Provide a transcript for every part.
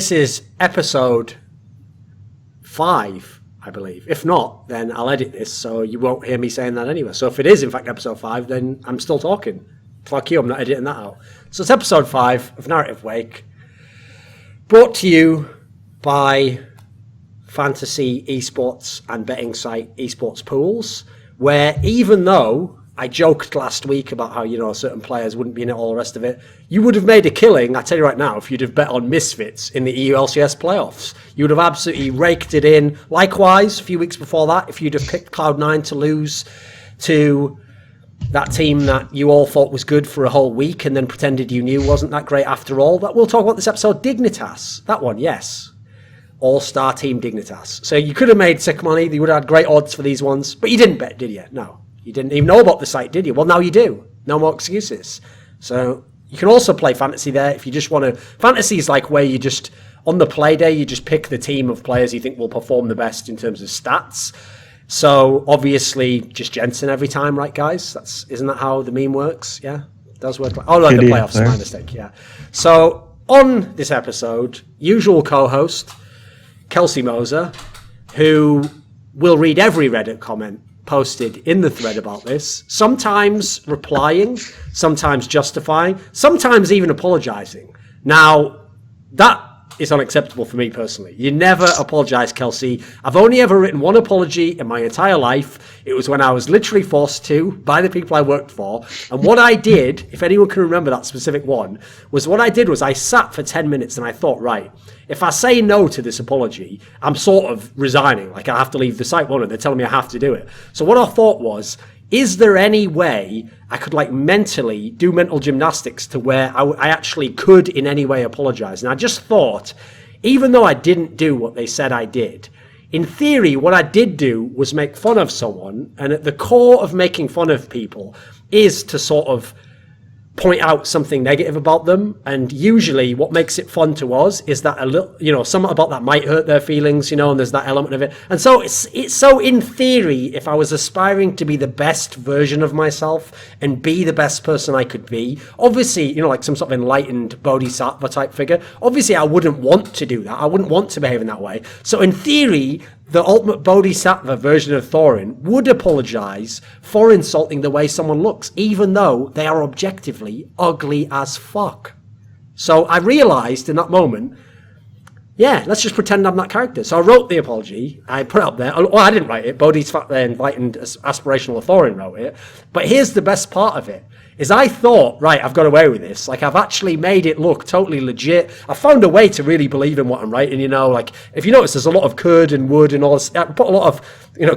this is episode 5, I believe. If not, then I'll edit this so you won't hear me saying that anyway. So if it is, in fact, episode 5, then I'm still talking. Fuck you, I'm not editing that out. So it's episode 5 of Narrative Wake, brought to you by fantasy esports and betting site EsportsPools, where even though I joked last week about how, certain players wouldn't be in it, all the rest of it, you would have made a killing, I tell you right now, if you'd have bet on Misfits in the EU LCS playoffs. You would have absolutely raked it in. Likewise, a few weeks before that, if you'd have picked Cloud9 to lose to that team that you all thought was good for a whole week and then pretended you knew wasn't that great after all, that we'll talk about this episode, Dignitas. That one, yes. All-star team Dignitas. So you could have made sick money. You would have had great odds for these ones, but you didn't bet, did you? No. You didn't even know about the site, did you? Well, now you do. No more excuses. So you can also play fantasy there if you just want to. Fantasy is like where you just, on the play day, you just pick the team of players you think will perform the best in terms of stats. So obviously, just Jensen every time, right, guys? Isn't that how the meme works? Yeah, it does work. Oh, no, the playoffs, my mistake. Yeah. So on this episode, usual co-host Kelsey Moser, who will read every Reddit comment posted in the thread about this, sometimes replying, sometimes justifying, sometimes even apologizing. Now, that is unacceptable for me personally. You never apologize, Kelsey. I've only ever written one apology in my entire life. It was when I was literally forced to by the people I worked for. And what I did, if anyone can remember that specific one, was I sat for 10 minutes and I thought, right, if I say no to this apology, I'm sort of resigning. Like, I have to leave the site, won't I? They're telling me I have to do it. So what I thought was, is there any way I could mentally do mental gymnastics to where I actually could in any way apologize? And I just thought, even though I didn't do what they said I did, in theory, what I did do was make fun of someone. And at the core of making fun of people is to sort of point out something negative about them. And usually what makes it fun to us is that a little, something about that might hurt their feelings, and there's that element of it. And so it's so in theory, if I was aspiring to be the best version of myself and be the best person I could be, obviously, like some sort of enlightened bodhisattva type figure, obviously I wouldn't want to do that. I wouldn't want to behave in that way. So in theory, the ultimate bodhisattva version of Thorin would apologize for insulting the way someone looks, even though they are objectively ugly as fuck. So I realized in that moment, yeah, let's just pretend I'm that character. So I wrote the apology. I put it up there. Oh, I didn't write it. Bodhisattva Enlightened Aspirational Thorin wrote it. But here's the best part of it. Is I thought, right, I've got away with this. I've actually made it look totally legit. I found a way to really believe in what I'm writing, if you notice, there's a lot of could and would and all this. I put a lot of,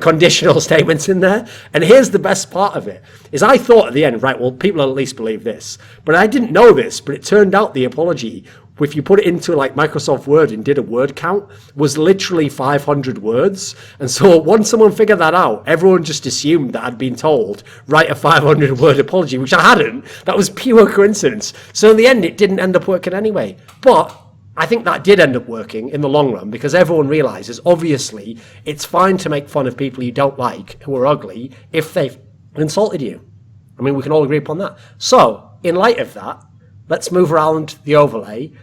conditional statements in there. And here's the best part of it, is I thought at the end, right, well, people will at least believe this. But I didn't know this, but it turned out the apology, if you put it into Microsoft Word and did a word count, was literally 500 words. And so once someone figured that out, everyone just assumed that I'd been told, write a 500 word apology, which I hadn't. That was pure coincidence. So in the end, it didn't end up working anyway. But I think that did end up working in the long run, because everyone realizes, obviously, it's fine to make fun of people you don't like, who are ugly, if they've insulted you. I mean, we can all agree upon that. So in light of that, let's move around the overlay.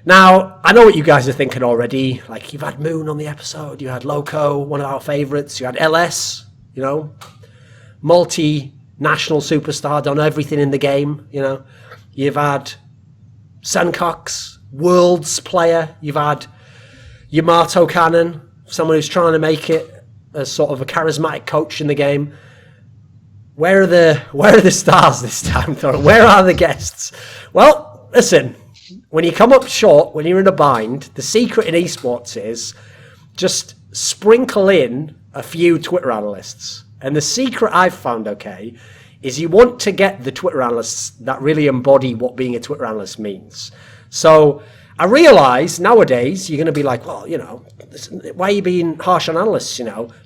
Now, I know what you guys are thinking already. You've had Moon on the episode, you had Loco, one of our favourites, you had LS, multi-national superstar, done everything in the game, You've had Sencox, Worlds player, you've had Yamato Cannon, someone who's trying to make it as sort of a charismatic coach in the game. Where are the stars this time, Thorin? Where are the guests? Well, listen, when you come up short, when you're in a bind, the secret in esports is just sprinkle in a few Twitter analysts. And the secret I've found, is you want to get the Twitter analysts that really embody what being a Twitter analyst means. So I realize nowadays you're going to be like, well, why are you being harsh on analysts,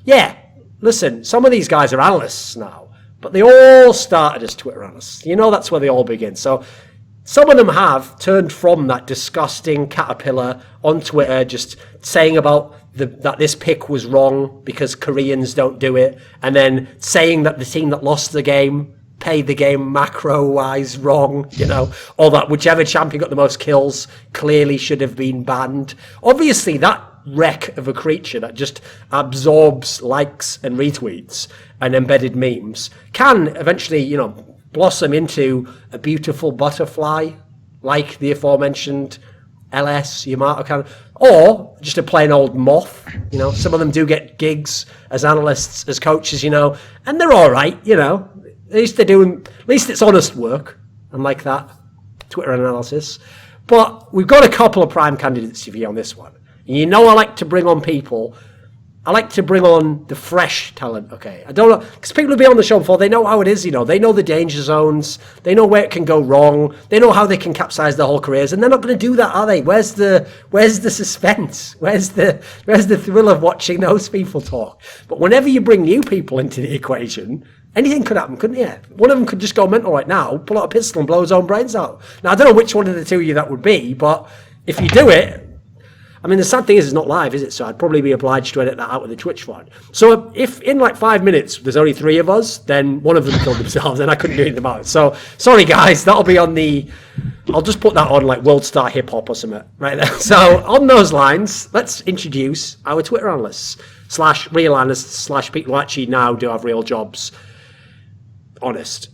Yeah, listen, some of these guys are analysts now, but they all started as Twitter analysts. That's where they all begin. So some of them have turned from that disgusting caterpillar on Twitter, just saying about that this pick was wrong because Koreans don't do it, and then saying that the team that lost the game played the game macro-wise wrong, or that whichever champion got the most kills clearly should have been banned. Obviously, that wreck of a creature that just absorbs likes and retweets and embedded memes can eventually, blossom into a beautiful butterfly, like the aforementioned LS, Yamato kind of, or just a plain old moth. Some of them do get gigs as analysts, as coaches, and they're all right, At least at least it's honest work, unlike that Twitter analysis. But we've got a couple of prime candidates for you on this one. I like to bring on people. I like to bring on the fresh talent, okay? I don't know, because people who've been on the show before, they know how it is, They know the danger zones. They know where it can go wrong. They know how they can capsize their whole careers, and they're not going to do that, are they? Where's the suspense? Where's the thrill of watching those people talk? But whenever you bring new people into the equation, anything could happen, couldn't it? One of them could just go mental right now, pull out a pistol and blow his own brains out. Now, I don't know which one of the two of you that would be, but if you do it, the sad thing is it's not live, is it? So I'd probably be obliged to edit that out with the Twitch one. So if in 5 minutes there's only 3 of us, then one of them killed themselves and I couldn't do anything about it. So sorry guys, that'll be on I'll just put that on World Star Hip Hop or something right there. So on those lines, let's introduce our Twitter analysts / real analysts / people who actually now do have real jobs. Honest.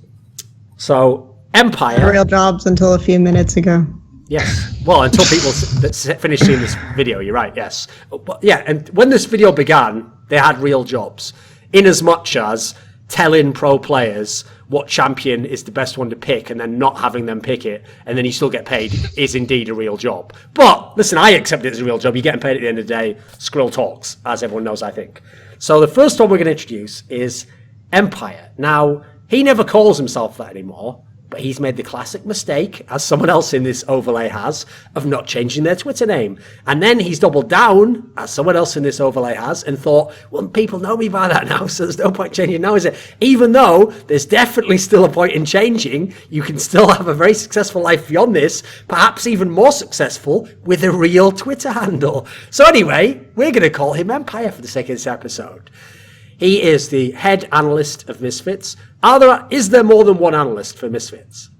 So Empyre. Real jobs until a few minutes ago. Yes. Well, until people finish seeing this video, you're right, yes. But yeah, and when this video began, they had real jobs. In as much as telling pro players what champion is the best one to pick and then not having them pick it, and then you still get paid, is indeed a real job. But, listen, I accept it as a real job. You're getting paid at the end of the day. Skrill talks, as everyone knows, I think. So the first one we're going to introduce is Empyre. Now, he never calls himself that anymore, but he's made the classic mistake, as someone else in this overlay has, of not changing their Twitter name. And then he's doubled down, as someone else in this overlay has, and thought, well, people know me by that now, so there's no point changing now, is it? Even though there's definitely still a point in changing, you can still have a very successful life beyond this, perhaps even more successful with a real Twitter handle. So anyway, we're going to call him Empyre for the sake of this episode. He is the head analyst of Misfits. Is there more than one analyst for Misfits?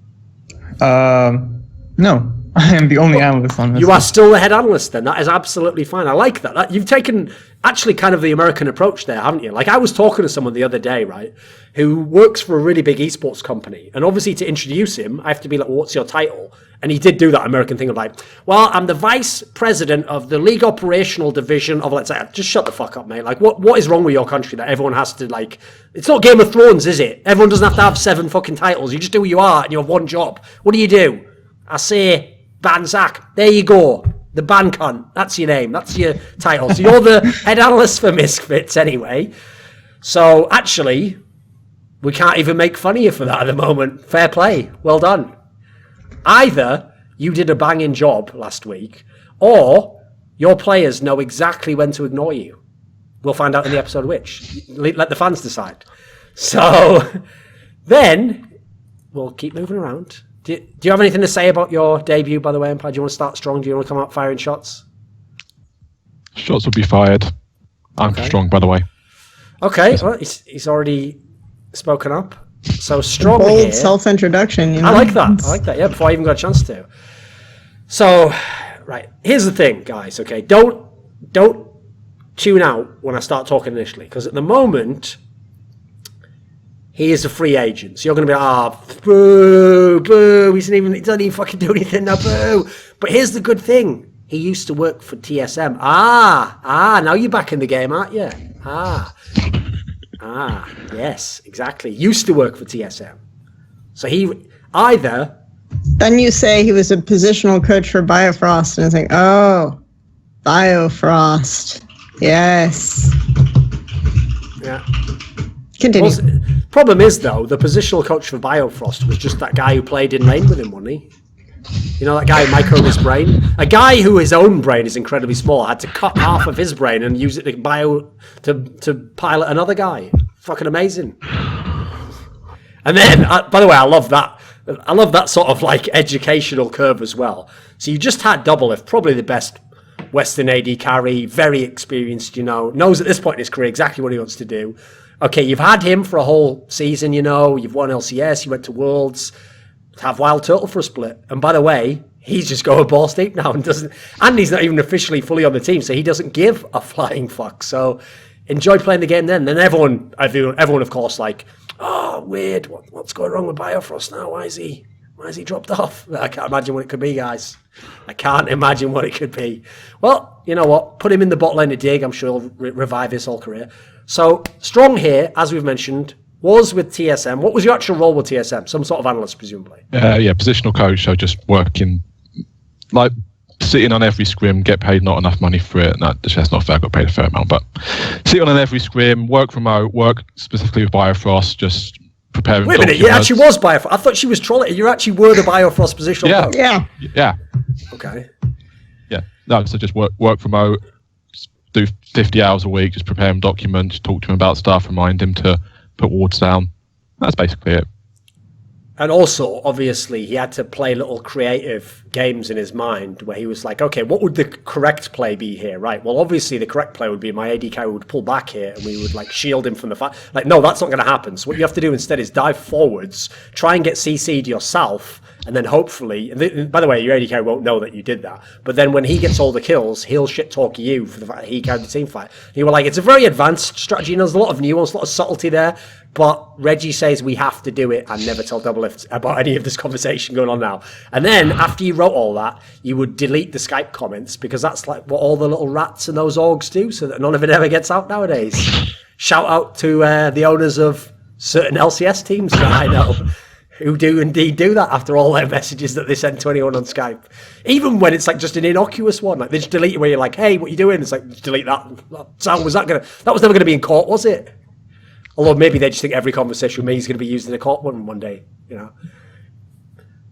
No. I am the only analyst on Misfits. You are still the head analyst then. That is absolutely fine. I like that. You've taken actually kind of the American approach there, haven't you? I was talking to someone the other day, right, who works for a really big esports company. And obviously to introduce him, I have to be like, well, what's your title? And he did do that American thing of well, I'm the vice president of the league operational division of, let's say, just shut the fuck up, mate. What is wrong with your country that everyone has to, it's not Game of Thrones, is it? Everyone doesn't have to have 7 fucking titles. You just do who you are and you have one job. What do? I say, ban Zach. There you go. The ban cunt. That's your name. That's your title. So you're the head analyst for Misfits anyway. So actually, we can't even make fun of you for that at the moment. Fair play. Well done. Either you did a banging job last week, or your players know exactly when to ignore you. We'll find out in the episode which. Let the fans decide. So then we'll keep moving around. Do you have anything to say about your debut, by the way, Empyre? Do you want to start strong? Do you want to come out firing shots? Shots will be fired. I'm strong, by the way. Okay, well, he's already spoken up. So strong bold here. Self-introduction. I like that. Yeah, before I even got a chance to. So, right, here's the thing, guys. Okay, don't tune out when I start talking initially, because at the moment he is a free agent. So you're going to be boo, boo. He doesn't even fucking do anything now, boo. But here's the good thing. He used to work for TSM. Now you're back in the game, aren't you? Yes, exactly. Used to work for TSM. So he either... Then you say he was a positional coach for Biofrost, and it's like, oh, Biofrost. Yes. Yeah. Continue. Well, problem is, though, the positional coach for Biofrost was just that guy who played in Rain with him, wasn't he? You know, that guy who microed his brain? A guy who his own brain is incredibly small had to cut half of his brain and use it to pilot another guy. Fucking amazing. And then, by the way, I love that. I love that sort of educational curve as well. So you just had Doublelift, probably the best Western AD carry, very experienced, knows at this point in his career exactly what he wants to do. okay, you've had him for a whole season, you've won LCS, you went to Worlds, have Wild Turtle for a split. And by the way, he's just going balls deep now and he's not even officially fully on the team, so he doesn't give a flying fuck. So enjoy playing the game then. Then everyone of course, like, oh, weird, what's going wrong with Biofrost now? Why is he dropped off? I can't imagine what it could be, guys. I can't imagine what it could be. Well, you know what? Put him in the bot lane to dig. I'm sure he'll revive his whole career. So, Strong here, as we've mentioned, was with TSM. What was your actual role with TSM? Some sort of analyst, presumably. Yeah, positional coach. So just working, like sitting on every scrim, get paid not enough money for it. No, that's not fair. I got paid a fair amount, but sitting on every scrim, work remote, work specifically with Biofrost, just preparing. Wait a minute, you actually was Biofrost. I thought she was trolling. You actually were the Biofrost positional coach. Yeah. Okay. Yeah. No, so just work remote, do 50 hours a week, just prepare him documents, talk to him about stuff, remind him to put wards down. That's basically it. And also, obviously, he had to play little creative games in his mind where he was like, okay, what would the correct play be here? Right. Well, obviously, the correct play would be my AD carry would pull back here and we would like shield him from the fight. Like, no, that's not going to happen. So what you have to do instead is dive forwards, try and get CC'd yourself, and then hopefully, and by the way, your AD carry won't know that you did that. But then when he gets all the kills, he'll shit talk you for the fact that he carried the team fight. And you were like, it's a very advanced strategy and there's a lot of nuance, a lot of subtlety there. But Reggie says we have to do it and never tell Doublelift about any of this conversation going on now. And then after you wrote all that, you would delete the Skype comments because that's like what all the little rats and those orgs do so that none of it ever gets out nowadays. Shout out to the owners of certain LCS teams that I know who do indeed do that after all their messages that they send to anyone on Skype. Even when it's like just an innocuous one, like they just delete it where you're like, hey, what are you doing? It's like, just delete that. That was never going to be in court, was it? Although maybe they just think every conversation with me is going to be used in a court one day,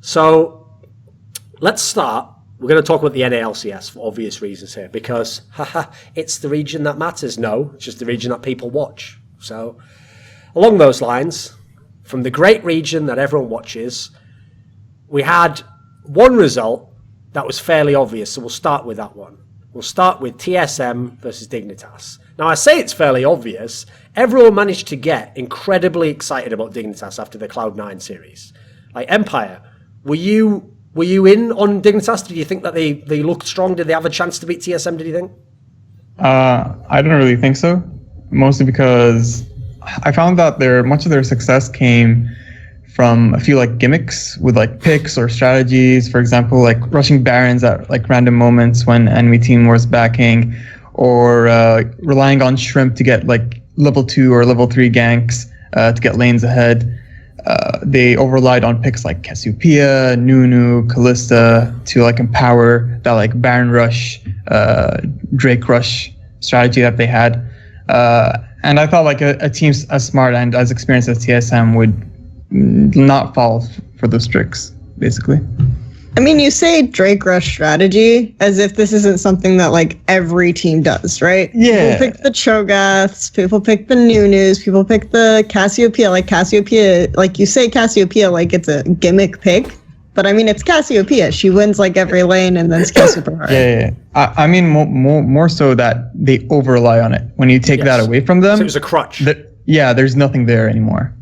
So let's start. We're going to talk about the NA LCS for obvious reasons here because it's the region that matters. No, it's just the region that people watch. So along those lines, from the great region that everyone watches, we had one result that was fairly obvious. So we'll start with that one. We'll start with TSM versus Dignitas. Now, I say it's fairly obvious. Everyone managed to get incredibly excited about Dignitas after the Cloud9 series. Like Empyre, were you in on Dignitas? Did you think that they looked strong? Did they have a chance to beat TSM, did you think? I don't really think so. Mostly because I found that much of their success came from a few like gimmicks with like picks or strategies. For example, like rushing Barons at like random moments when enemy team was backing, or relying on Shrimp to get like level 2 or level 3 ganks to get lanes ahead. They relied on picks like Cassiopeia, Nunu, Callista to like empower that like Baron Rush, Drake Rush strategy that they had. And I thought like a team as smart and as experienced as TSM would not fall for those tricks, basically. I mean, you say Drake Rush strategy as if this isn't something that like every team does, right? Yeah. People pick the Cho'Gaths, people pick the Nunus, people pick the Cassiopeia. Like Cassiopeia, like you say Cassiopeia like it's a gimmick pick, but I mean it's Cassiopeia. She wins like every lane and then scales super hard. Yeah. I mean more so that they over rely on it. When you take that away from them, So it was a crutch. There's nothing there anymore.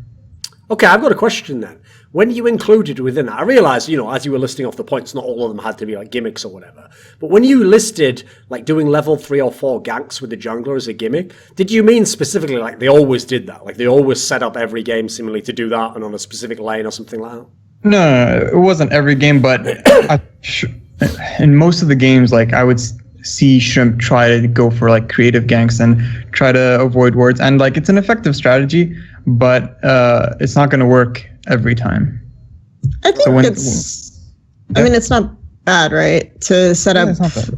Okay, I've got a question then. When you included within that, I realised, as you were listing off the points, not all of them had to be like gimmicks or whatever. But when you listed like doing level 3 or 4 ganks with the jungler as a gimmick, did you mean specifically like they always did that? Like they always set up every game similarly to do that and on a specific lane or something like that? No, it wasn't every game, but in most of the games, like I would see Shrimp try to go for like creative ganks and try to avoid wards, and like it's an effective strategy, but it's not going to work every time. I think I mean, it's not bad, right? To set up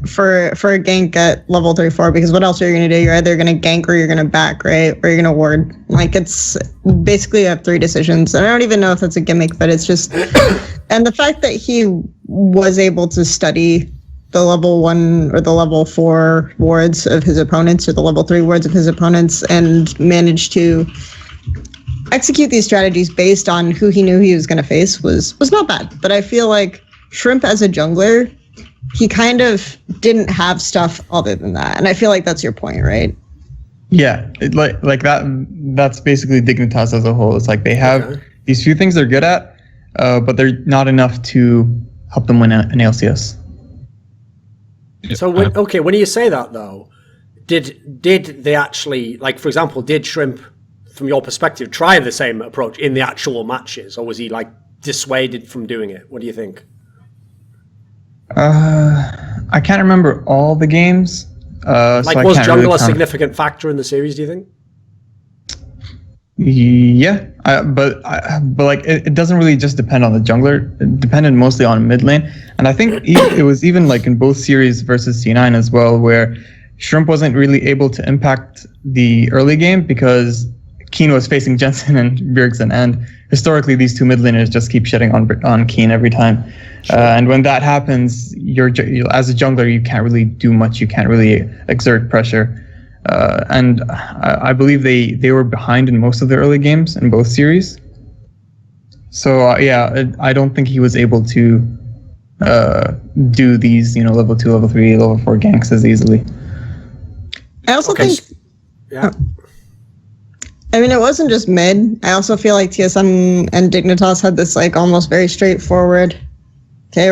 for a gank at level 3-4, because what else are you going to do? You're either going to gank or you're going to back, right? Or you're going to ward. Like, it's basically you have 3 decisions. And I don't even know if that's a gimmick, but it's just... And the fact that he was able to study the level 1 or the level 4 wards of his opponents or the level 3 wards of his opponents and managed to execute these strategies based on who he knew he was going to face was not bad. But I feel like Shrimp as a jungler, he kind of didn't have stuff other than that. And I feel like that's your point, right? Yeah, like that. That's basically Dignitas as a whole. It's like they have these few things they're good at, but they're not enough to help them win an LCS. So when you say that though, did they actually, like for example, did Shrimp, from your perspective, try the same approach in the actual matches, or was he like dissuaded from doing it? What do you think? I can't remember all the games. Was jungle a significant factor in the series, do you think? Yeah, but like it doesn't really just depend on the jungler. It depended mostly on mid lane, and I think it was even like in both series versus C9 as well, where Shrimp wasn't really able to impact the early game because Keen was facing Jensen and Bjergsen, and historically these two mid laners just keep shitting on Keen every time. Sure. And when that happens, you're as a jungler, you can't really do much. You can't really exert pressure. And I believe they were behind in most of the early games in both series. So I don't think he was able to do these, level 2, level 3, level 4 ganks as easily. I also think, I mean, it wasn't just mid. I also feel like TSM and Dignitas had this like almost very straightforward. Okay,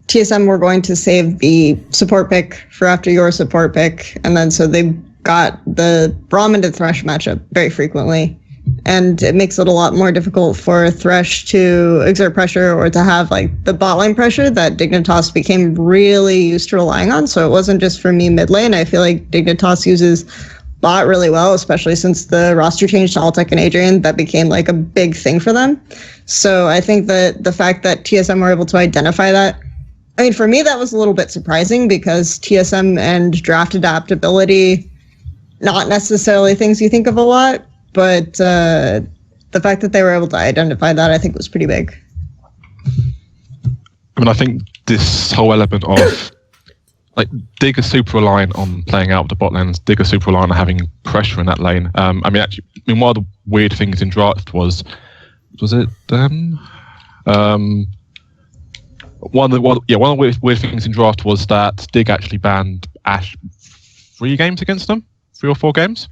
TSM were going to save the support pick for after your support pick, and then so they got the Braum to Thresh matchup very frequently, and it makes it a lot more difficult for Thresh to exert pressure or to have like the bot lane pressure that Dignitas became really used to relying on. So it wasn't just for me mid lane. I feel like Dignitas uses bot really well, especially since the roster changed to Altec and Adrian. That became like a big thing for them. So I think that the fact that TSM were able to identify that, I mean, for me, that was a little bit surprising because TSM and draft adaptability, not necessarily things you think of a lot, but the fact that they were able to identify that, I think, was pretty big. I mean, I think this whole element of like Dig are super reliant on playing out the bot lanes. Dig are super reliant on having pressure in that lane. I mean, one of the weird things in draft was it them? One of the weird things in draft was that Dig actually banned Ashe 3 games against them, 3 or 4 games,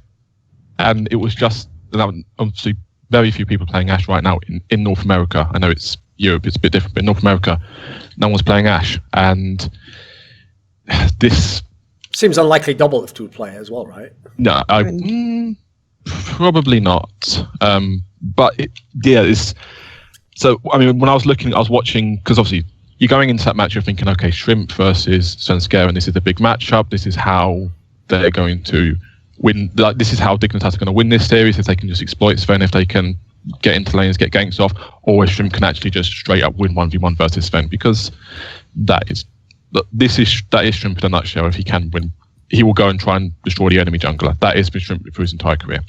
and it was just obviously very few people playing Ashe right now in North America. I know it's Europe, it's a bit different, but in North America, no one's playing Ashe, and this seems unlikely double if 2 play as well, right? No, probably not. But it's so. I mean, when I was watching, because obviously you're going into that match, you're thinking, okay, Shrimp versus Svenskeren, and this is the big matchup. This is how they're going to win. Like, this is how Dignitas are going to win this series, if they can just exploit Sven, if they can get into lanes, get ganks off, or if Shrimp can actually just straight up win 1v1 versus Sven, because that is Shrimp in a nutshell. If he can win, he will go and try and destroy the enemy jungler. That has been Shrimp through his entire career.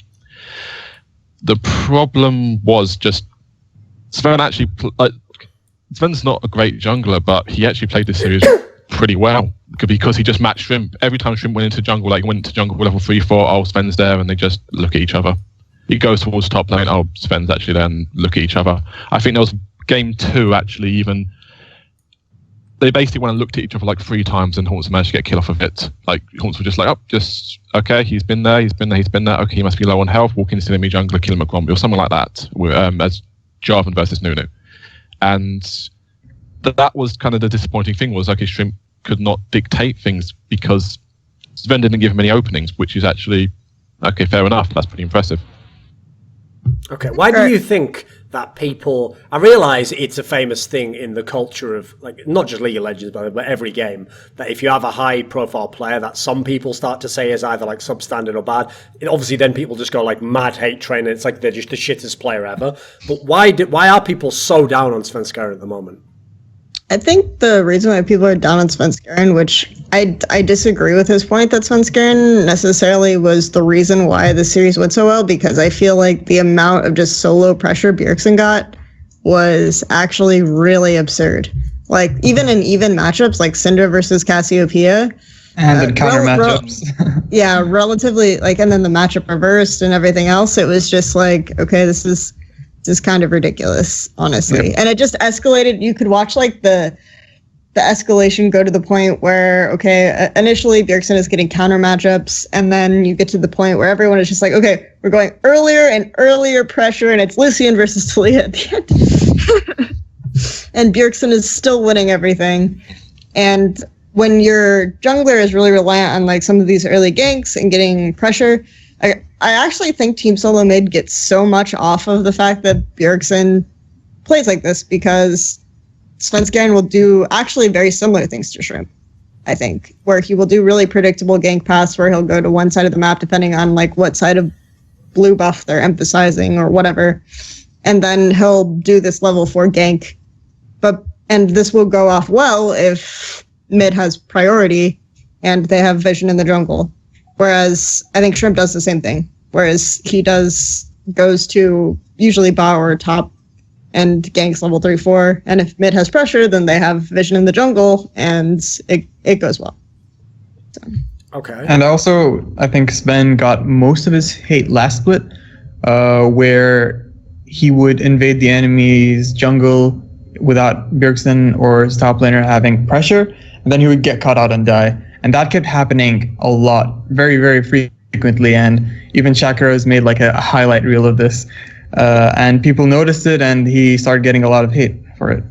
The problem was just Sven actually, Sven's not a great jungler, but he actually played this series pretty well because he just matched Shrimp. Every time Shrimp went into jungle, level 3, 4, oh, Sven's there, and they just look at each other. He goes towards top lane, oh, Sven's actually there, and look at each other. I think there was game 2 actually, even they basically went and looked at each other like 3 times, and Haunts managed to get a kill off of it. Like, Haunts were just like, okay, he's been there, okay, he must be low on health, walk into the enemy jungler, kill him at Gromby, or something like that, as Jarvan versus Nunu. And that was kind of the disappointing thing, was okay, Shrimp could not dictate things because Sven didn't give him any openings, which is actually, okay, fair enough, that's pretty impressive. Okay, why do you think that people... I realise it's a famous thing in the culture of, like, not just League of Legends, but every game, that if you have a high-profile player that some people start to say is either, like, substandard or bad, obviously then people just go, like, mad hate train, and it's like they're just the shittest player ever. But why are people so down on Svenskeren at the moment? I think the reason why people are down on Svenskeren, which I disagree with his point that Svenskeren necessarily was the reason why the series went so well, because I feel like the amount of just solo pressure Bjergsen got was actually really absurd. Like, even in even matchups, like Syndra versus Cassiopeia. And in counter matchups. Yeah, relatively, like, and then the matchup reversed and everything else. It was just like, okay, this is kind of ridiculous, honestly. Yep. And it just escalated. You could watch like the the escalation go to the point where, okay, initially Bjergsen is getting counter matchups, and then you get to the point where everyone is just like, okay, we're going earlier and earlier pressure, and it's Lucian versus Talia at the end. And Bjergsen is still winning everything. And when your jungler is really reliant on like some of these early ganks and getting pressure, I actually think Team Solo Mid gets so much off of the fact that Bjergsen plays like this, because Svenskeren will do actually very similar things to Shrimp, I think, where he will do really predictable gank paths where he'll go to one side of the map depending on like what side of blue buff they're emphasizing or whatever. And then he'll do this level 4 gank. And this will go off well if mid has priority and they have vision in the jungle. Whereas I think Shrimp does the same thing. Whereas he goes to usually bow or top and ganks level 3-4. And if mid has pressure, then they have vision in the jungle, and it goes well. So. Okay. And also, I think Sven got most of his hate last split, where he would invade the enemy's jungle without Bjergsen or his top laner having pressure, and then he would get caught out and die. And that kept happening a lot, very, very frequently. And even Shakaro's made like a highlight reel of this. And people noticed it, and he started getting a lot of hate for it.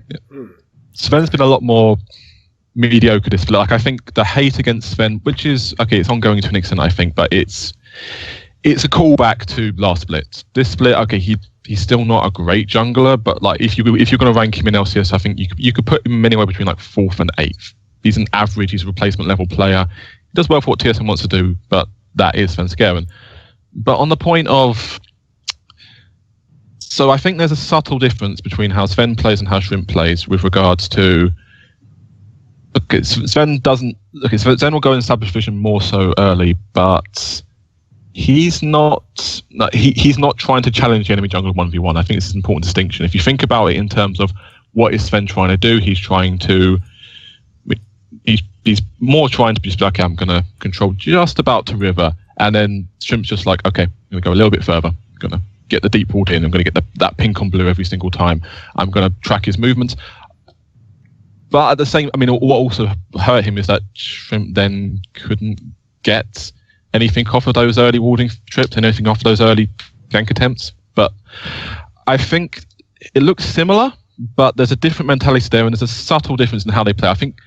Yeah. Sven's been a lot more mediocre this split. Like, I think the hate against Sven, which is okay, it's ongoing to an extent, I think, but it's a callback to last split. This split, okay, he's still not a great jungler, but like if you're going to rank him in LCS, I think you could put him anywhere between like 4th and 8th. He's an average, he's a replacement level player. He does well for what TSM wants to do, but that is Svenskeren. But on the point of, so I think there's a subtle difference between how Sven plays and how Shrimp plays with regards to, okay, Sven will go in established vision more so early, but he's not trying to challenge the enemy jungle 1v1. I think this is an important distinction. If you think about it in terms of what is Sven trying to do, he's more trying to be just like, okay, I'm going to control just about to river, and then Shrimp's just like, okay, I'm going to go a little bit further. I'm going to get the deep ward in. I'm going to get that pink on blue every single time. I'm going to track his movements. But at the same, I mean, what also hurt him is that Shrimp then couldn't get anything off of those early warding trips and anything off of those early gank attempts. But I think it looks similar, but there's a different mentality there, and there's a subtle difference in how they play. I think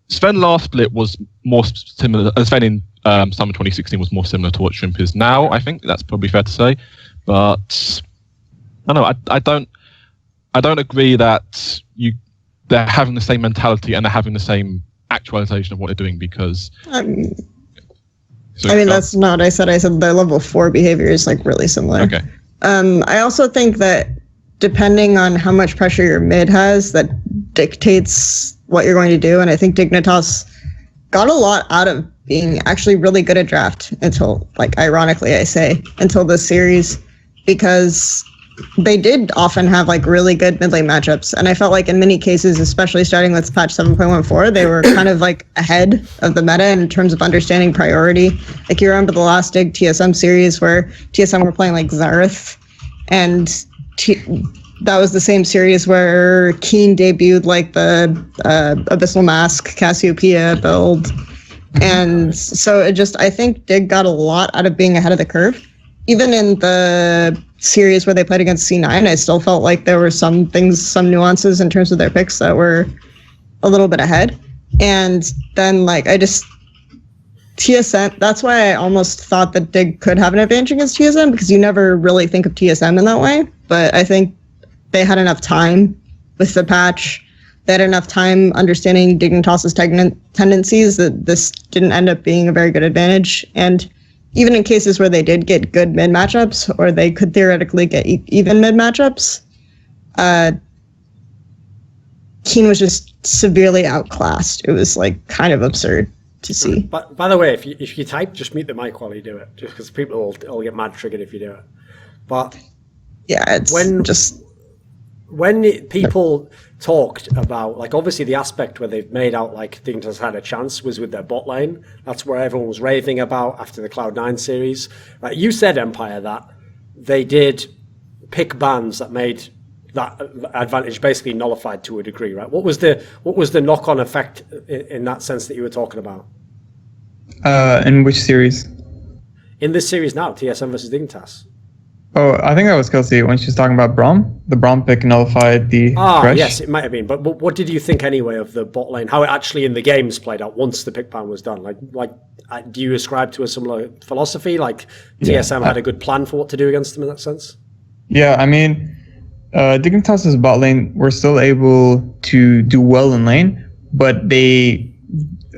Sven last split was more similar. Sven in summer 2016 was more similar to what Shrimp is now. I think that's probably fair to say. But I don't know. I don't agree that they're having the same mentality and they're having the same actualization of what they're doing, because. That's not what I said. I said their level 4 behavior is like really similar. Okay. I also think that depending on how much pressure your mid has, that dictates what you're going to do. And I think Dignitas got a lot out of being actually really good at draft until, like, ironically, I say, until this series, because they did often have like really good mid lane matchups. And I felt like in many cases, especially starting with patch 7.14, they were kind of like ahead of the meta in terms of understanding priority. Like, you remember the last Dig TSM series where TSM were playing like Zareth, and that was the same series where Keen debuted like the Abyssal Mask Cassiopeia build. And so I think Dig got a lot out of being ahead of the curve. Even in the series where they played against C9, I still felt like there were some nuances in terms of their picks that were a little bit ahead. And then TSM, that's why I almost thought that Dig could have an advantage against TSM, because you never really think of TSM in that way. But I think they had enough time with the patch. They had enough time understanding Dignitas's tendencies that this didn't end up being a very good advantage. And even in cases where they did get good mid matchups, or they could theoretically get even mid matchups, Keen was just severely outclassed. It was like kind of absurd to see. But by the way, if you type, just mute the mic while you do it, just because people will get mad triggered if you do it. But yeah, it's when people talked about, like, obviously the aspect where they've made out like Dignitas had a chance was with their bot lane. That's where everyone was raving about after the Cloud9 series. Like you said, Empyre, that they did pick bans that made that advantage basically nullified to a degree, right? What was the knock-on effect in that sense that you were talking about? In which series? In this series now, TSM versus Dignitas. Oh, I think that was Kelsey when she was talking about Braum. The Braum pick nullified the Thresh. Yes, it might have been. But what did you think anyway of the bot lane? How it actually in the games played out once the pick ban was done? Do you ascribe to a similar philosophy? Like TSM had a good plan for what to do against them in that sense? Yeah, I mean, Dignitas' bot lane were still able to do well in lane, but they,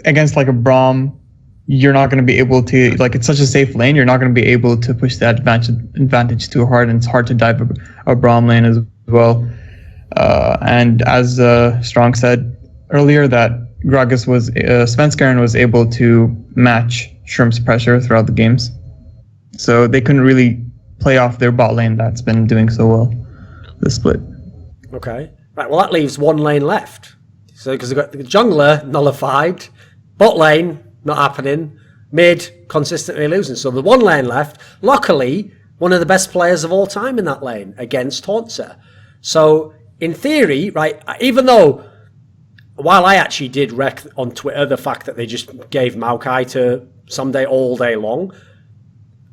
against like a Braum, you're not going to be able to, like, it's such a safe lane, you're not going to be able to push that advantage too hard, and it's hard to dive a Braum lane as well. And as Strong said earlier, that Gragas was, Svenskeren was able to match Shrimp's pressure throughout the games. So they couldn't really play off their bot lane that's been doing so well this split. Okay. Right, well that leaves one lane left. So because they've got the jungler nullified, bot lane not happening, mid consistently losing. So the one lane left, luckily, one of the best players of all time in that lane against Hauntzer. So in theory, right, even though, while I actually did wreck on Twitter the fact that they just gave Maokai to Someday all day long,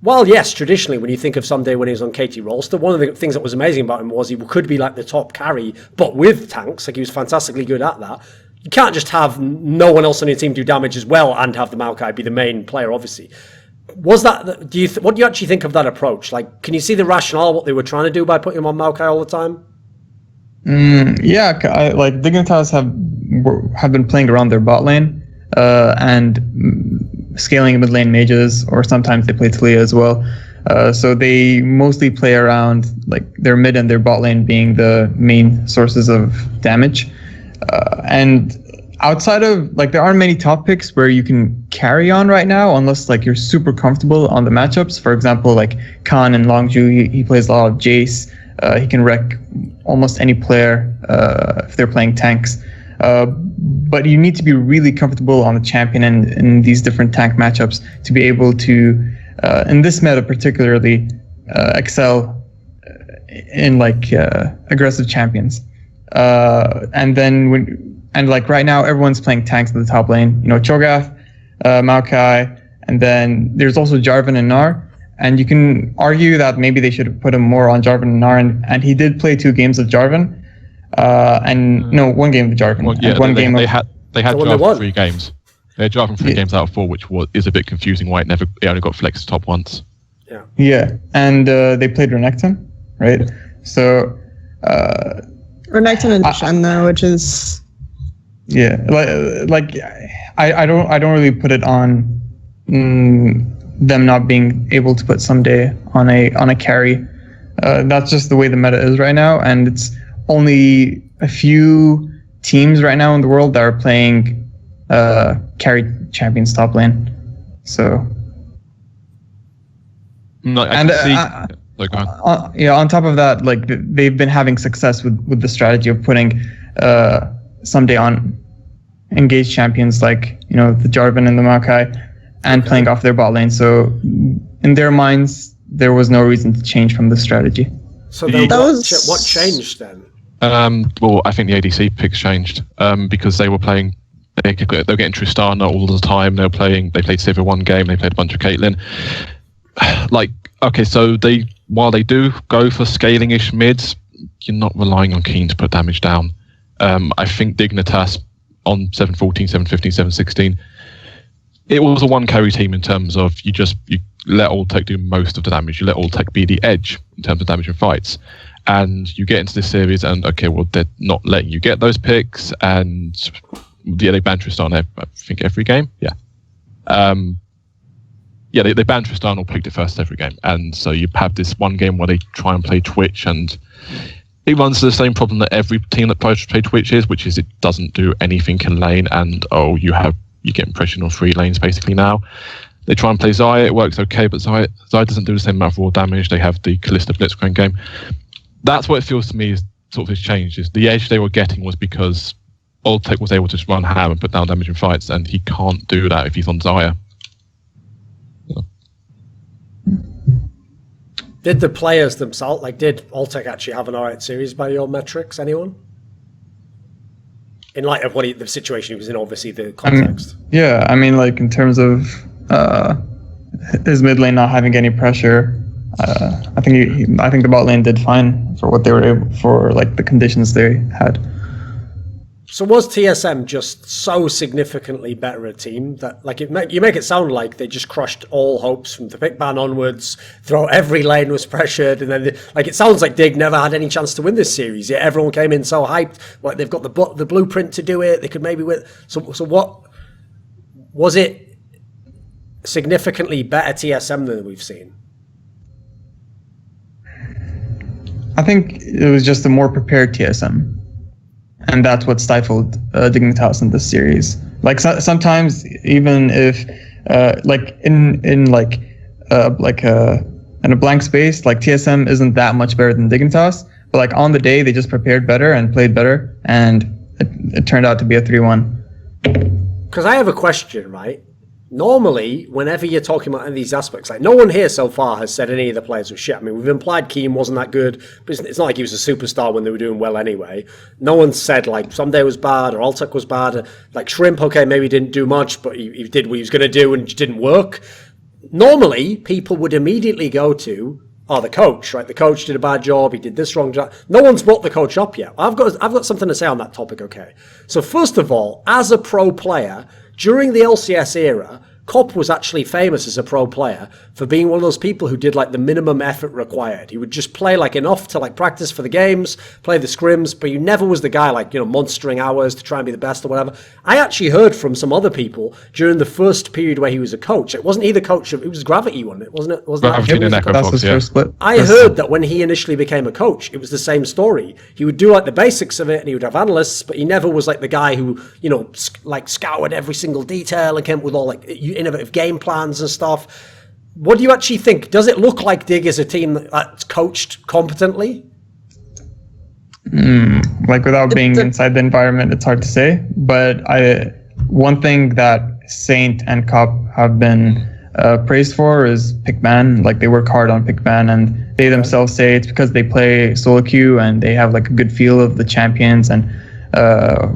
well, yes, traditionally, when you think of Someday when he was on Katie Rolster, one of the things that was amazing about him was he could be like the top carry, but with tanks, like he was fantastically good at that. You can't just have no one else on your team do damage as well and have the Maokai be the main player, obviously. Was that, what do you actually think of that approach? Like, can you see the rationale, what they were trying to do by putting him on Maokai all the time? Yeah, like Dignitas have been playing around their bot lane and scaling mid lane mages, or sometimes they play Talia as well. So they mostly play around like their mid and their bot lane being the main sources of damage. And outside of, like, there aren't many top picks where you can carry on right now unless like you're super comfortable on the matchups. For example, like Khan and Longju, he plays a lot of Jace. He can wreck almost any player if they're playing tanks. But you need to be really comfortable on the champion and in these different tank matchups to be able to, in this meta particularly, excel in like aggressive champions. And then like right now, everyone's playing tanks in the top lane. You know, Cho'Gath, Maokai, and then there's also Jarvan and Gnar. And you can argue that maybe they should have put him more on Jarvan and Gnar, and he did play 2 games of Jarvan. One game of Jarvan. Well, yeah, they had Jarvan 3 games. They had Jarvan 3 games out of 4, which is a bit confusing why it only got flexed top once. Yeah, and they played Renekton, right? So Renekton and Shen though, which is I don't really put it on them not being able to put Someday on a carry. That's just the way the meta is right now, and it's only a few teams right now in the world that are playing carry champions top lane. So no, I can see. On top of that, like they've been having success with the strategy of putting Someday on engaged champions like, you know, the Jarvan and the Maokai, and playing off their bot lane. So in their minds, there was no reason to change from the strategy. So then what changed then? Well, I think the ADC picks changed because they were playing. They were getting Tristana all the time. They played Sivir one game. They played a bunch of Caitlyn. Like, okay, so while they do go for scaling-ish mids, you're not relying on Keen to put damage down. I think Dignitas on 7-14, 7-15, 7-16, it was a one carry team in terms of you let Old Tech do most of the damage. You let Old Tech be the edge in terms of damage in fights. And you get into this series and, okay, well, they're not letting you get those picks. And they ban Tristana, I think, every game. Yeah. They ban Tristana or picked it first every game. And so you have this one game where they try and play Twitch, and it runs into the same problem that every team that tries to play Twitch is, which is it doesn't do anything in lane, and you get impression on 3 lanes basically now. They try and play Xayah, it works okay, but Xayah doesn't do the same amount of raw damage. They have the Kalista Blitzcrank game. That's what it feels to me is sort of has changed. Is the edge they were getting was because Old Tech was able to just run ham and put down damage in fights, and he can't do that if he's on Xayah. Did the players themselves, like, did Altec actually have an alright series by your metrics? Anyone? In light of the situation he was in, obviously the context. I mean, like in terms of his mid lane not having any pressure, I think the bot lane did fine for what they were able for, like the conditions they had. So was TSM just so significantly better a team that, like, you make it sound like they just crushed all hopes from the pick ban onwards, every lane was pressured, and then it sounds like Dig never had any chance to win this series. Yet everyone came in so hyped, like they've got the blueprint to do it. They could maybe win. So what was it? Significantly better TSM than we've seen. I think it was just a more prepared TSM. And that's what stifled Dignitas in this series. Like sometimes, even if in a blank space, like TSM isn't that much better than Dignitas, but like on the day they just prepared better and played better, and it turned out to be a 3-1. Because I have a question, right? Normally, whenever you're talking about any of these aspects, like no one here so far has said any of the players were shit. I mean, we've implied Keem wasn't that good, but it's not like he was a superstar when they were doing well anyway. No one said like Someday was bad or Altec was bad. Like Shrimp, okay, maybe didn't do much, but he did what he was going to do and it didn't work. Normally, people would immediately go to, the coach, right? The coach did a bad job. He did this wrong job. No one's brought the coach up yet. I've got something to say on that topic, okay? So first of all, as a pro player, during the LCS era, Kopp was actually famous as a pro player for being one of those people who did like the minimum effort required. He would just play like enough to like practice for the games, play the scrims, but he never was the guy like, monstering hours to try and be the best or whatever. I actually heard from some other people during the first period where he was a coach. It wasn't he the coach of, it was Gravity, wasn't it? Wasn't it? Gravity and Echo Fox, yeah. I heard that when he initially became a coach, it was the same story. He would do like the basics of it and he would have analysts, but he never was like the guy who, like scoured every single detail and came up with all like innovative game plans and stuff. What do you actually think? Does it look like Dig is a team that's coached competently? Like without being inside the environment, it's hard to say. But one thing that Saint and Cop have been praised for is pick ban. Like they work hard on pick ban, and they themselves say it's because they play solo queue and they have like a good feel of the champions. And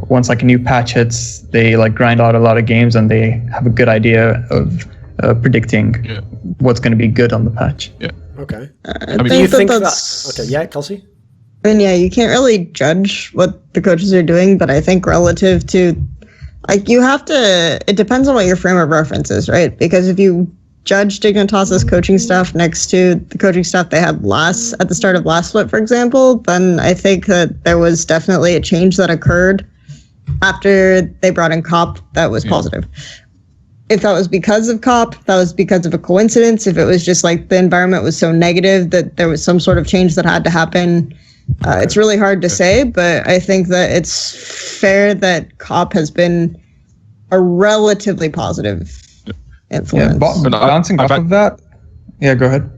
once like a new patch hits, they like grind out a lot of games and they have a good idea of predicting what's going to be good on the patch. Yeah. Okay. I mean, do you think that? Okay. Yeah, Kelsey. I mean, yeah, you can't really judge what the coaches are doing, but I think relative to, like, you have to. It depends on what your frame of reference is, right? Because if you judge Dignitas's coaching staff next to the coaching staff they had at the start of last split, for example, then I think that there was definitely a change that occurred after they brought in Cop that was positive. If that was because of Cop, that was because of a coincidence. If it was just like the environment was so negative that there was some sort of change that had to happen, it's really hard to say, but I think that it's fair that Cop has been a relatively positive influence. Yeah, bouncing off of that. Yeah, go ahead.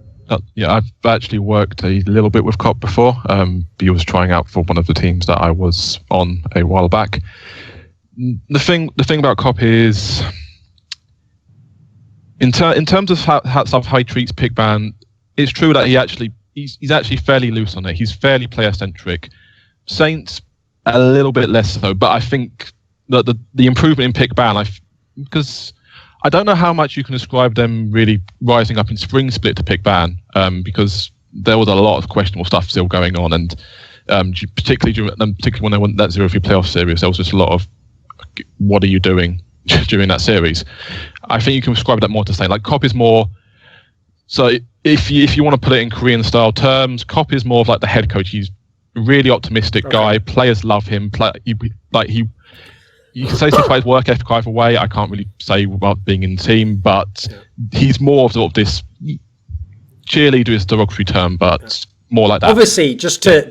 I've actually worked a little bit with Cop before. He was trying out for one of the teams that I was on a while back. The thing about Cop is, in terms of how he treats pick ban, it's true that he's actually fairly loose on it. He's fairly player centric. Saints a little bit less so, but I think that the improvement in pick ban, because I don't know how much you can ascribe them really rising up in spring split to pick ban, because there was a lot of questionable stuff still going on, and particularly when they won that 0-3 playoff series, there was just a lot of what are you doing during that series. I think you can ascribe that more to saying like Cop is more. So if you want to put it in Korean style terms, Cop is more of like the head coach. He's a really optimistic guy. Players love him. You can say he plays work ethic either way. I can't really say about being in the team, but he's more of sort of this cheerleader is a derogatory term, but more like that. Obviously, just to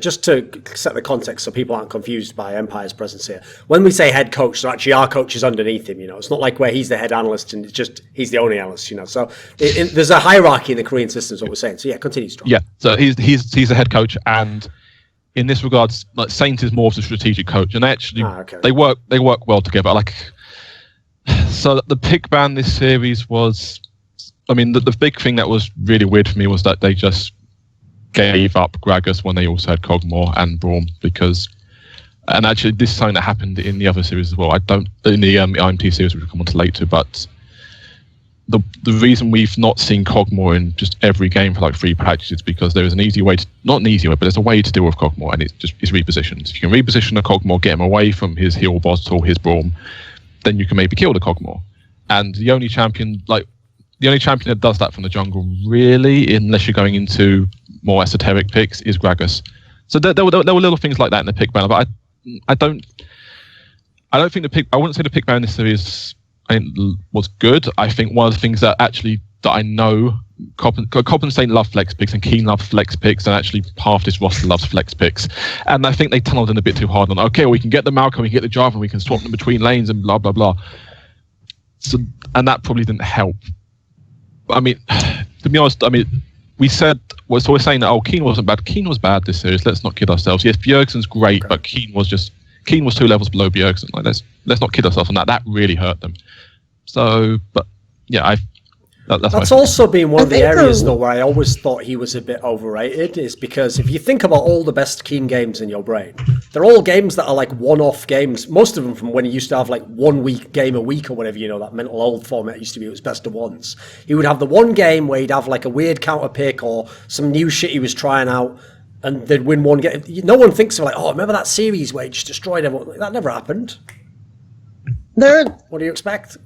set the context so people aren't confused by Empyre's presence here. When we say head coach, so actually our coach is underneath him. It's not like where he's the head analyst and it's just he's the only analyst. So there's a hierarchy in the Korean system, is what we're saying. So yeah, continue strong. Yeah, so he's the head coach, and in this regards, like Saint is more of the strategic coach, and they work well together. Like, so the pick ban this series was, I mean, the big thing that was really weird for me was that they just gave up Gragas when they also had Cogmore and Braum and actually this is something that happened in the other series as well. In the IMT series, which we'll come on to later, but the reason we've not seen Cogmore in just every game for like 3 patches is because there is an easy way not an easy way, but there's a way to deal with Cogmore, and it's repositions. If you can reposition a Cogmore, get him away from his heal boss or his Braum, then you can maybe kill the Cogmore. And the only champion that does that from the jungle, really, unless you're going into more esoteric picks, is Gragas. So there were little things like that in the pick banner, but I don't think I wouldn't say the pick banner in this series was good. I think one of the things that I know Copenhagen love flex picks and Keen love flex picks, and actually half this roster loves flex picks. And I think they tunneled in a bit too hard on, okay, we can get the Malcolm, we can get the Jarvan, we can swap them between lanes and blah, blah, blah. So, and that probably didn't help. I mean, to be honest, we're saying that, Keen wasn't bad. Keen was bad this series. Let's not kid ourselves. Yes, Bjergsen's great, but Keen was 2 levels below Bjergsen. Like, let's not kid ourselves on that. That really hurt them. So, but yeah, that's also been one of the areas though where I always thought he was a bit overrated, is because if you think about all the best Keen games in your brain, they're all games that are like one-off games. Most of them from when he used to have like 1 week game a week or whatever, that mental old format used to be. It was best of ones. He would have the one game where he'd have like a weird counter pick or some new shit he was trying out, and they'd win one game. No one thinks of like, remember that series where he just destroyed everyone? That never happened. What do you expect?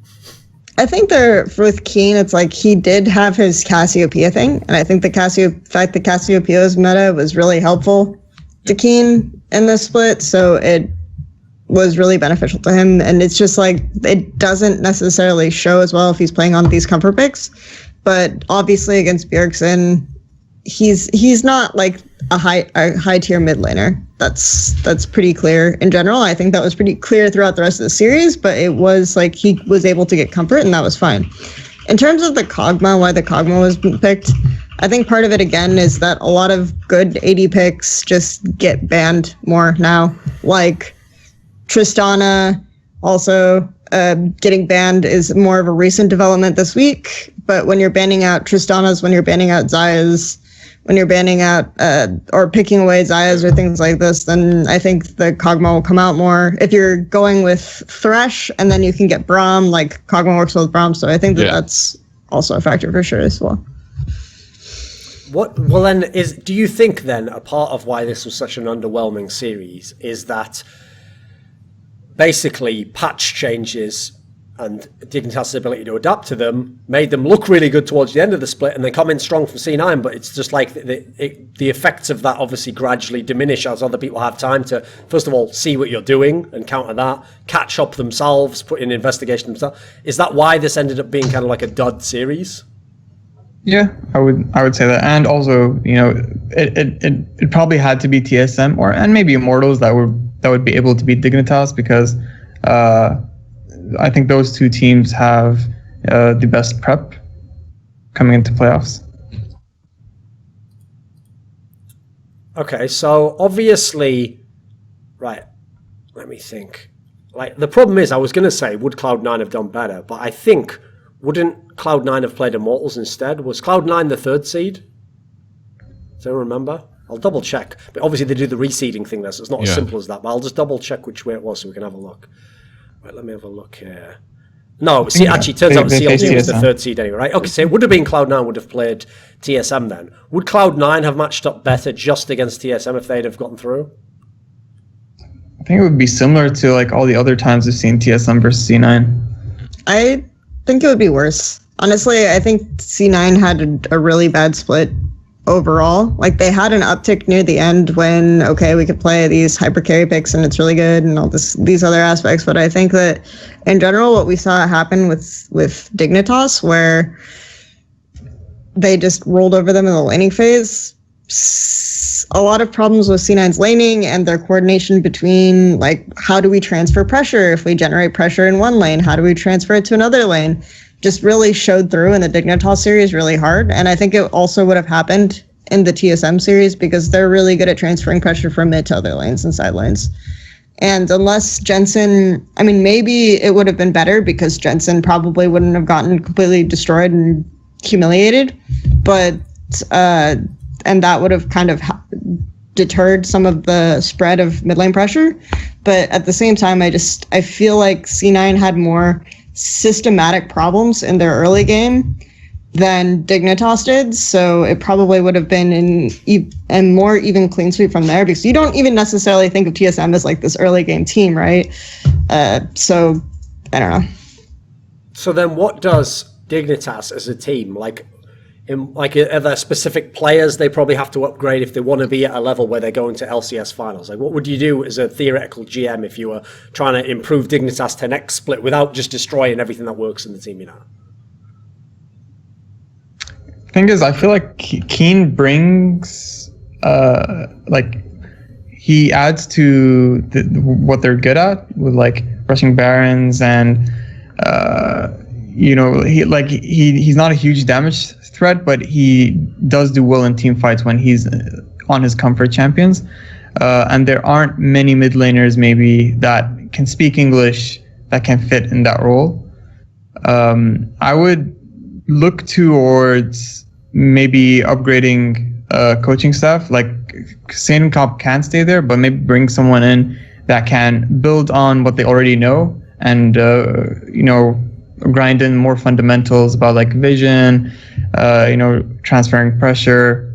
I think with Keen, it's like he did have his Cassiopeia thing, and I think the fact that Cassiopeia's meta was really helpful to Keen in this split, so it was really beneficial to him. And it's just like, it doesn't necessarily show as well if he's playing on these comfort picks, but obviously against Bjergsen, he's not like a high tier mid laner. That's pretty clear in general. I think that was pretty clear throughout the rest of the series, but it was like he was able to get comfort, and that was fine. In terms of the Kog'Maw, why the Kog'Maw was picked, I think part of it again is that a lot of good AD picks just get banned more now. Like Tristana also getting banned is more of a recent development this week, but when you're banning out Tristana's, when you're banning out Xayah's, when you're banning out or picking away Xayah's or things like this, then I think the Kog'Maw will come out more. If you're going with Thresh and then you can get Braum, like Kog'Maw works well with Braum, so I think that's also a factor for sure as well. Do you think then a part of why this was such an underwhelming series is that basically patch changes and Dignitas' ability to adapt to them made them look really good towards the end of the split, and they come in strong from C9, but it's just like the effects of that obviously gradually diminish as other people have time to, first of all, see what you're doing and counter that, catch up themselves, put in investigation themselves. Is that why this ended up being kind of like a dud series? Yeah, I would say that. And also, it probably had to be TSM and maybe Immortals that would be able to beat Dignitas, because I think those 2 teams have the best prep coming into playoffs. Okay, so obviously, right, let me think. Like, the problem is, I was going to say, would Cloud9 have done better? But I think, wouldn't Cloud9 have played Immortals instead? Was Cloud9 the 3rd seed? Does anyone remember? I'll double check. But obviously they do the reseeding thing there, so it's not as simple as that. But I'll just double check which way it was so we can have a look. Right, let me have a look here. No, see, actually, it turns out CLG was the 3rd seed anyway, right? Okay, so it would have been Cloud9 would have played TSM then. Would Cloud9 have matched up better just against TSM if they'd have gotten through? I think it would be similar to like all the other times we've seen TSM versus C9. I think it would be worse. Honestly, I think C9 had a really bad split overall. Like, they had an uptick near the end when, okay, we could play these hyper carry picks and it's really good and all these other aspects, but I think that in general what we saw happen with Dignitas, where they just rolled over them in the laning phase, a lot of problems with C9's laning and their coordination between, like, how do we transfer pressure? If we generate pressure in one lane, how do we transfer it to another lane? Just really showed through in the Dignitas series really hard. And I think it also would have happened in the TSM series because they're really good at transferring pressure from mid to other lanes and side lanes. And unless Jensen, I mean, maybe it would have been better because Jensen probably wouldn't have gotten completely destroyed and humiliated. But and that would have kind of deterred some of the spread of mid lane pressure. But at the same time, I feel like C9 had more systematic problems in their early game than Dignitas did, so it probably would have been a more even clean sweep from there, because you don't even necessarily think of TSM as like this early game team, right? So I don't know. So then what does Dignitas as a team, are there specific players they probably have to upgrade if they want to be at a level where they're going to LCS finals? Like, what would you do as a theoretical GM if you were trying to improve Dignitas to next split without just destroying everything that works in the team, Thing is, I feel like Keen brings, he adds to what they're good at with like rushing barons and, he's not a huge damage threat, but he does do well in team fights when he's on his comfort champions. And there aren't many mid laners maybe that can speak English that can fit in that role. I would look towards maybe upgrading coaching staff. Like Sane and Cop can stay there, but maybe bring someone in that can build on what they already know and grind in more fundamentals about like vision, transferring pressure.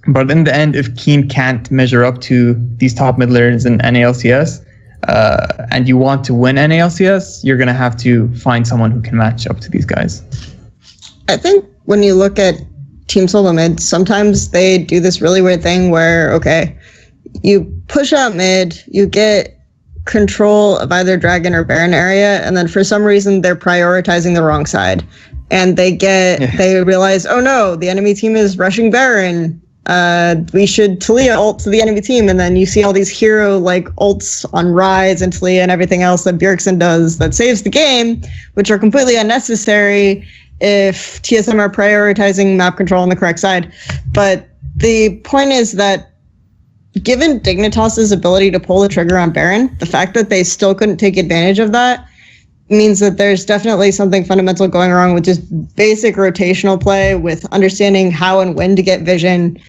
But in the end, if Keen can't measure up to these top mid laners in NA LCS, and you want to win NA LCS, you're gonna have to find someone who can match up to these guys. I think when you look at Team Solo mid, sometimes they do this really weird thing where, okay, you push out mid, you get control of either Dragon or Baron area, and then for some reason they're prioritizing the wrong side. And they realize, oh no, the enemy team is rushing Baron. We should Talia ult to the enemy team, and then you see all these hero like ults on Rise and Talia and everything else that Bjergsen does that saves the game, which are completely unnecessary if TSM are prioritizing map control on the correct side. But the point is that given Dignitas's ability to pull the trigger on Baron, the fact that they still couldn't take advantage of that means that there's definitely something fundamental going wrong with just basic rotational play, with understanding how and when to get vision.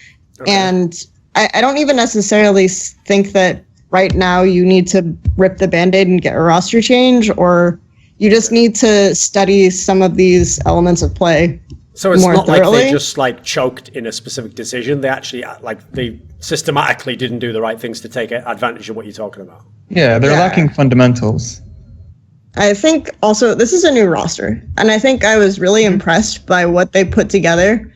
Okay. And I don't even necessarily think that right now you need to rip the Band-Aid and get a roster change, or you just need to study some of these elements of play. So it's not thoroughly. Like they just like choked in a specific decision. They actually they systematically didn't do the right things to take advantage of what you're talking about. Yeah, they're lacking fundamentals. I think also this is a new roster, and I think I was really impressed by what they put together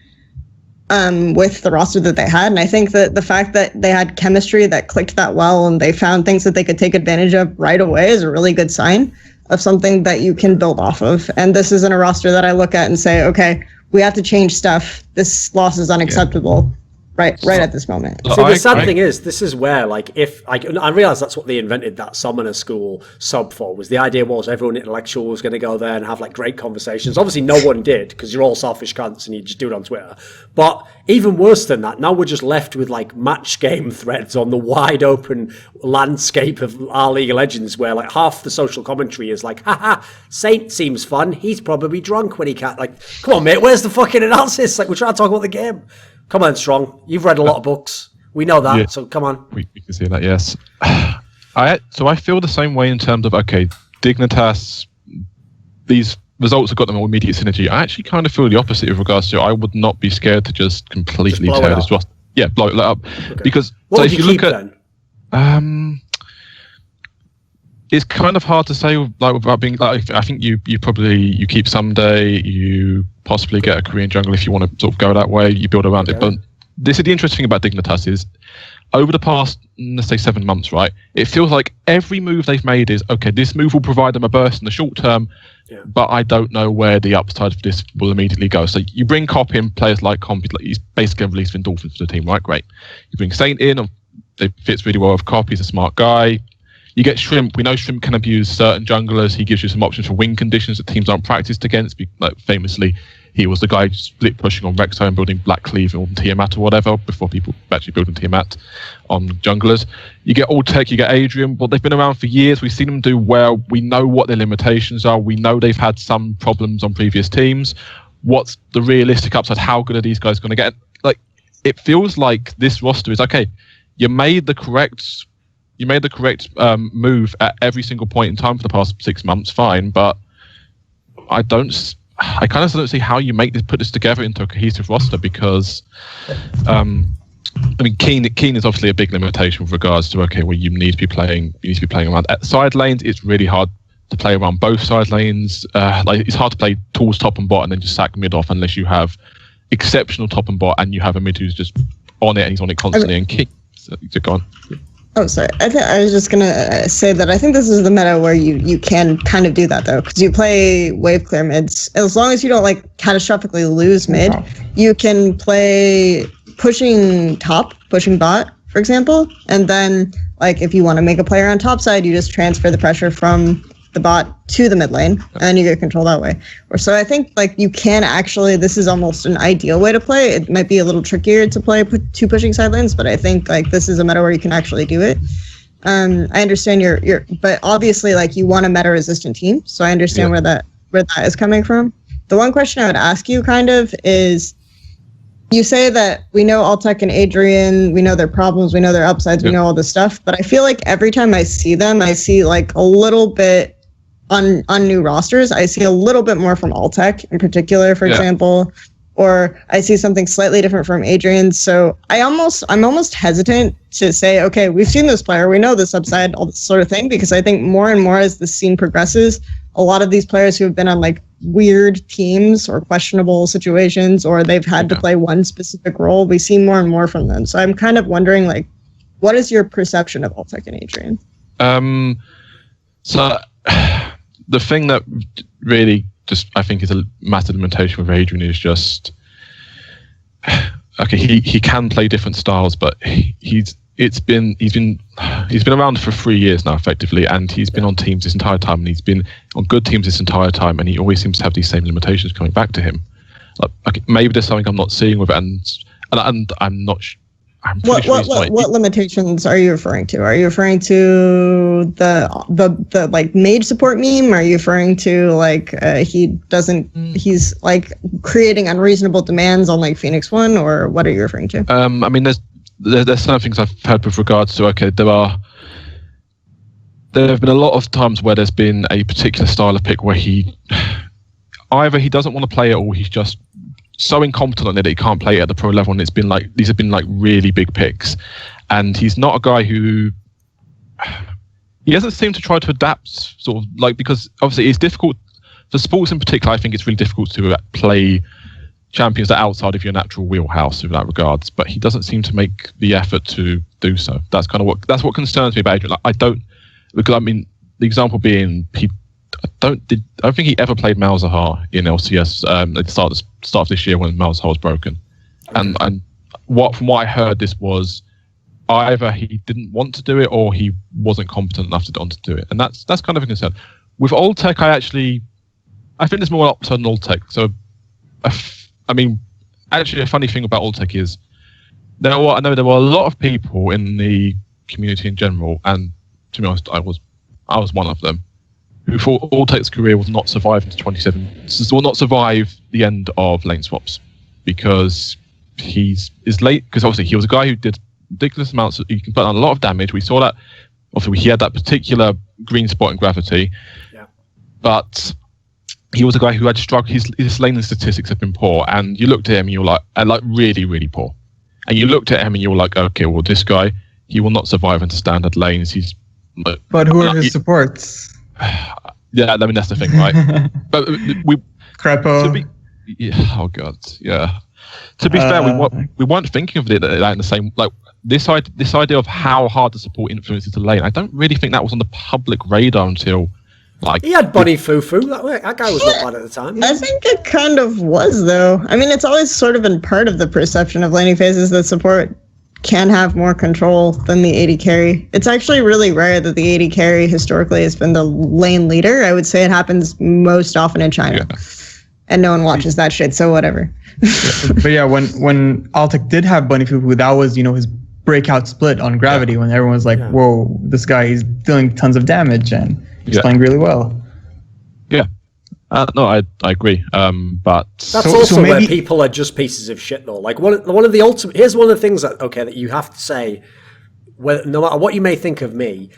with the roster that they had. And I think that the fact that they had chemistry that clicked that well and they found things that they could take advantage of right away is a really good sign of something that you can build off of. And this isn't a roster that I look at and say, okay, we have to change stuff. This loss is unacceptable. Right at this moment. See, the sad thing is, this is where, I realize that's what they invented that Summoner School sub for, was the idea was everyone intellectual was going to go there and have, great conversations. Obviously, no one did, because you're all selfish cunts and you just do it on Twitter. But even worse than that, now we're just left with, match game threads on the wide open landscape of our League of Legends, where, half the social commentary is haha, Saint seems fun. He's probably drunk when he can't. Come on, mate, where's the fucking analysis? We're trying to talk about the game. Come on, Strong. You've read a lot of books. We know that, so come on. We can see that, yes. So I feel the same way in terms of, okay, Dignitas, these results have got them immediate synergy. I actually kind of feel the opposite with regards to I would not be scared to just completely tear this roster. Yeah, blow it up. Okay. Because what would you look at then? It's kind of hard to say without being I think you keep someday, you possibly get a Korean jungle if you want to sort of go that way, you build around it. But this is the interesting thing about Dignitas is over the past, let's say 7 months, right? It feels like every move they've made is, okay, this move will provide them a burst in the short term, but I don't know where the upside of this will immediately go. So you bring Cop in, players like Comp, he's basically released Endorphins for the team, right? Great. You bring Saint in, it fits really well with Cop, he's a smart guy. You get Shrimp. We know Shrimp can abuse certain junglers. He gives you some options for win conditions that teams aren't practiced against. Famously, he was the guy split pushing on Rexo and building Black Cleave on Tiamat or whatever before people actually building Tiamat on junglers. You get Alltech, you get Adrian. Well, they've been around for years. We've seen them do well. We know what their limitations are. We know they've had some problems on previous teams. What's the realistic upside? How good are these guys going to get? it feels like this roster is okay. You made the correct move at every single point in time for the past 6 months. Fine, but I kind of don't see how you put this together into a cohesive roster because, I mean, Keen is obviously a big limitation with regards to you need to be playing around at side lanes. It's really hard to play around both side lanes. It's hard to play tools top and bot and then just sack mid off unless you have exceptional top and bot and you have a mid who's just on it and he's on it constantly. And Keen, so go on. Oh, sorry. I was just gonna say that I think this is the meta where you can kind of do that though, because you play wave clear mids. As long as you don't like catastrophically lose mid, you can play pushing top, pushing bot, for example, and then like if you want to make a player on top side, you just transfer the pressure from the bot to the mid lane, and you get control that way. Or so I think like you can actually. This is almost an ideal way to play. It might be a little trickier to play two pushing side lanes, but I think like this is a meta where you can actually do it. I understand your, but obviously like you want a meta resistant team, so I understand where that is coming from. The one question I would ask you kind of is, you say that we know Altec and Adrian, we know their problems, we know their upsides, we know all this stuff, but I feel like every time I see them, I see like a little bit on new rosters, I see a little bit more from Altec in particular, for example, or I see something slightly different from Adrian. So I'm almost hesitant to say, okay, we've seen this player, we know this upside, all this sort of thing, because I think more and more as the scene progresses, a lot of these players who have been on like weird teams or questionable situations, or they've had to play one specific role, we see more and more from them. So I'm kind of wondering, like, what is your perception of Altec and Adrian? So the thing that really just I think is a massive limitation with Adrian is just he can play different styles, but he's been around for 3 years now effectively, and he's been on teams this entire time, and he's been on good teams this entire time, and he always seems to have these same limitations coming back to him. Like, maybe there's something I'm not seeing with it, and I'm not. What limitations are you referring to? Are you referring to the like mage support meme? Are you referring to like he's like creating unreasonable demands on like Phoenix One, or what are you referring to? I mean, there's some things I've heard with regards to there have been a lot of times where there's been a particular style of pick where either he doesn't want to play it, or he's just so incompetent on it that he can't play it at the pro level, and it's been like these have been like really big picks, and he's not a guy who he doesn't seem to try to adapt, sort of like, because obviously it's difficult for sports in particular. I think it's really difficult to play champions that are outside of your natural wheelhouse in that regards, but he doesn't seem to make the effort to do so. That's what concerns me about Adrian. Like, because I mean, the example being I don't think he ever played Malzahar in LCS at the start of this year when Malzahar was broken. And from what I heard, this was either he didn't want to do it or he wasn't competent enough to do it. And that's kind of a concern. With Altec, I think there's more upside on Altec. So I mean, actually a funny thing about Altec is I know there were a lot of people in the community in general, and to be honest, I was one of them, who thought Altec's career will not survive into 27. Will not survive the end of lane swaps because is late. Because obviously he was a guy who did ridiculous amounts. He can put on a lot of damage. We saw that. Obviously he had that particular green spot in Gravity, but he was a guy who had struggled. His laning statistics have been poor, and you looked at him and you were like really, really poor. And you looked at him and you were like, okay, well, this guy, he will not survive into standard lanes. He's. But who are his supports? Yeah, I mean that's the thing, right? But Crepo. Oh god, yeah. To be fair, we weren't thinking of it in the same like this idea of how hard the support influences the lane. I don't really think that was on the public radar until like he had Bonnie Fufu. That guy was not bad at the time. I think it kind of was though. I mean, it's always sort of been part of the perception of laning phases that support can have more control than the AD carry. It's actually really rare that the AD carry historically has been the lane leader. I would say it happens most often in China. Yeah. And no one watches that shit, so whatever. But yeah, when Altec did have Bunny Fufu, that was, his breakout split on Gravity when everyone was like, whoa, this guy, he's dealing tons of damage and he's playing really well. Yeah. No, I agree. But that's also where people are just pieces of shit, though. Like one of the ultimate. Here's one of the things that you have to say. No matter what you may think of me,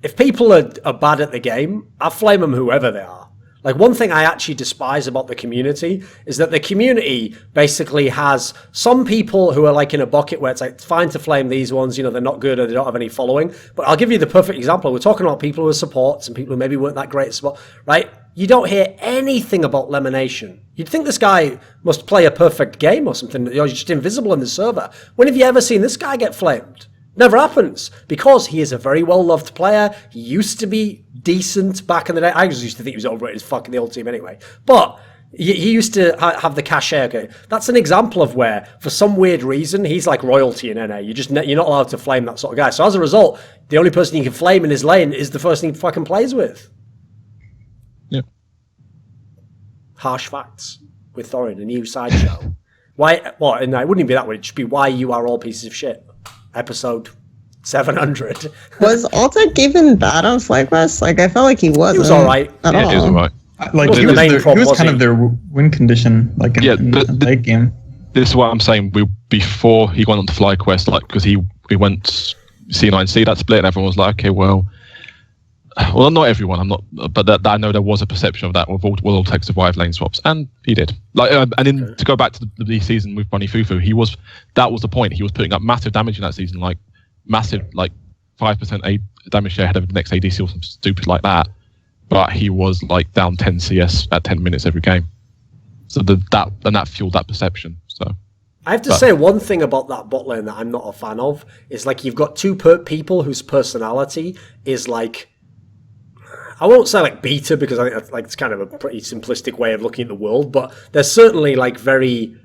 if people are bad at the game, I flame them whoever they are. Like, one thing I actually despise about the community is that the community basically has some people who are like in a bucket where it's like, it's fine to flame these ones, they're not good or they don't have any following. But I'll give you the perfect example. We're talking about people who are supports and people who maybe weren't that great at support, right? You don't hear anything about Lemonation. You'd think this guy must play a perfect game or something. You're just invisible in the server. When have you ever seen this guy get flamed? Never happens, because he is a very well-loved player. He used to be decent back in the day. I just used to think he was overrated as fuck in the old team anyway. But he used to have the cachet. Okay, that's an example of where, for some weird reason, he's like royalty in NA. You're not allowed to flame that sort of guy. So as a result, the only person you can flame in his lane is the person he fucking plays with. Yeah. Harsh facts with Thorin, a new sideshow. Why? Well, and it wouldn't even be that way. It'd just be why you are all pieces of shit. Episode 700. Was Altec even bad on FlyQuest? Like, I felt like he wasn't. He was all right. At all. He was all right. Like, he was kind of their win condition, like in the late game. This is what I'm saying. Before he went on to FlyQuest, like, because he went C9C, that split, and everyone was like, okay, well, not everyone. I'm not, but that I know there was a perception of that. Will Altec survive lane swaps? And he did. Like, and then to go back to the season with Bunny Fufu, that was the point. He was putting up massive damage in that season, like massive, like 5% damage share ahead of the next ADC or something stupid like that. But he was like down 10 CS at 10 minutes every game. So that fueled that perception. So I have to say one thing about that bot lane that I'm not a fan of is, like, you've got two people whose personality is like, I won't say like beta, because I think that's, like, it's kind of a pretty simplistic way of looking at the world, but they're certainly like very,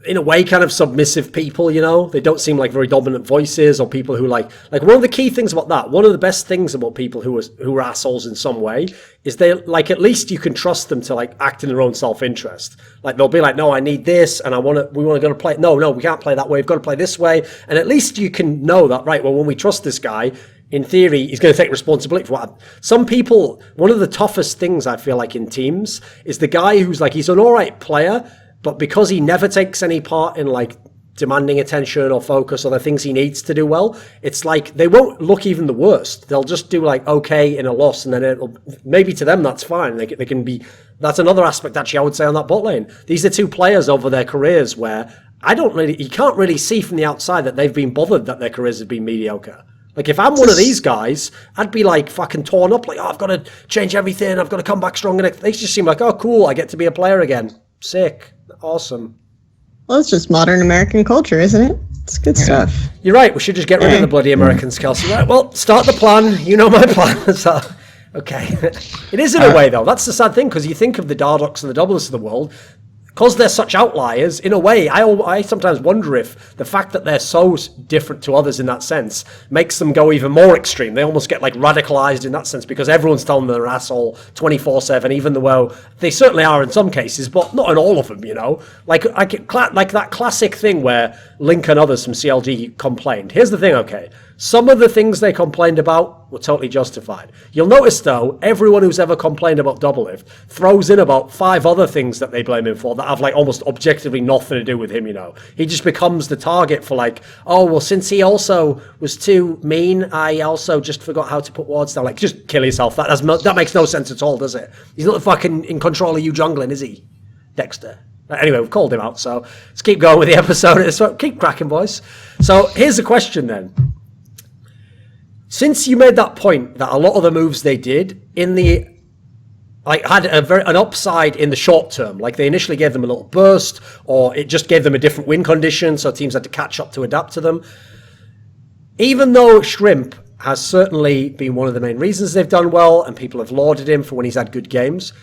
in a way, kind of submissive people, They don't seem like very dominant voices, or people who like one of the key things about that, one of the best things about people who are assholes in some way is they, like, at least you can trust them to, like, act in their own self-interest. Like, they'll be like, no, I need this, and we want to go to play. No, we can't play that way. We've got to play this way. And at least you can know that, right, well, when we trust this guy, in theory, he's going to take responsibility for what. Some people, one of the toughest things I feel like in teams is the guy who's like, he's an all right player, but because he never takes any part in, like, demanding attention or focus or the things he needs to do well, it's like they won't look even the worst. They'll just do, like, okay in a loss, and then maybe to them that's fine. They can be. That's another aspect, actually, I would say, on that bot lane. These are two players over their careers where you can't really see from the outside that they've been bothered that their careers have been mediocre. Like, if I'm one of these guys, I'd be, like, fucking torn up. Like, I've got to change everything. I've got to come back strong. And they just seem like, oh, cool, I get to be a player again. Sick. Awesome. Well, it's just modern American culture, isn't it? It's good stuff. You're right. We should just get rid of the bloody Americans, Kelsey. Right, well, start the plan. You know my plan. So, okay. It is in a way, though. That's the sad thing, because you think of the Dardoks and the Doublers of the world. Because they're such outliers, in a way, I sometimes wonder if the fact that they're so different to others in that sense makes them go even more extreme. They almost get, like, radicalized in that sense, because everyone's telling them they're an asshole 24/7, even though they certainly are in some cases, but not in all of them, Like that classic thing where Link and others from CLG complained. Here's the thing, okay. Some of the things they complained about were totally justified. You'll notice, though, everyone who's ever complained about Doublelift throws in about 5 other things that they blame him for that have, like, almost objectively nothing to do with him, He just becomes the target for, like, oh, well, since he also was too mean, I also just forgot how to put wards down. Like, just kill yourself. That makes no sense at all, does it? He's not fucking in control of you jungling, is he? Dexter. Anyway, we've called him out, so let's keep going with the episode. So keep cracking, boys. So here's the question, then. Since you made that point that a lot of the moves they did had an upside in the short term, like they initially gave them a little burst, or it just gave them a different win condition, so teams had to catch up to adapt to them. Even though Shrimp has certainly been one of the main reasons they've done well, and people have lauded him for when he's had good games,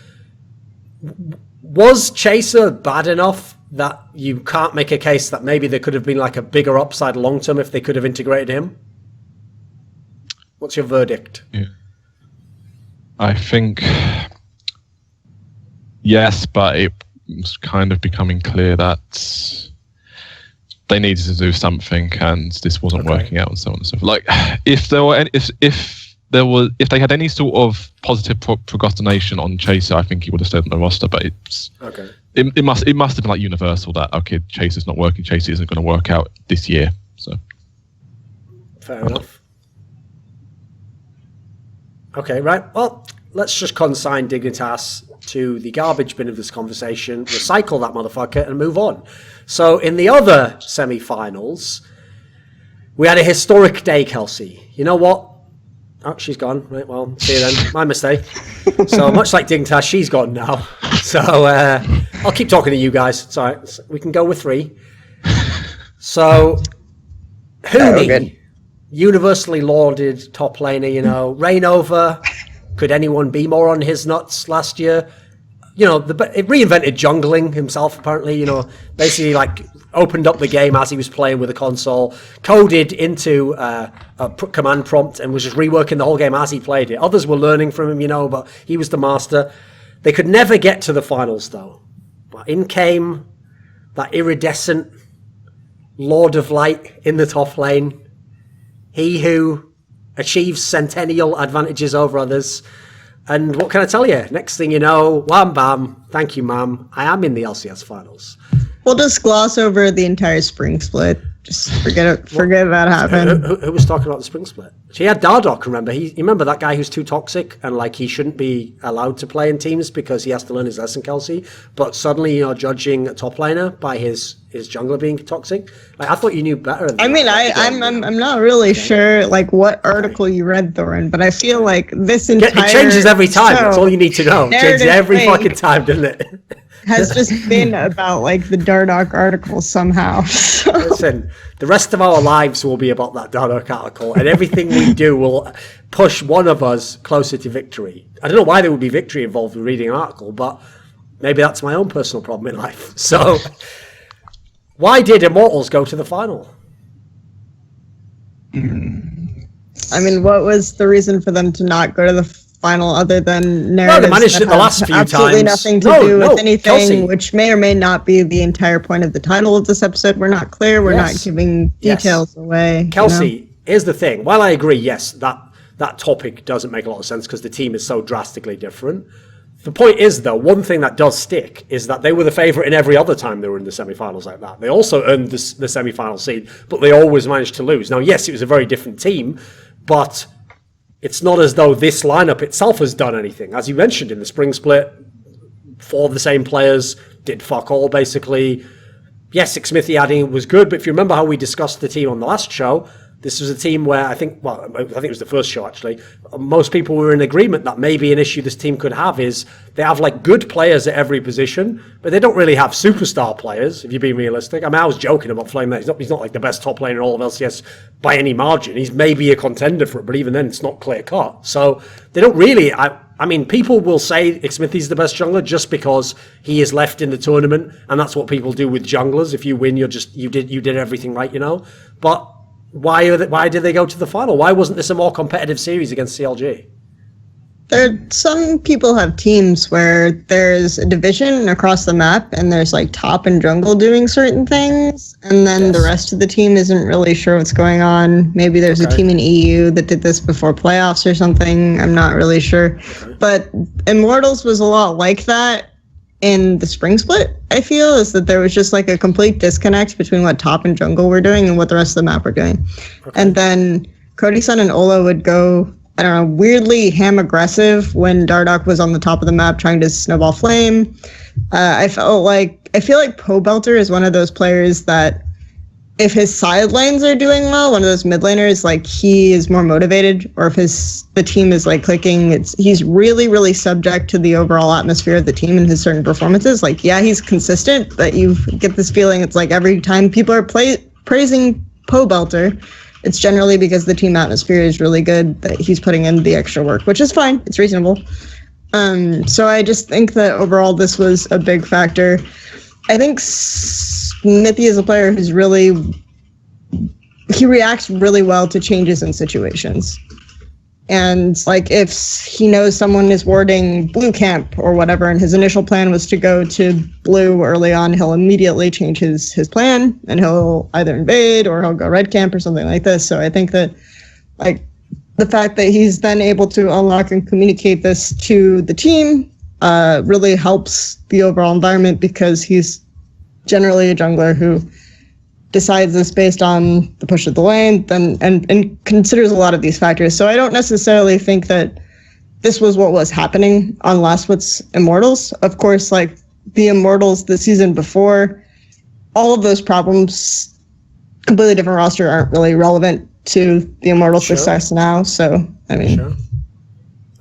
was Chaser bad enough that you can't make a case that maybe there could have been, like, a bigger upside long term if they could have integrated him? What's your verdict? Yeah. I think yes, but it was kind of becoming clear that they needed to do something, and this wasn't working out, and so on and so forth. Like, if there if they had any sort of positive procrastination on Chaser, I think he would have stayed on the roster. But it's okay. It must have been like universal that okay, Chaser's not working. Chaser isn't going to work out this year. So fair enough. Okay, right. Well, let's just consign Dignitas to the garbage bin of this conversation, recycle that motherfucker, and move on. So in the other semi-finals, we had a historic day, Kelsey. You know what? Oh, she's gone. Right, well, see you then. My mistake. So much like Dignitas, she's gone now. So I'll keep talking to you guys. It's all right. We can go with 3. So, Hooney, universally lauded top laner, you know, reign over. Could anyone be more on his nuts last year? You know, it reinvented jungling himself, apparently, you know, basically like opened up the game as he was playing with a console, coded into a command prompt and was just reworking the whole game as he played it. Others were learning from him, you know, but he was the master. They could never get to the finals, though. But in came that iridescent Lord of Light in the top lane. He who achieves centennial advantages over others. And what can I tell you? Next thing you know, wham bam, thank you, ma'am, I am in the LCS finals. We'll just gloss over the entire spring split. Just forget it. Forget that happened. Who was talking about the spring split? She had Dardoch, remember? You remember that guy who's too toxic and like he shouldn't be allowed to play in teams because he has to learn his lesson, Kelsey. But suddenly you're judging a top laner by his jungler being toxic. Like, I thought you knew better. I mean, I'm not really sure like what article you read, Thorin, but I feel like this entire it changes every time. That's all you need to know. It changes every thing fucking time, doesn't it? has just been about like the Dardoch article somehow. So. Listen, the rest of our lives will be about that Dardoch article, and everything we do will push one of us closer to victory. I don't know why there would be victory involved with reading an article, but maybe that's my own personal problem in life. So, why did Immortals go to the final? I mean, what was the reason for them to not go to the final other than narratives? Well, they managed it the last few absolutely times. Nothing to do with anything, Kelsey. which may or may not be the entire point of the title of this episode. We're not clear. We're not giving details away. Kelsey, here's the thing. While I agree, yes, that topic doesn't make a lot of sense because the team is so drastically different. The point is, though, one thing that does stick is that they were the favourite in every other time they were in the semi-finals like that. They also earned the semi-final seed, but they always managed to lose. Now, yes, it was a very different team, but it's not as though this lineup itself has done anything. As you mentioned in the spring split, 4 of the same players did fuck all, basically. Yes, Smithy adding was good, but if you remember how we discussed the team on the last show, this was a team where I think it was the first show actually, most people were in agreement that maybe an issue this team could have is they have like good players at every position, but they don't really have superstar players, if you're being realistic. I mean, I was joking about Flame that he's not like the best top player in all of LCS by any margin. He's maybe a contender for it, but even then it's not clear cut. So they don't really, I mean, people will say Smithy's the best jungler just because he is left in the tournament, and that's what people do with junglers. If you win, you did everything right, you know. But why did they go to the final? Why wasn't this a more competitive series against CLG? Some people have teams where there's a division across the map and there's like top and jungle doing certain things, and then the rest of the team isn't really sure what's going on. Maybe there's a team in EU that did this before playoffs or something. I'm not really sure. But Immortals was a lot like that in the spring split, I feel, is that there was just like a complete disconnect between what top and jungle were doing and what the rest of the map were doing. And then Cody-san and Ola would go, I don't know, weirdly ham aggressive when Dardoch was on the top of the map trying to snowball flame. I feel like Pobelter is one of those players that if his side lanes are doing well, one of those mid laners, like he is more motivated, or if the team is like clicking, he's really, really subject to the overall atmosphere of the team and his certain performances. Like, yeah, he's consistent, but you get this feeling it's like every time people are praising Pobelter, it's generally because the team atmosphere is really good, that he's putting in the extra work, which is fine. It's reasonable. So I just think that overall this was a big factor. I think Smithy is a player who's he reacts really well to changes in situations. And like if he knows someone is warding blue camp or whatever, and his initial plan was to go to blue early on, he'll immediately change his plan, and he'll either invade or he'll go red camp or something like this. So I think that like the fact that he's then able to unlock and communicate this to the team really helps the overall environment, because he's generally a jungler who decides this based on the push of the lane and considers a lot of these factors. So I don't necessarily think that this was what was happening on Last Wit's Immortals. Of course, like the Immortals the season before, all of those problems, completely different roster, aren't really relevant to the Immortal success now. So, I mean. Sure.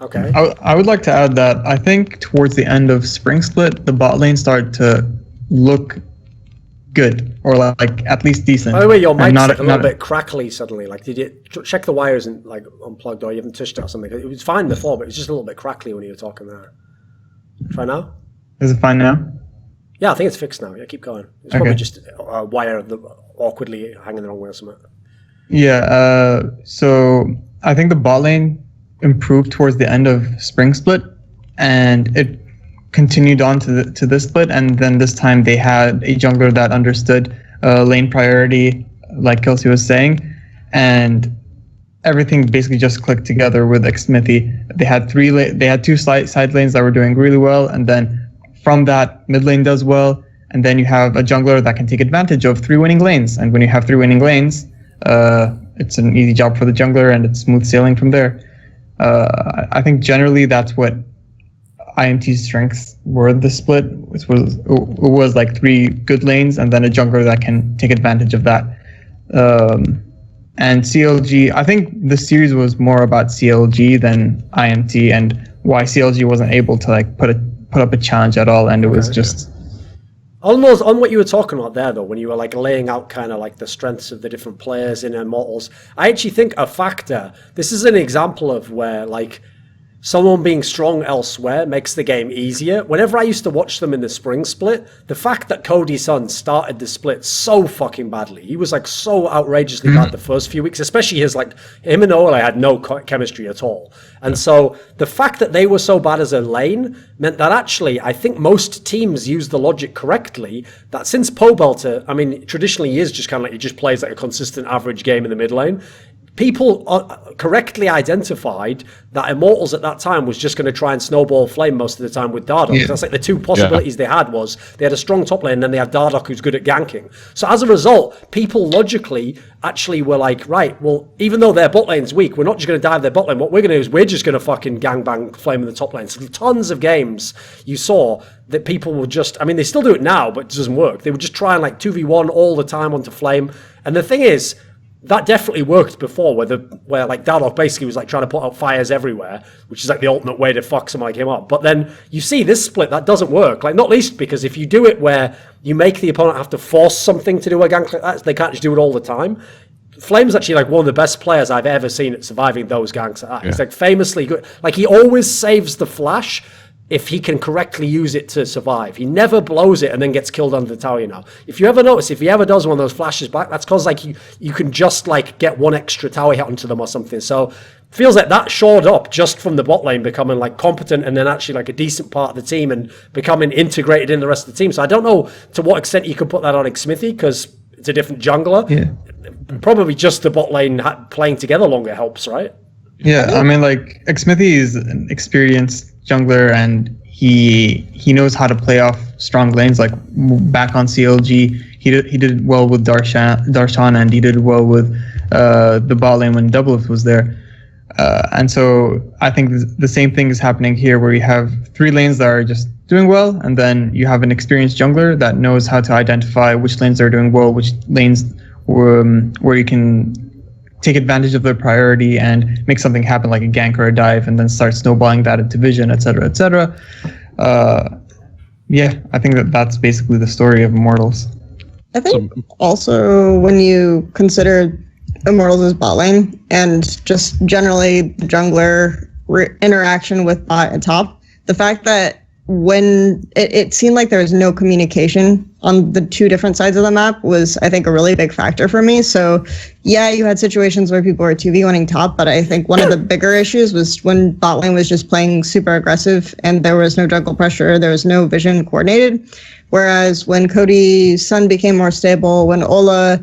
Okay. I would like to add that I think towards the end of Spring Split, the bot lane started to look good, or like at least decent. By the way, your mic's like a little bit crackly suddenly. Like, did you check the wire isn't like unplugged, or you haven't touched it or something? It was fine before, but it was just a little bit crackly when you were talking there. Try now. Is it fine now? Yeah, I think it's fixed now. Yeah, keep going. It's probably just a wire awkwardly hanging the wrong way or something. Yeah. So I think the bot lane improved towards the end of Spring Split, and it continued on to this split, and then this time they had a jungler that understood lane priority, like Kelsey was saying, and everything basically just clicked together with Xmithy. They had two side lanes that were doing really well, and then from that, mid lane does well, and then you have a jungler that can take advantage of 3 winning lanes, and when you have 3 winning lanes, it's an easy job for the jungler, and it's smooth sailing from there. I think generally that's what IMT's strengths were this split, which was like 3 good lanes and then a jungler that can take advantage of that. And CLG, I think the series was more about CLG than IMT, and why CLG wasn't able to like put up a challenge at all, and it was just... Almost on what you were talking about there, though, when you were like laying out kind of like the strengths of the different players in Immortals, I actually think a factor, this is an example of where like someone being strong elsewhere makes the game easier. Whenever I used to watch them in the Spring Split, the fact that Cody Sun started the split so fucking badly, he was like so outrageously bad the first few weeks, especially him and Ole had no chemistry at all. And so the fact that they were so bad as a lane meant that actually I think most teams use the logic correctly that since Pobelter, I mean, traditionally he is just kind of like, he just plays like a consistent average game in the mid lane. People correctly identified that Immortals at that time was just going to try and snowball flame most of the time with Dardoch. Yeah. That's like the 2 possibilities they had was they had a strong top lane and then they had Dardoch who's good at ganking. So as a result, people logically actually were like, right, well, even though their bot lane's weak, we're not just going to dive their bot lane. What we're going to do is we're just going to fucking gangbang flame in the top lane. So tons of games you saw that people will just, I mean, they still do it now, but it doesn't work. They would just try and like 2v1 all the time onto flame. And the thing is, that definitely worked before, where like Dardoch basically was like trying to put out fires everywhere, which is like the ultimate way to fuck someone like him up. But then you see this split, that doesn't work. Like not least because if you do it where you make the opponent have to force something to do a gank like that, they can't just do it all the time. Flame's actually like one of the best players I've ever seen at surviving those ganks like that. Yeah. He's like famously good. Like he always saves the flash if he can correctly use it to survive. He never blows it and then gets killed under the tower, you know. If you ever notice, if he ever does one of those flashes back, that's because like you can just like get 1 extra tower hit onto them or something. So feels like that shored up just from the bot lane becoming like competent and then actually like a decent part of the team and becoming integrated in the rest of the team. So I don't know to what extent you could put that on Xmithy because it's a different jungler. Yeah. Probably just the bot lane playing together longer helps, right? Yeah, I mean like Xmithy is an experienced jungler and he knows how to play off strong lanes. Like back on CLG, he did well with Darshan and he did well with the bot lane when Doublelift was there. And so I think the same thing is happening here, where you have 3 lanes that are just doing well, and then you have an experienced jungler that knows how to identify which lanes are doing well, which lanes where you can take advantage of their priority and make something happen like a gank or a dive, and then start snowballing that into vision, etc., etc. Yeah, I think that's basically the story of Immortals. I think also when you consider Immortals as bot lane and just generally the jungler interaction with bot and top, the fact that when it seemed like there was no communication on the 2 different sides of the map was, I think, a really big factor for me. So yeah, you had situations where people were 2v1ing top, but I think one of the bigger issues was when bot lane was just playing super aggressive and there was no jungle pressure, there was no vision coordinated. Whereas when Cody Sun became more stable, when Ola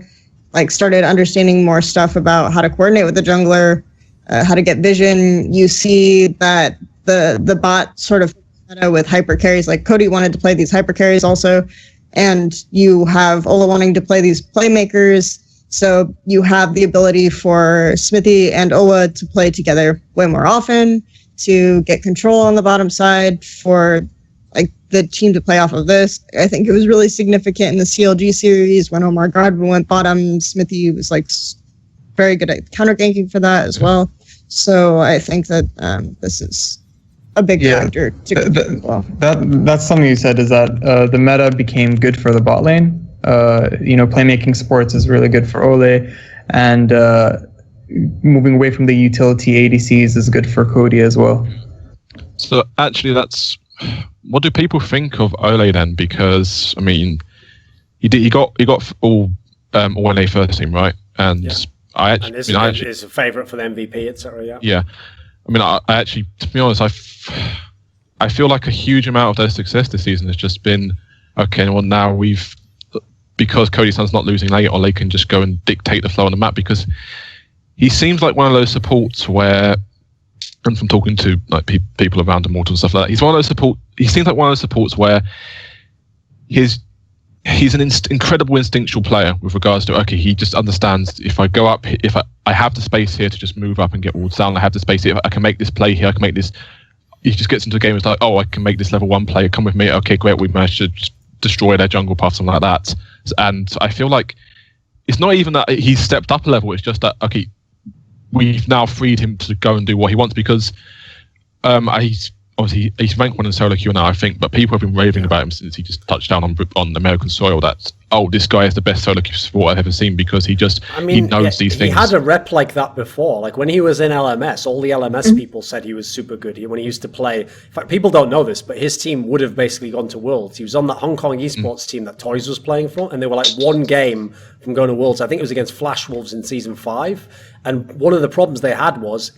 like started understanding more stuff about how to coordinate with the jungler, how to get vision. You see that the bot sort of with hyper carries, like Cody wanted to play these hyper carries also, and you have Ola wanting to play these playmakers. So you have the ability for Smithy and Ola to play together way more often, to get control on the bottom side, for like the team to play off of this. I think it was really significant in the CLG series when Omar Godwin went bottom. Smithy was like very good at counter ganking for that as well. So I think that this is a big factor to that's something you said, is that the meta became good for the bot lane. Playmaking sports is really good for Ole, and moving away from the utility ADCs is good for Cody as well. So actually, what do people think of Ole then? Because I mean, he got all NA first team, right? And I actually is a favourite for the MVP, etc. Yeah. Yeah, I mean, I actually, to be honest, I feel like a huge amount of their success this season has just been okay. Well, now because Cody Sun's not losing late, Ole can just go and dictate the flow on the map, because he seems like one of those supports where, and from talking to like people around Immortal and stuff like that, he seems like one of those supports where he's an incredible instinctual player with regards to, okay, he just understands, if I go up, if I have the space here to just move up and get walls down, I have the space here, I can make this play here, I can make this. He just gets into a game, it's like, oh, I can make this level 1 play, come with me, okay, great, we managed to destroy their jungle path, something like that. And I feel like it's not even that he's stepped up a level, it's just that, okay, we've now freed him to go and do what he wants, because he's ranked 1 in solo queue now, I think, but people have been raving about him since he just touched down on American soil, that, oh, this guy is the best solo queue support I've ever seen, because he knows these things. He had a rep like that before. Like when he was in LMS, all the LMS people said he was super good. When he used to play, in fact, people don't know this, but his team would have basically gone to Worlds. He was on that Hong Kong esports team that Toys was playing for, and they were like 1 game from going to Worlds. I think it was against Flash Wolves in Season 5. And one of the problems they had was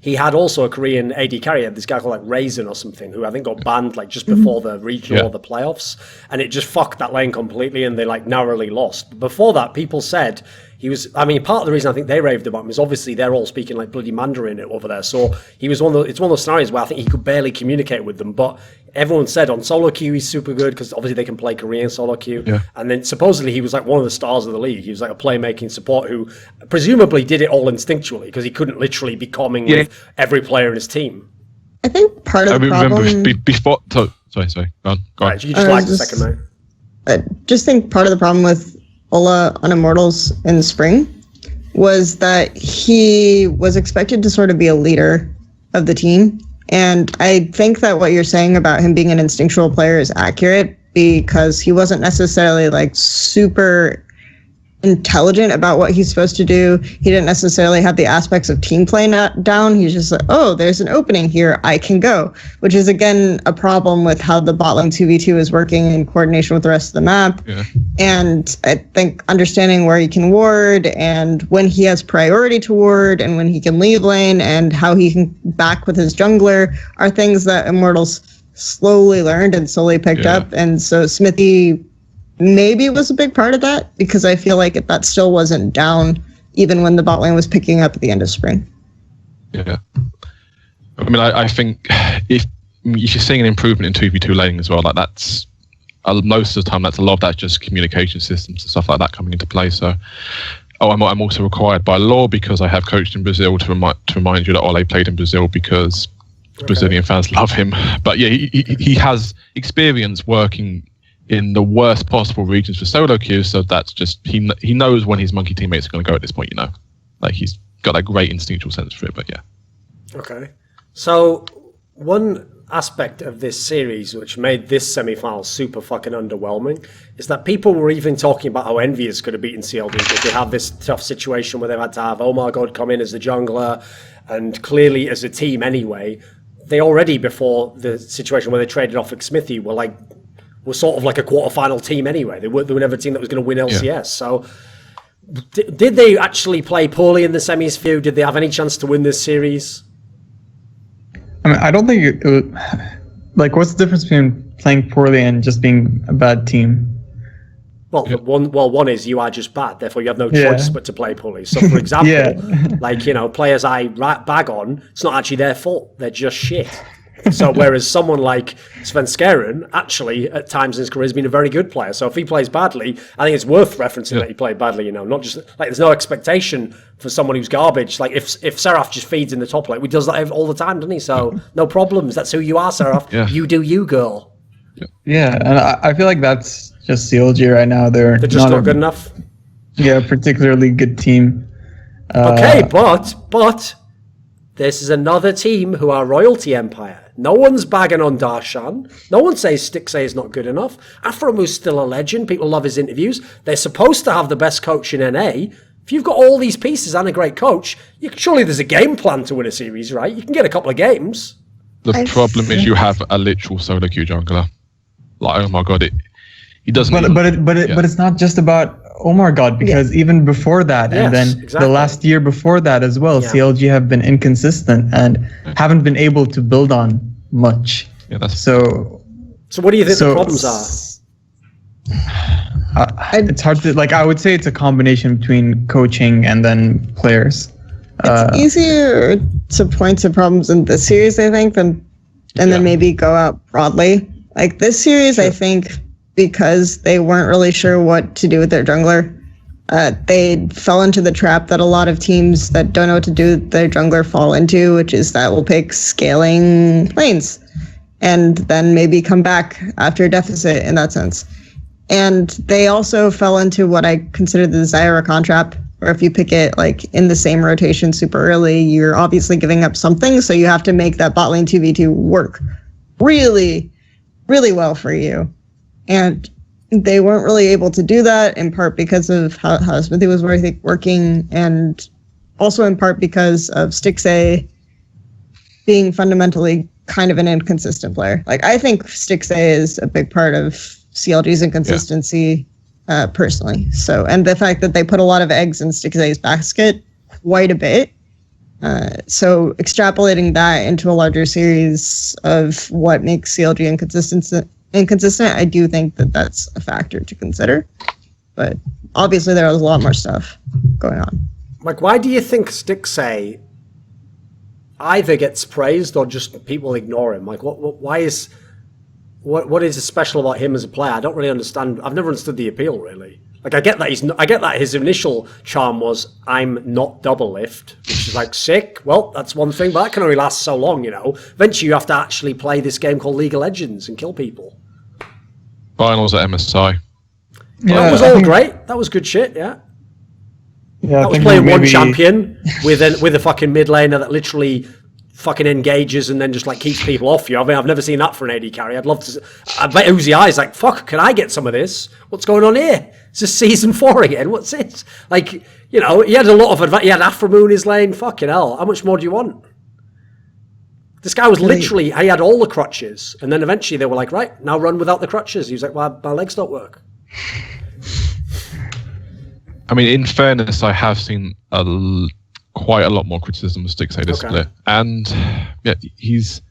he had also a Korean AD carrier, this guy called like Raisin or something, who I think got banned like just before the regional or the playoffs, and it just fucked that lane completely, and they like narrowly lost. But before that, people said he was, I mean, part of the reason I think they raved about him is obviously they're all speaking like bloody Mandarin over there, so he was it's one of those scenarios where I think he could barely communicate with them, but everyone said on solo queue he's super good, because obviously they can play Korean solo queue, and then supposedly he was like one of the stars of the league. He was like a playmaking support who presumably did it all instinctually, because he couldn't literally be comming with every player in his team. I think part of the problem... Remember, before... Sorry, go on. Right, you just lagged a second, mate. I just think part of the problem with Ola on Immortals in the spring was that he was expected to sort of be a leader of the team. And I think that what you're saying about him being an instinctual player is accurate, because he wasn't necessarily like super intelligent about what he's supposed to do. He didn't necessarily have the aspects of team play down. He's just like, oh, there's an opening here, I can go, which is again a problem with how the bot lane 2v2 is working in coordination with the rest of the map. And I think understanding where he can ward, and when he has priority to ward, and when he can leave lane, and how he can back with his jungler are things that Immortals slowly learned and slowly picked up. And so Smithy maybe it was a big part of that, because I feel like that still wasn't down even when the bot lane was picking up at the end of spring. Yeah. I mean, I think if you're seeing an improvement in 2v2 laning as well, like that's most of the time, that's a lot of that's just communication systems and stuff like that coming into play. So, I'm also required by law, because I have coached in Brazil, to remind you that Ole played in Brazil, because Brazilian fans love him. But yeah, he has experience working in the worst possible regions for solo queue, so that's just he knows when his monkey teammates are going to go at this point. Like he's got that great instinctual sense for it. But yeah. Okay. So one aspect of this series which made this semi-final super fucking underwhelming is that people were even talking about how Envious could have beaten CLD, because they had this tough situation where they've had to have Omar God come in as the jungler, and clearly as a team anyway, they already before the situation where they traded off Smithy were sort of like a quarterfinal team anyway. They were never a team that was going to win LCS. Yeah. So did they actually play poorly in the semis for you? Did they have any chance to win this series? I mean, I don't think it was, like, what's the difference between playing poorly and just being a bad team? I think part of the problem with Ola on Immortals in the spring was that he was expected to sort of be a leader of the team. And I think that what you're saying about him being an instinctual player is accurate, because I feel like that still wasn't down even when the bot lane was picking up at the end of spring. Like, what's the difference between playing poorly and just being a bad team? Well, one is you are just bad, therefore you have no choice but to play pulleys. So, for example, like, you know, players I bag on, it's not actually their fault. They're just shit. So, whereas someone like Sven Skeren, actually, at times in his career, has been a very good player. So, if he plays badly, I think it's worth referencing that he played badly, you know, not just, like, there's no expectation for someone who's garbage. Like, if Seraph just feeds in the top lane, he does that all the time, doesn't he? So, no problems. That's who you are, Seraph. You do you, girl. Yeah, and I feel like that's just CLG right now. They're just not good enough. Yeah, particularly good team. Okay, but this is another team who are royalty Empyre. No one's bagging on Darshan. No one says Stixxay is not good enough. Aframu's still a legend. People love his interviews. They're supposed to have the best coach in NA. If you've got all these pieces and a great coach, surely there's a game plan to win a series, right? You can get a couple of games. The problem is you have a literal solo queue jungler. Like, oh my god, he doesn't. But it's not just about oh my god, because even before that, and then the last year before that as well, CLG have been inconsistent and haven't been able to build on much. Yeah, that's so. What do you think the problems are? It's hard to I would say it's a combination between coaching and then players. It's easier to point to problems in this series, I think, and then maybe go out broadly. Like this series, I think, because they weren't really sure what to do with their jungler, they fell into the trap that a lot of teams that don't know what to do with their jungler fall into, which is that we'll pick scaling lanes and then maybe come back after a deficit in that sense. And they also fell into what I consider the Zyra trap, where if you pick it like in the same rotation super early, you're obviously giving up something, so you have to make that bot lane 2v2 work really, really well for you. And they weren't really able to do that, in part because of how Smithy was working, and also in part because of Stixxay being fundamentally kind of an inconsistent player. Like, I think Stixxay is a big part of CLG's inconsistency, personally. So, and the fact that they put a lot of eggs in Stixxay's basket, quite a bit. So extrapolating that into a larger series of what makes CLG inconsistent, I do think that that's a factor to consider. But obviously there was a lot more stuff going on. Like, why do you think Stixxay either gets praised or just people ignore him? Like, what is special about him as a player? I don't really understand. I've never understood the appeal, really. Like, I get that his initial charm was, I'm not double lift, which is like sick. Well, that's one thing, but that can only last so long, you know. Eventually you have to actually play this game called League of Legends and kill people. Finals at MSI. Yeah, that was all great. That was good shit, yeah. That was playing one champion with a fucking mid laner that literally fucking engages and then just like keeps people off you. I mean, I've never seen that for an AD carry. I'd love to. I bet Uzi Eye's like, fuck, can I get some of this? What's going on here? It's just season 4 again. What's it? Like, you know, he had a lot of advantage. He had Aframu in his lane. Fucking hell. How much more do you want? This guy was literally, he had all the crutches. And then eventually they were like, right, now run without the crutches. He was like, well, my legs don't work. I mean, in fairness, I have seen quite a lot more criticism of Stixxay this split, and yeah, he's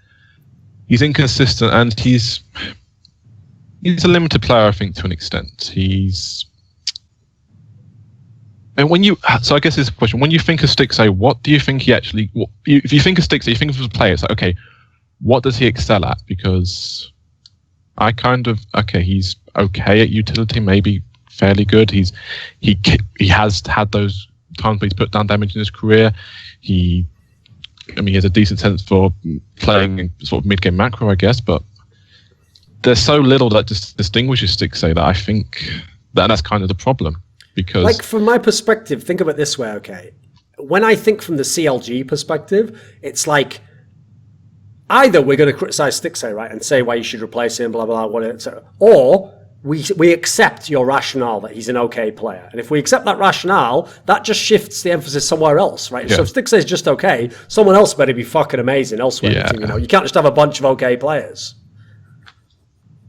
inconsistent, and he's a limited player, I think, to an extent. And so I guess this is a question: when you think of Stixxay, what do you think he actually? If you think of Stixxay, you think of his player. It's like, okay, what does he excel at? Because I he's okay at utility, maybe fairly good. He has had those times where he's put down damage in his career. He has a decent sense for playing sort of mid-game macro, I guess, but there's so little that just distinguishes Stixxay that I think that's kind of the problem. Because, like, from my perspective, think of it this way, okay? When I think from the CLG perspective, it's like, either we're going to criticize Stixxay, right, and say why you should replace him, blah, blah, blah, etc., or we accept your rationale that he's an okay player. And if we accept that rationale, that just shifts the emphasis somewhere else, right? Yeah. So if Stixxay is just okay, someone else better be fucking amazing elsewhere. Yeah. You know, you can't just have a bunch of okay players.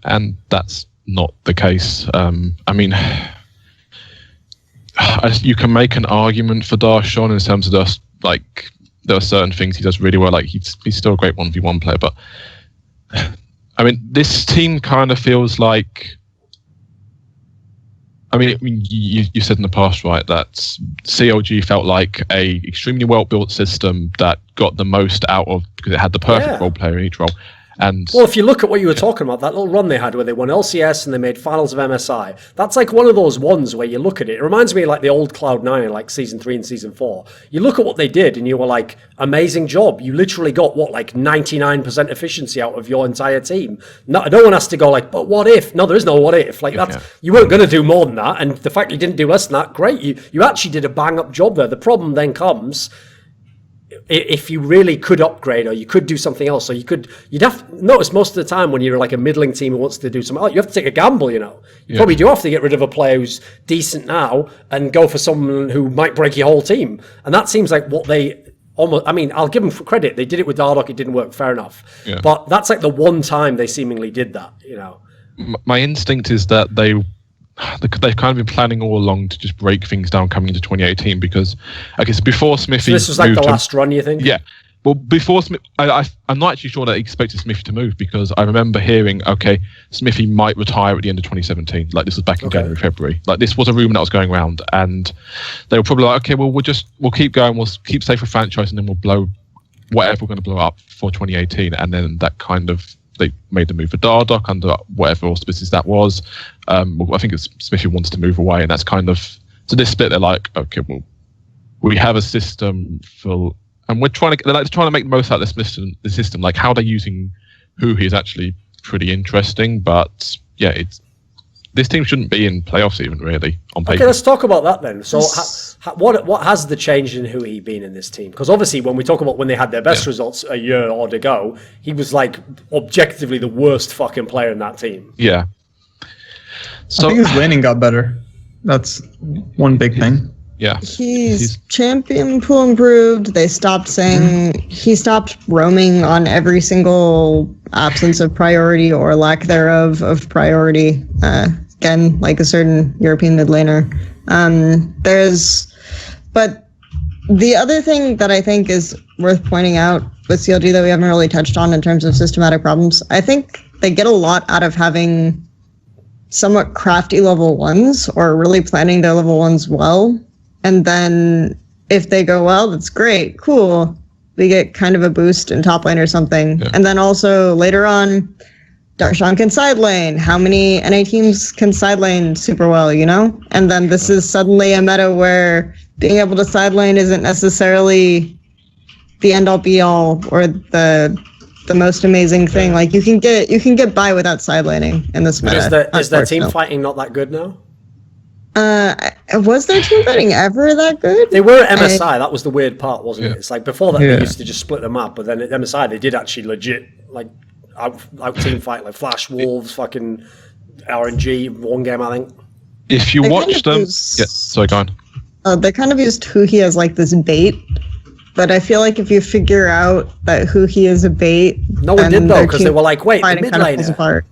And that's not the case. I mean, you can make an argument for Darshan in terms of like, there are certain things he does really well. Like, he's still a great 1v1 player, but I mean, this team kind of feels like, I mean, you said in the past, right, that CLG felt like a extremely well-built system that got the most out of, because it had the perfect role player in each role. And well, if you look at what you were talking about, that little run they had where they won LCS and they made finals of MSI, that's like one of those ones where you look at it. It reminds me of like the old Cloud9 in like season 3 and season 4. You look at what they did and you were like, amazing job. You literally got like 99% efficiency out of your entire team. No one has to go like, but what if? No, there is no what if. Like you weren't going to do more than that. And the fact you didn't do less than that, great. You actually did a bang up job there. The problem then comes, if you really could upgrade, or you could do something else, or you'd have to notice most of the time when you're like a middling team who wants to do something else, you have to take a gamble, you know. You probably do have to get rid of a player who's decent now and go for someone who might break your whole team. And that seems like what they almost, I mean, I'll give them credit. They did it with Dardoch, it didn't work, fair enough. Yeah. But that's like the one time they seemingly did that, you know. My instinct is that they've kind of been planning all along to just break things down coming into 2018, because I guess before Smithy... So this was like the last run, you think? Yeah. Well, before Smith, I'm not actually sure that I expected Smithy to move, because I remember hearing, okay, Smithy might retire at the end of 2017. Like, this was back in January, February. Like, this was a rumor that was going around, and they were probably like, okay, well, we'll keep going, we'll keep safe for franchise, and then we'll blow whatever we're going to blow up for 2018, and then that kind of... They made the move for Dardoch under whatever auspices that was. I think it's Smithy wants to move away, and that's kind of... So this split, they're like, okay, well, we have a system for... And they're trying to make the most out of the system. Like, how they're using Huhi is actually pretty interesting, but yeah, this team shouldn't be in playoffs even, really, on paper. Okay, let's talk about that then. So what has the change in Huhi been in this team? Because obviously when we talk about when they had their best results a year or ago, he was like objectively the worst fucking player in that team. Yeah. So I think his laning got better. That's one big thing. Yeah. He's champion pool improved. They stopped saying he stopped roaming on every single absence of priority or lack thereof of priority. Again, like a certain European mid laner. But the other thing that I think is worth pointing out with CLG that we haven't really touched on in terms of systematic problems, I think they get a lot out of having somewhat crafty level ones or really planning their level ones well. And then if they go well, that's great, cool. We get kind of a boost in top lane or something. Yeah. And then also later on, Darshan can side lane. How many NA teams can side lane super well, you know? And then this is suddenly a meta where being able to side lane isn't necessarily the end all be all or the most amazing thing. Like you can get by without side laning in this meta. Is their team fighting not that good now? Was their team fighting ever that good? They were at MSI. That was the weird part, wasn't it? It's like before that they used to just split them up, but then at MSI they did actually legit like out team fight, like Flash Wolves, fucking RNG, one game I think. If you watch them, sorry, go on. They kind of used Huhi as like this bait, but I feel like if you figure out that Huhi is a bait, no one did though, because they were like, wait, the mid laner. Apart.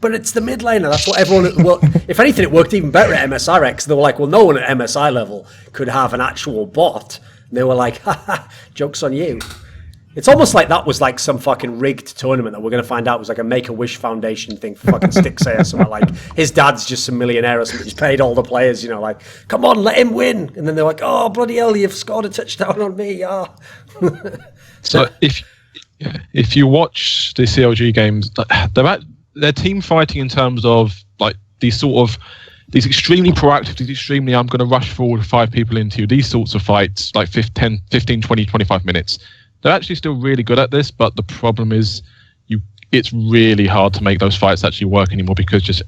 But it's the mid laner. That's what everyone... Well, if anything, it worked even better at MSI Rex. They were like, well, no one at MSI level could have an actual bot. And they were like, haha, joke's on you. It's almost like that was like some fucking rigged tournament that we're going to find out was like a Make-A-Wish Foundation thing for fucking Stixay or something. Like, his dad's just a millionaire or something. He's paid all the players, you know, like, come on, let him win. And then they're like, oh, bloody hell, you've scored a touchdown on me. Oh. So if you watch the CLG games, they're team fighting in terms of like these extremely proactive, these extremely I'm going to rush forward 5 people into you, these sorts of fights, like 15, 20, 25 minutes. They're actually still really good at this, but the problem is it's really hard to make those fights actually work anymore, because just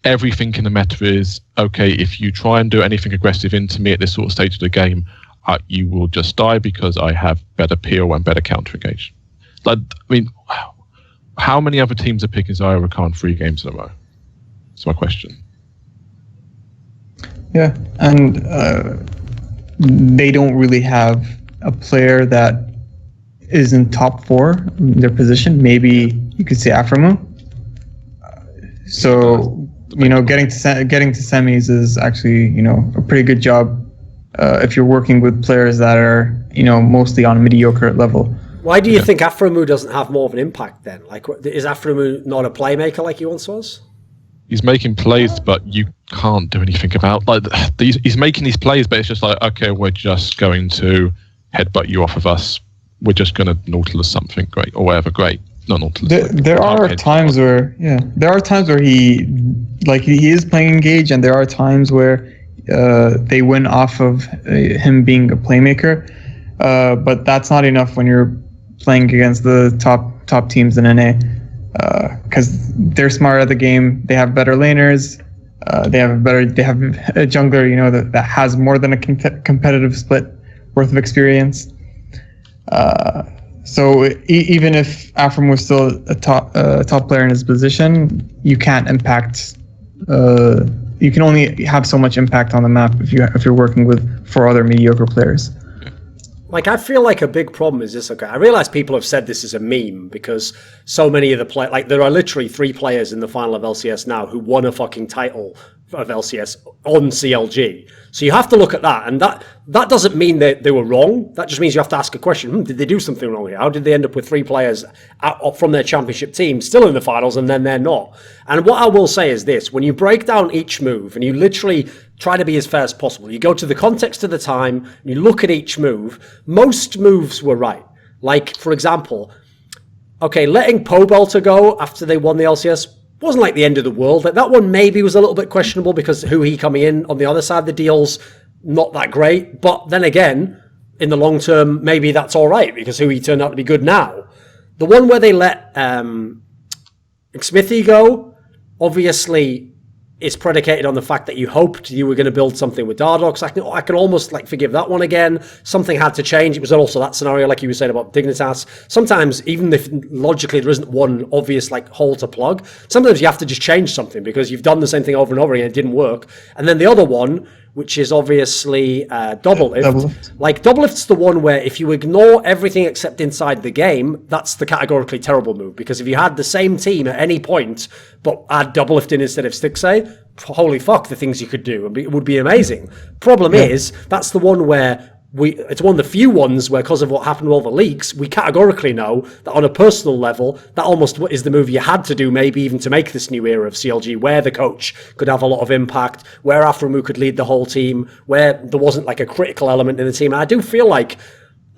everything in the meta is, okay, if you try and do anything aggressive into me at this sort of stage of the game, you will just die because I have better PO and better counter engage. Like, I mean, how many other teams are picking Zyra Khan 3 games in a row? That's my question. Yeah, and they don't really have a player that is in top 4 in their position. Maybe you could say Aframu. So, you know, getting to semis is actually, you know, a pretty good job if you're working with players that are, you know, mostly on a mediocre level. Why do you think Aframu doesn't have more of an impact then? Like, is Aframu not a playmaker like he once was? he's making plays, but you can't do anything about he's making these plays, but it's just like, okay, we're just going to headbutt you off of us. We're just going to Nautilus something great or whatever. Great, not Nautilus. There are times where he is playing engage, and there are times where they win off of him being a playmaker. But that's not enough when you're playing against the top teams in NA, because they're smarter at the game. They have better laners. They have a jungler, that has more than a competitive split worth of experience. So even if Afram was still a top player in his position, you can't impact. You can only have so much impact on the map if you're working with 4 other mediocre players. Like, I feel like a big problem is this. Okay, I realize people have said this is a meme because so many of the there are literally 3 players in the final of LCS now who won a fucking title of LCS on CLG. So you have to look at that, and that doesn't mean that they were wrong. That just means you have to ask a question. Did they do something wrong here? How did they end up with 3 players from their championship team still in the finals and then they're not? And what I will say is this: when you break down each move and you literally try to be as fair as possible, you go to the context of the time and you look at each move, most moves were right. Like, for example, okay, letting Pobelter go after they won the LCS wasn't like the end of the world. Like, that one maybe was a little bit questionable because who he coming in on the other side of the deal's not that great. But then again, in the long term, maybe that's all right because who he turned out to be good now. The one where they let Smithy go, obviously, it's predicated on the fact that you hoped you were going to build something with Dardox. I can almost forgive that one again. Something had to change. It was also that scenario, like you were saying about Dignitas. Sometimes, even if logically there isn't one obvious hole to plug, sometimes you have to just change something because you've done the same thing over and over again. It didn't work. And then the other one, which is obviously Doublelift. Doublelift's the one where if you ignore everything except inside the game, that's the categorically terrible move. Because if you had the same team at any point, but add Doublelift in instead of Stixxay, holy fuck, the things you could do. It would be amazing. Problem is, that's the one where it's one of the few ones where, because of what happened with all the leaks, we categorically know that on a personal level, that almost is the move you had to do, maybe even to make this new era of CLG, where the coach could have a lot of impact, where Aframu could lead the whole team, where there wasn't a critical element in the team. And I do feel like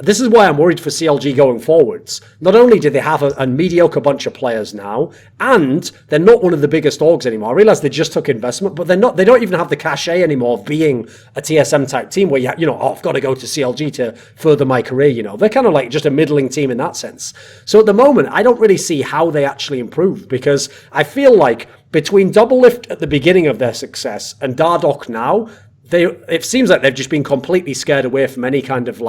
this is why I'm worried for CLG going forwards. Not only do they have a mediocre bunch of players now, and they're not one of the biggest orgs anymore. I realize they just took investment, but they don't even have the cachet anymore of being a TSM type team where I've got to go to CLG to further my career, They're kind of just a middling team in that sense. So at the moment, I don't really see how they actually improve, because I feel like between Doublelift at the beginning of their success and Dardoch now, it seems like they've just been completely scared away from any kind of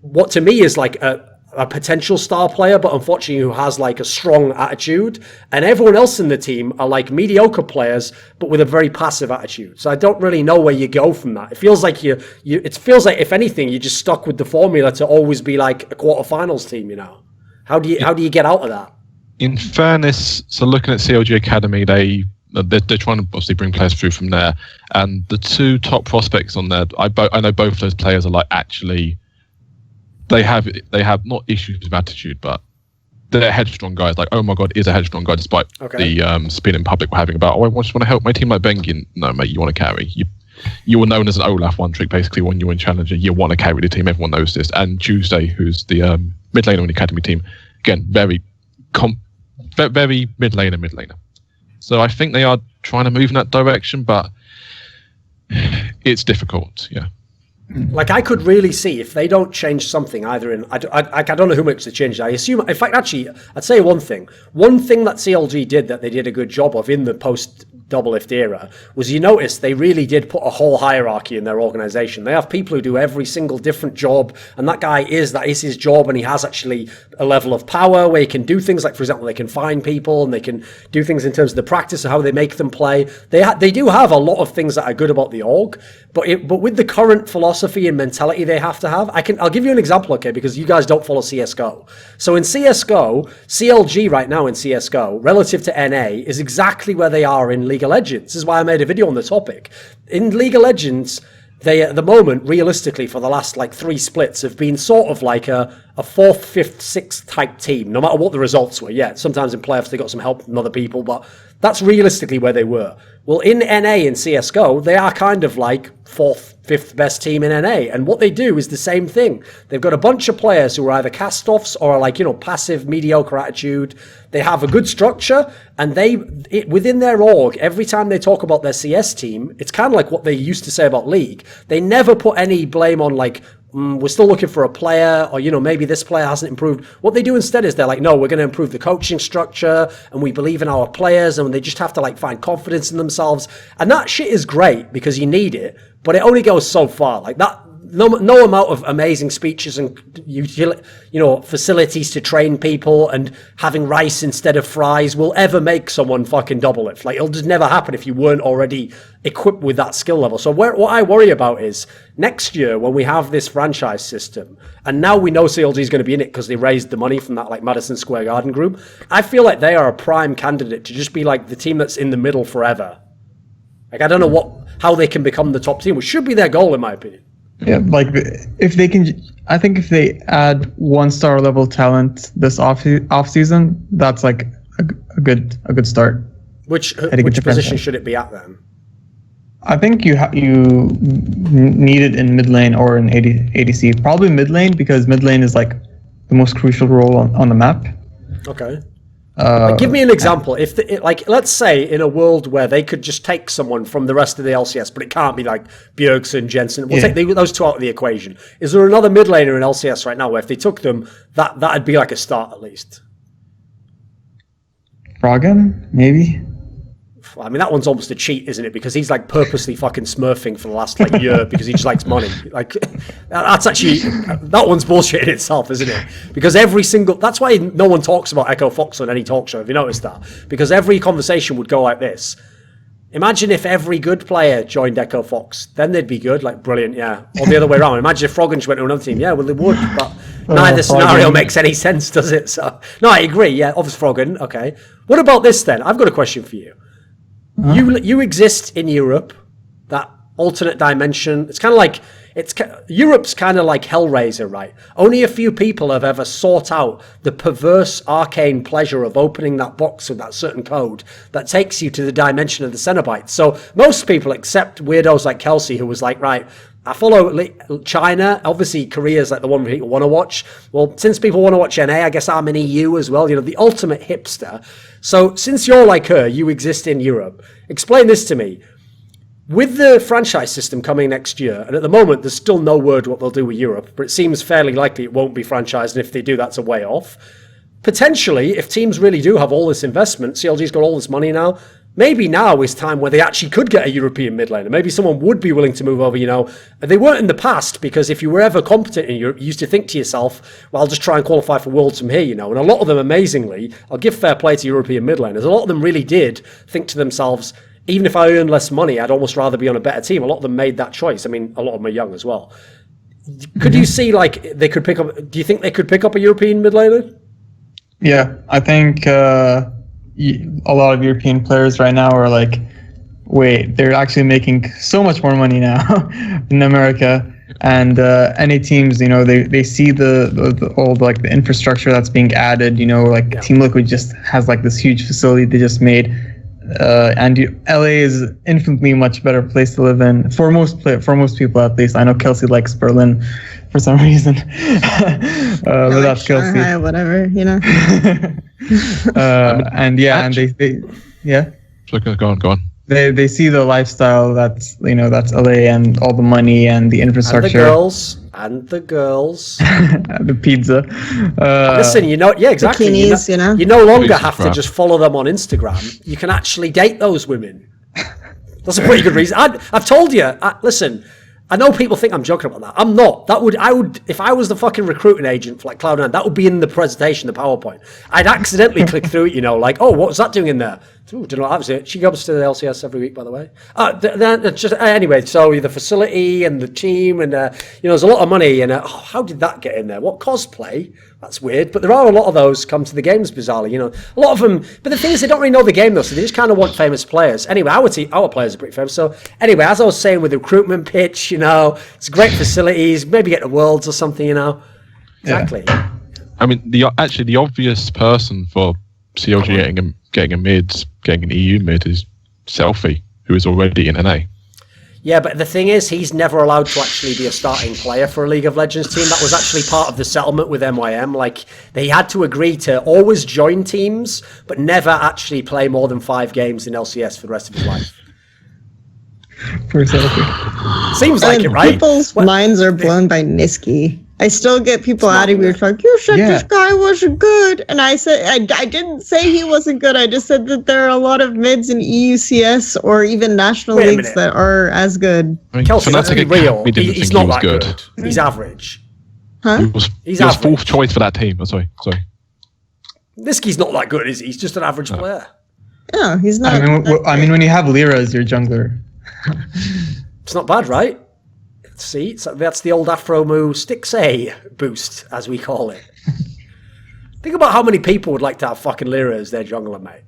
what to me is a potential star player, but unfortunately who has a strong attitude. And everyone else in the team are mediocre players, but with a very passive attitude. So I don't really know where you go from that. It feels like it feels like if anything, you're just stuck with the formula to always be a quarterfinals team. How do you get out of that? In fairness, so looking at CLG Academy, they're trying to obviously bring players through from there, and the 2 top prospects on there, I know both those players are actually. They have not issues with attitude, but they're headstrong guys. Oh my god, is a headstrong guy, despite the spin in public we're having about, I just want to help my team like Bengi. No, mate, you want to carry. You were known as an Olaf one trick, basically, when you were in Challenger. You want to carry the team. Everyone knows this. And Tuesday, who's the mid laner in the academy team, again, very mid laner. So I think they are trying to move in that direction, but it's difficult. Yeah. I could really see if they don't change something either in... I don't know who makes the change. I assume... In fact, actually, I'd say one thing. One thing that CLG did that they did a good job of in the post-Doublelift era was, you notice they really did put a whole hierarchy in their organization. They have people who do every single different job, and that is his job, and he has actually a level of power where he can do things for example, they can find people, and they can do things in terms of the practice of how they make them play. They do have a lot of things that are good about the org, but with the current philosophy and mentality they have to have. I'll give you an example, okay, because you guys don't follow CSGO. So in CSGO, CLG right now in CSGO, relative to NA, is exactly where they are in League of Legends. This is why I made a video on the topic. In League of Legends, they at the moment, realistically, for the last like 3 splits, have been sort of like a 4th, 5th, 6th type team, no matter what the results were. Yeah, sometimes in playoffs they got some help from other people, but that's realistically where they were. Well, in NA and CSGO, they are kind of like 4th, 5th best team in NA, and what they do is the same thing. They've got a bunch of players who are either cast-offs or are like, passive, mediocre attitude. They have a good structure, and within their org, every time they talk about their CS team, it's kind of like what they used to say about League. They never put any blame on like, we're still looking for a player, or, maybe this player hasn't improved. What they do instead is they're like, no, we're going to improve the coaching structure, and we believe in our players, and they just have to like find confidence in themselves. And that shit is great because you need it, but it only goes so far. Like that, no amount of amazing speeches and facilities to train people and having rice instead of fries will ever make someone fucking double it. Like, it'll just never happen if you weren't already equipped with that skill level. So what I worry about is next year when we have this franchise system, and now we know CLG is going to be in it because they raised the money from that like Madison Square Garden group. I feel like they are a prime candidate to just be like the team that's in the middle forever. Like, I don't know how they can become the top team, which should be their goal in my opinion. Yeah, like if they can, I think if they add 1-star level talent this off season, that's like a good start. Which position should it be at then? I think you need it in mid lane or in ADC. Probably mid lane because mid lane is like the most crucial role on the map. Okay. Give me an example. If let's say in a world where they could just take someone from the rest of the LCS, but it can't be like Bjergsen, Jensen. We'll take those 2 out of the equation. Is there another mid laner in LCS right now where if they took them, that'd be like a start at least? Froggen, maybe. I mean, that one's almost a cheat, isn't it? Because he's like purposely fucking smurfing for the last like year because he just likes money. Like, that's actually, that one's bullshit in itself, isn't it? Because that's why no one talks about Echo Fox on any talk show. Have you noticed that? Because every conversation would go like this. Imagine if every good player joined Echo Fox, then they'd be good, like brilliant, yeah. Or the other way around. Imagine if Froggen went to another team, yeah, well they would, but neither scenario makes any sense, does it? So, no, I agree, yeah, obviously Froggen, okay. What about this then? I've got a question for you. You exist in Europe, that alternate dimension. It's kind of like Europe's kind of like Hellraiser, right? Only a few people have ever sought out the perverse arcane pleasure of opening that box with that certain code that takes you to the dimension of the Cenobites. So most people, except weirdos like Kelsey, who was like, right, I follow China. Obviously, Korea's like the one people want to watch. Well, since people want to watch NA, I guess I'm in EU as well. The ultimate hipster. So since you're like her, you exist in Europe. Explain this to me. With the franchise system coming next year, and at the moment there's still no word what they'll do with Europe, but it seems fairly likely it won't be franchised, and if they do, that's a way off. Potentially, if teams really do have all this investment, CLG's got all this money now, maybe now is time where they actually could get a European mid laner. Maybe someone would be willing to move over, They weren't in the past, because if you were ever competent in Europe, you used to think to yourself, well, I'll just try and qualify for Worlds from here, And a lot of them, amazingly, I'll give fair play to European mid laners, a lot of them really did think to themselves, even if I earn less money, I'd almost rather be on a better team. A lot of them made that choice. I mean, a lot of them are young as well. Could you see, they could pick up... Do you think they could pick up a European mid laner? Yeah, I think a lot of European players right now are like, wait, they're actually making so much more money now in America. And NA teams, they see the old the infrastructure that's being added. Team Liquid just has this huge facility they just made. And LA is infinitely much better place to live in for most people, at least. I know Kelsey likes Berlin for some reason, but that's Kelsey. Shanghai, whatever, and Go on. They see the lifestyle that's that's LA and all the money and the infrastructure. And the girls. The pizza. Listen, exactly. Bikinis, You no longer have to just follow them on Instagram. You can actually date those women. That's a pretty good reason. I've told you. Listen, I know people think I'm joking about that. I'm not. I would, if I was the fucking recruiting agent for Cloud9, that would be in the presentation, the PowerPoint. I'd accidentally click through it, oh, what was that doing in there? Ooh, don't know what happens. She comes to the LCS every week, by the way. Anyway, so the facility and the team, and there's a lot of money. And how did that get in there? What cosplay? That's weird. But there are a lot of those come to the games, bizarrely. A lot of them. But the thing is, they don't really know the game though, so they just kind of want famous players. Anyway, our players are pretty famous. So anyway, as I was saying with the recruitment pitch, it's great facilities. Maybe get to Worlds or something. Exactly. Yeah. I mean, the obvious person for CLG getting an EU mid is Selfie, who is already in NA. Yeah, but the thing is, he's never allowed to actually be a starting player for a League of Legends team. That was actually part of the settlement with MYM. Like, they had to agree to always join teams, but never actually play more than 5 games in LCS for the rest of his life. Poor Selfie. Seems like it, right? People's minds are blown by Niski. I still get people out of here like, you said this guy wasn't good. And I said, I didn't say he wasn't good. I just said that there are a lot of mids in EU CS or even national leagues that are as good. I mean, Kelsey, let's be real. He's not that good. He's average. Huh? He was fourth choice for that team. Oh, sorry. Niski's not that good, is he? He's just an average player. Yeah, he's not. I mean, when you have Lyra as your jungler. It's not bad, right? See, that's the old Afro Moo Sticks A boost, as we call it. Think about how many people would like to have fucking Lyra as their jungler, mate.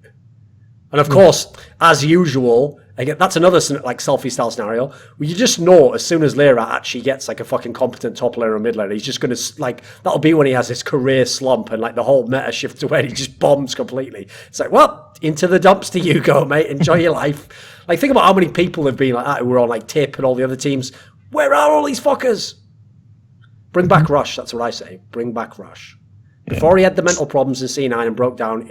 And of course, as usual, again, that's another like Selfie style scenario where you just know as soon as Lyra actually gets like a fucking competent top laner or mid laner, he's just going to that'll be when he has his career slump and like the whole meta shifts away and he just bombs completely. It's like, well, into the dumpster you go, mate. Enjoy your life. Like, think about how many people have been like that who were on like Tip and all the other teams. Where are all these fuckers? Bring back Rush, that's what I say. Bring back Rush. Before he had the mental problems in C9 and broke down,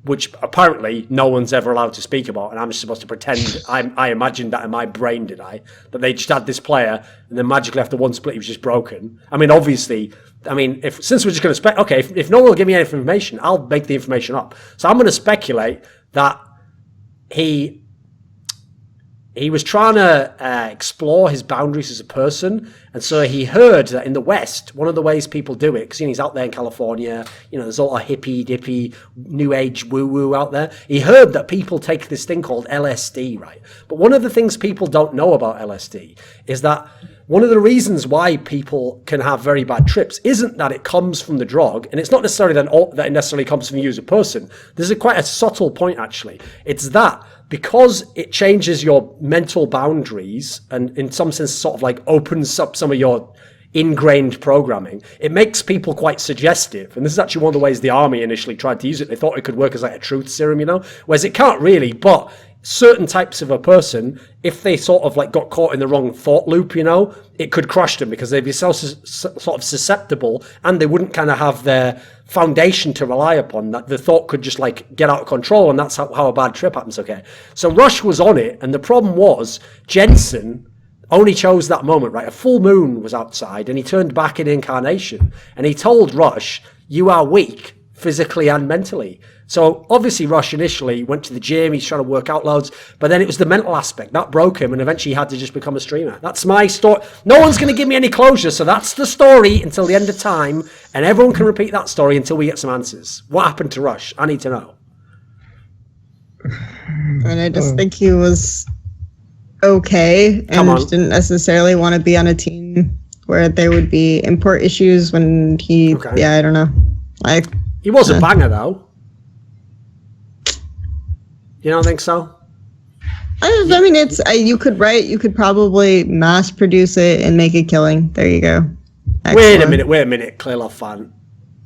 which apparently no one's ever allowed to speak about, and I'm just supposed to pretend I imagined that in my brain, did I? That they just had this player, and then magically after one split he was just broken. I mean, obviously, since we're just going to if no one will give me any information, I'll make the information up. So I'm going to speculate that he was trying to explore his boundaries as a person. And so he heard that in the West, one of the ways people do it, because he's out there in California, there's all a hippie, dippy, new age woo-woo out there. He heard that people take this thing called LSD, right? But one of the things people don't know about LSD is that one of the reasons why people can have very bad trips isn't that it comes from the drug, and it's not necessarily that it necessarily comes from you as a person. There's quite a subtle point, actually. It's that because it changes your mental boundaries and in some sense sort of like opens up some of your ingrained programming, it makes people quite suggestive. And this is actually one of the ways the army initially tried to use it. They thought it could work as like a truth serum, whereas it can't really, but certain types of a person, if they sort of like got caught in the wrong thought loop, it could crush them because they'd be sort of susceptible and they wouldn't kind of have their foundation to rely upon. That the thought could just like get out of control, and that's how a bad trip happens. Okay, so Rush was on it, and the problem was Jensen only chose that moment, right? A full moon was outside and he turned back in incarnation and he told Rush, you are weak physically and mentally. So obviously Rush initially went to the gym, he's trying to work out loads, but then it was the mental aspect that broke him and eventually he had to just become a streamer. That's my story. No one's going to give me any closure, so that's the story until the end of time, and everyone can repeat that story until we get some answers. What happened to Rush? I need to know. And I just think he was okay and didn't necessarily want to be on a team where there would be import issues when he I don't know. He was a banger though. You don't think so? I mean, it's you could probably mass produce it and make a killing. There you go. Excellent. Wait a minute, Clayloff fan.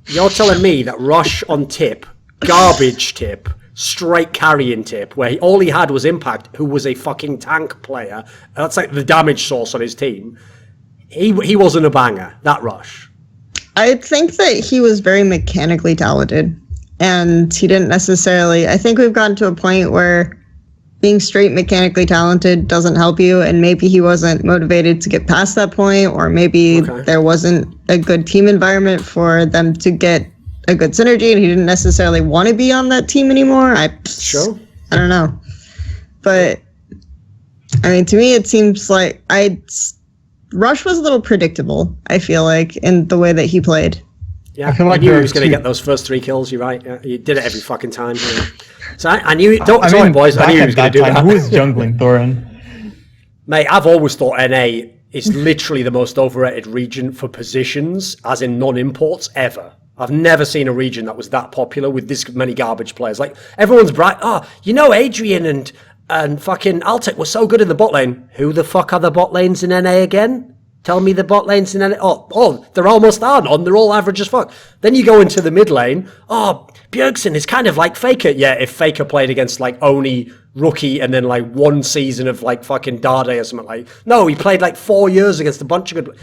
You're telling me that Rush on Tip, garbage Tip, straight carrying Tip, where all he had was Impact, who was a fucking tank player. That's like the damage source on his team. He wasn't a banger, that Rush. I think that he was very mechanically talented. And he didn't necessarily... I think we've gotten to a point where being straight mechanically talented doesn't help you, and maybe he wasn't motivated to get past that point, or maybe there wasn't a good team environment for them to get a good synergy, and he didn't necessarily want to be on that team anymore. I don't know. But, I mean, to me, it seems like... Rush was a little predictable, I feel like, in the way that he played. Yeah, I feel like knew he there was are going to two- get those first 3 kills. You're right. Yeah, he did it every fucking time. Yeah. So I knew it. Don't I sorry, mean, boys. I back knew he at was going that to do time, that. who was jungling Thorin? Mate, I've always thought NA is literally the most overrated region for positions, as in non-imports, ever. I've never seen a region that was that popular with this many garbage players. Like, everyone's bright. Oh, you know, Adrian and fucking Altec were so good in the bot lane. Who the fuck are the bot lanes in NA again? Tell me the bot lanes in NA. Oh, they're almost on. They're all average as fuck. Then you go into the mid lane. Oh, Bjergsen is kind of like Faker. Yeah, if Faker played against like Oni, Rookie, and then like 1 season of like fucking Dade or something like. No, he played like 4 years against a bunch of good.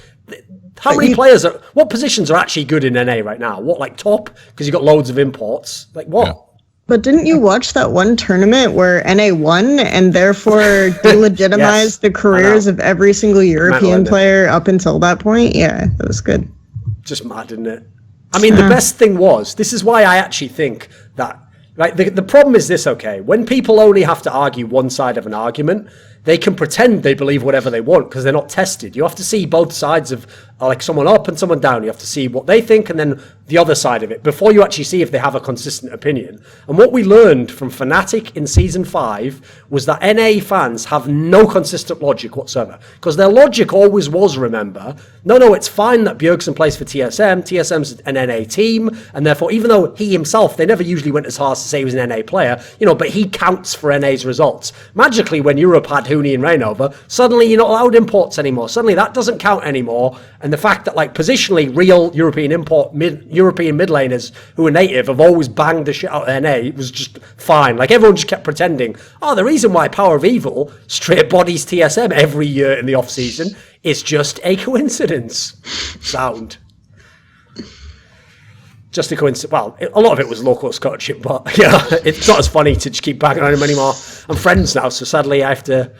How many players are? What positions are actually good in NA right now? What, like top? Because you got loads of imports. Like what? Yeah. But didn't you watch that one tournament where NA won and therefore delegitimized Yes, the careers of every single European isn't it? player up until that point? Yeah, that was good. Just mad, isn't it? I mean, the best thing was, this is why I actually think that, right, the problem is this, okay? When people only have to argue one side of an argument, they can pretend they believe whatever they want because they're not tested. You have to see both sides of, like, someone up and someone down. You have to see what they think and then the other side of it before you actually see if they have a consistent opinion. And what we learned from Fnatic in Season 5 was that NA fans have no consistent logic whatsoever. Because their logic always was, remember, no, it's fine that Bjergsen plays for TSM. TSM's an NA team. And therefore, even though he himself, they never usually went as hard as to say he was an NA player, but he counts for NA's results. Magically, when Europe had Huni and Rainover, suddenly you're not allowed imports anymore. Suddenly that doesn't count anymore. And the fact that, like, positionally, real European European mid laners who are native have always banged the shit out of NA. It was just fine. Like, everyone just kept pretending, the reason why Power of Evil straight bodies TSM every year in the off season is just a coincidence. Sound. Just a coincidence. Well, a lot of it was local scholarship, but it's not as funny to just keep banging on him anymore. I'm friends now, so sadly I have to.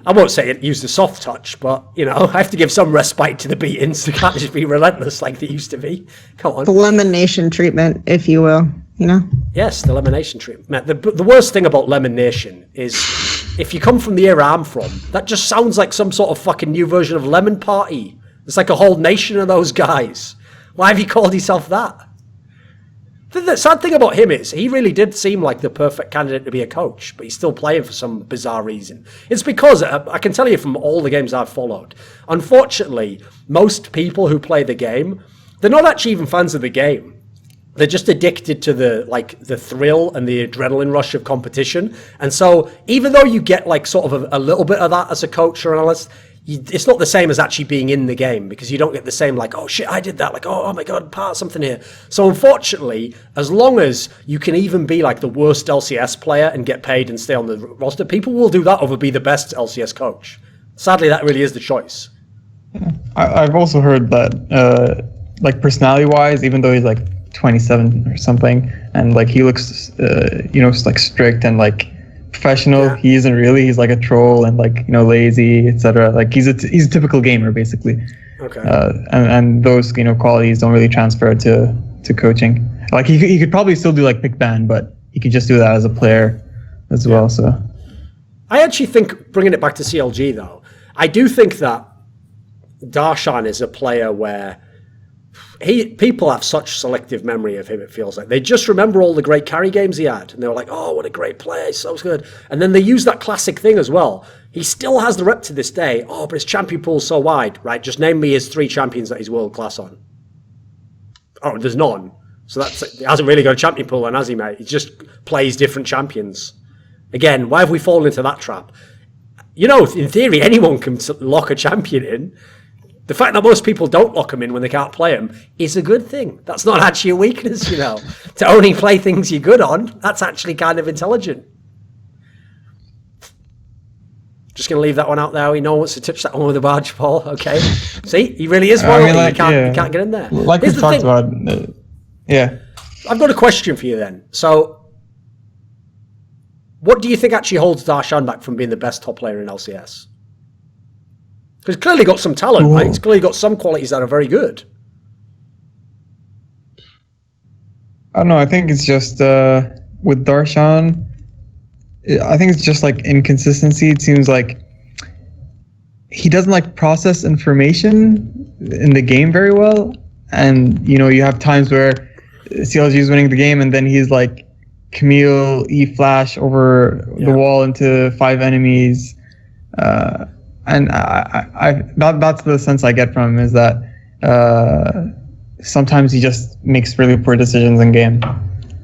I won't say it, use the soft touch, but, I have to give some respite to the beatings. They can't just be relentless like they used to be. Come on. The Lemonation treatment, if you will, Yes, the Lemonation treatment. The worst thing about Lemon Nation is if you come from the era I'm from, that just sounds like some sort of fucking new version of Lemon Party. It's like a whole nation of those guys. Why have you called yourself that? The sad thing about him is he really did seem like the perfect candidate to be a coach, but he's still playing for some bizarre reason. It's because, I can tell you from all the games I've followed, unfortunately, most people who play the game, they're not actually even fans of the game. They're just addicted to the thrill and the adrenaline rush of competition. And so even though you get like sort of a little bit of that as a coach or analyst, it's not the same as actually being in the game because you don't get the same like, oh shit, I did that. Like, oh my God, part something here. So unfortunately, as long as you can even be like the worst LCS player and get paid and stay on the roster, people will do that over be the best LCS coach. Sadly, that really is the choice. I've also heard that, like personality-wise, even though he's like 27 or something, and like he looks, like strict and like professional, Yeah. he isn't really. He's like a troll and like lazy, etc. Like he's a typical gamer basically. Okay. And those qualities don't really transfer to coaching. Like he could probably still do like pick ban, but he could just do that as a player as well. So I actually think, bringing it back to CLG though, I do think that Darshan is a player where people have such selective memory of him, it feels like. They just remember all the great carry games he had, and they were like, oh, what a great player, he's so good. And then they use that classic thing as well. He still has the rep to this day. Oh, but his champion pool's so wide, right? Just name me his 3 champions that he's world class on. Oh, there's none. So he hasn't really got a champion pool then, has he, mate? He just plays different champions. Again, why have we fallen into that trap? In theory, anyone can lock a champion in. The fact that most people don't lock him in when they can't play him is a good thing. That's not actually a weakness, To only play things you're good on, that's actually kind of intelligent. Just going to leave that one out there. No one wants to touch that one with a barge pole. Okay. See, he really is royalty. You can't get in there. Like we talked about, yeah. I've got a question for you then. So, what do you think actually holds Darshan back from being the best top player in LCS? Because he's clearly got some talent, right? He's clearly got some qualities that are very good. I don't know. I think it's just with Darshan, I think it's just like inconsistency. It seems like he doesn't like process information in the game very well, and you have times where CLG is winning the game, and then he's like Camille E-flash over the wall into 5 enemies, and that's the sense I get from him, is that sometimes he just makes really poor decisions in game.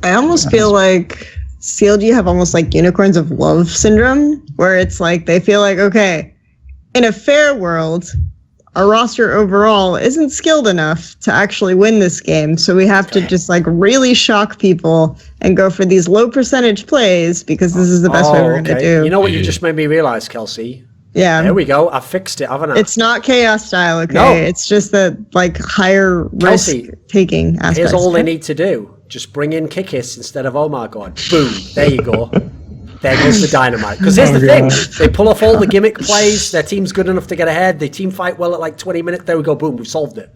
I almost feel like CLG have almost like unicorns of love syndrome, where it's like they feel like, okay, in a fair world, our roster overall isn't skilled enough to actually win this game, so we have to just like really shock people and go for these low percentage plays because this is the best way we're going to do. You know what you just made me realize, Kelsey? Yeah. There we go. I fixed it, haven't I? It's not chaos style, okay? No. It's just the like higher risk taking aspect. Here's all they need to do. Just bring in Kikis instead of Oh My God. Boom. There you go. There goes the dynamite. Because here's the thing. They pull off all the gimmick plays. Their team's good enough to get ahead. They team fight well at like 20 minutes. There we go. Boom. We've solved it.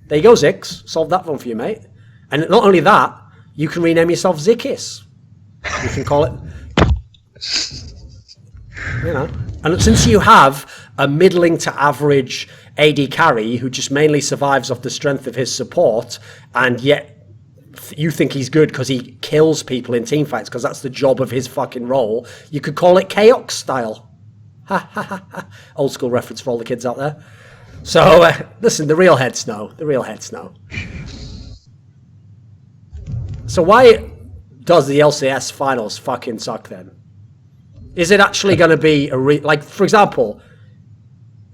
There you go, Zix. Solved that one for you, mate. And not only that, you can rename yourself Zikis. You can call it... And since you have a middling to average AD carry who just mainly survives off the strength of his support, and yet you think he's good because he kills people in team fights because that's the job of his fucking role, you could call it Chaos style. Ha ha ha ha. Old school reference for all the kids out there. So, listen, the real heads know. The real heads know. So why does the LCS finals fucking suck then? Is it actually going to be like, for example,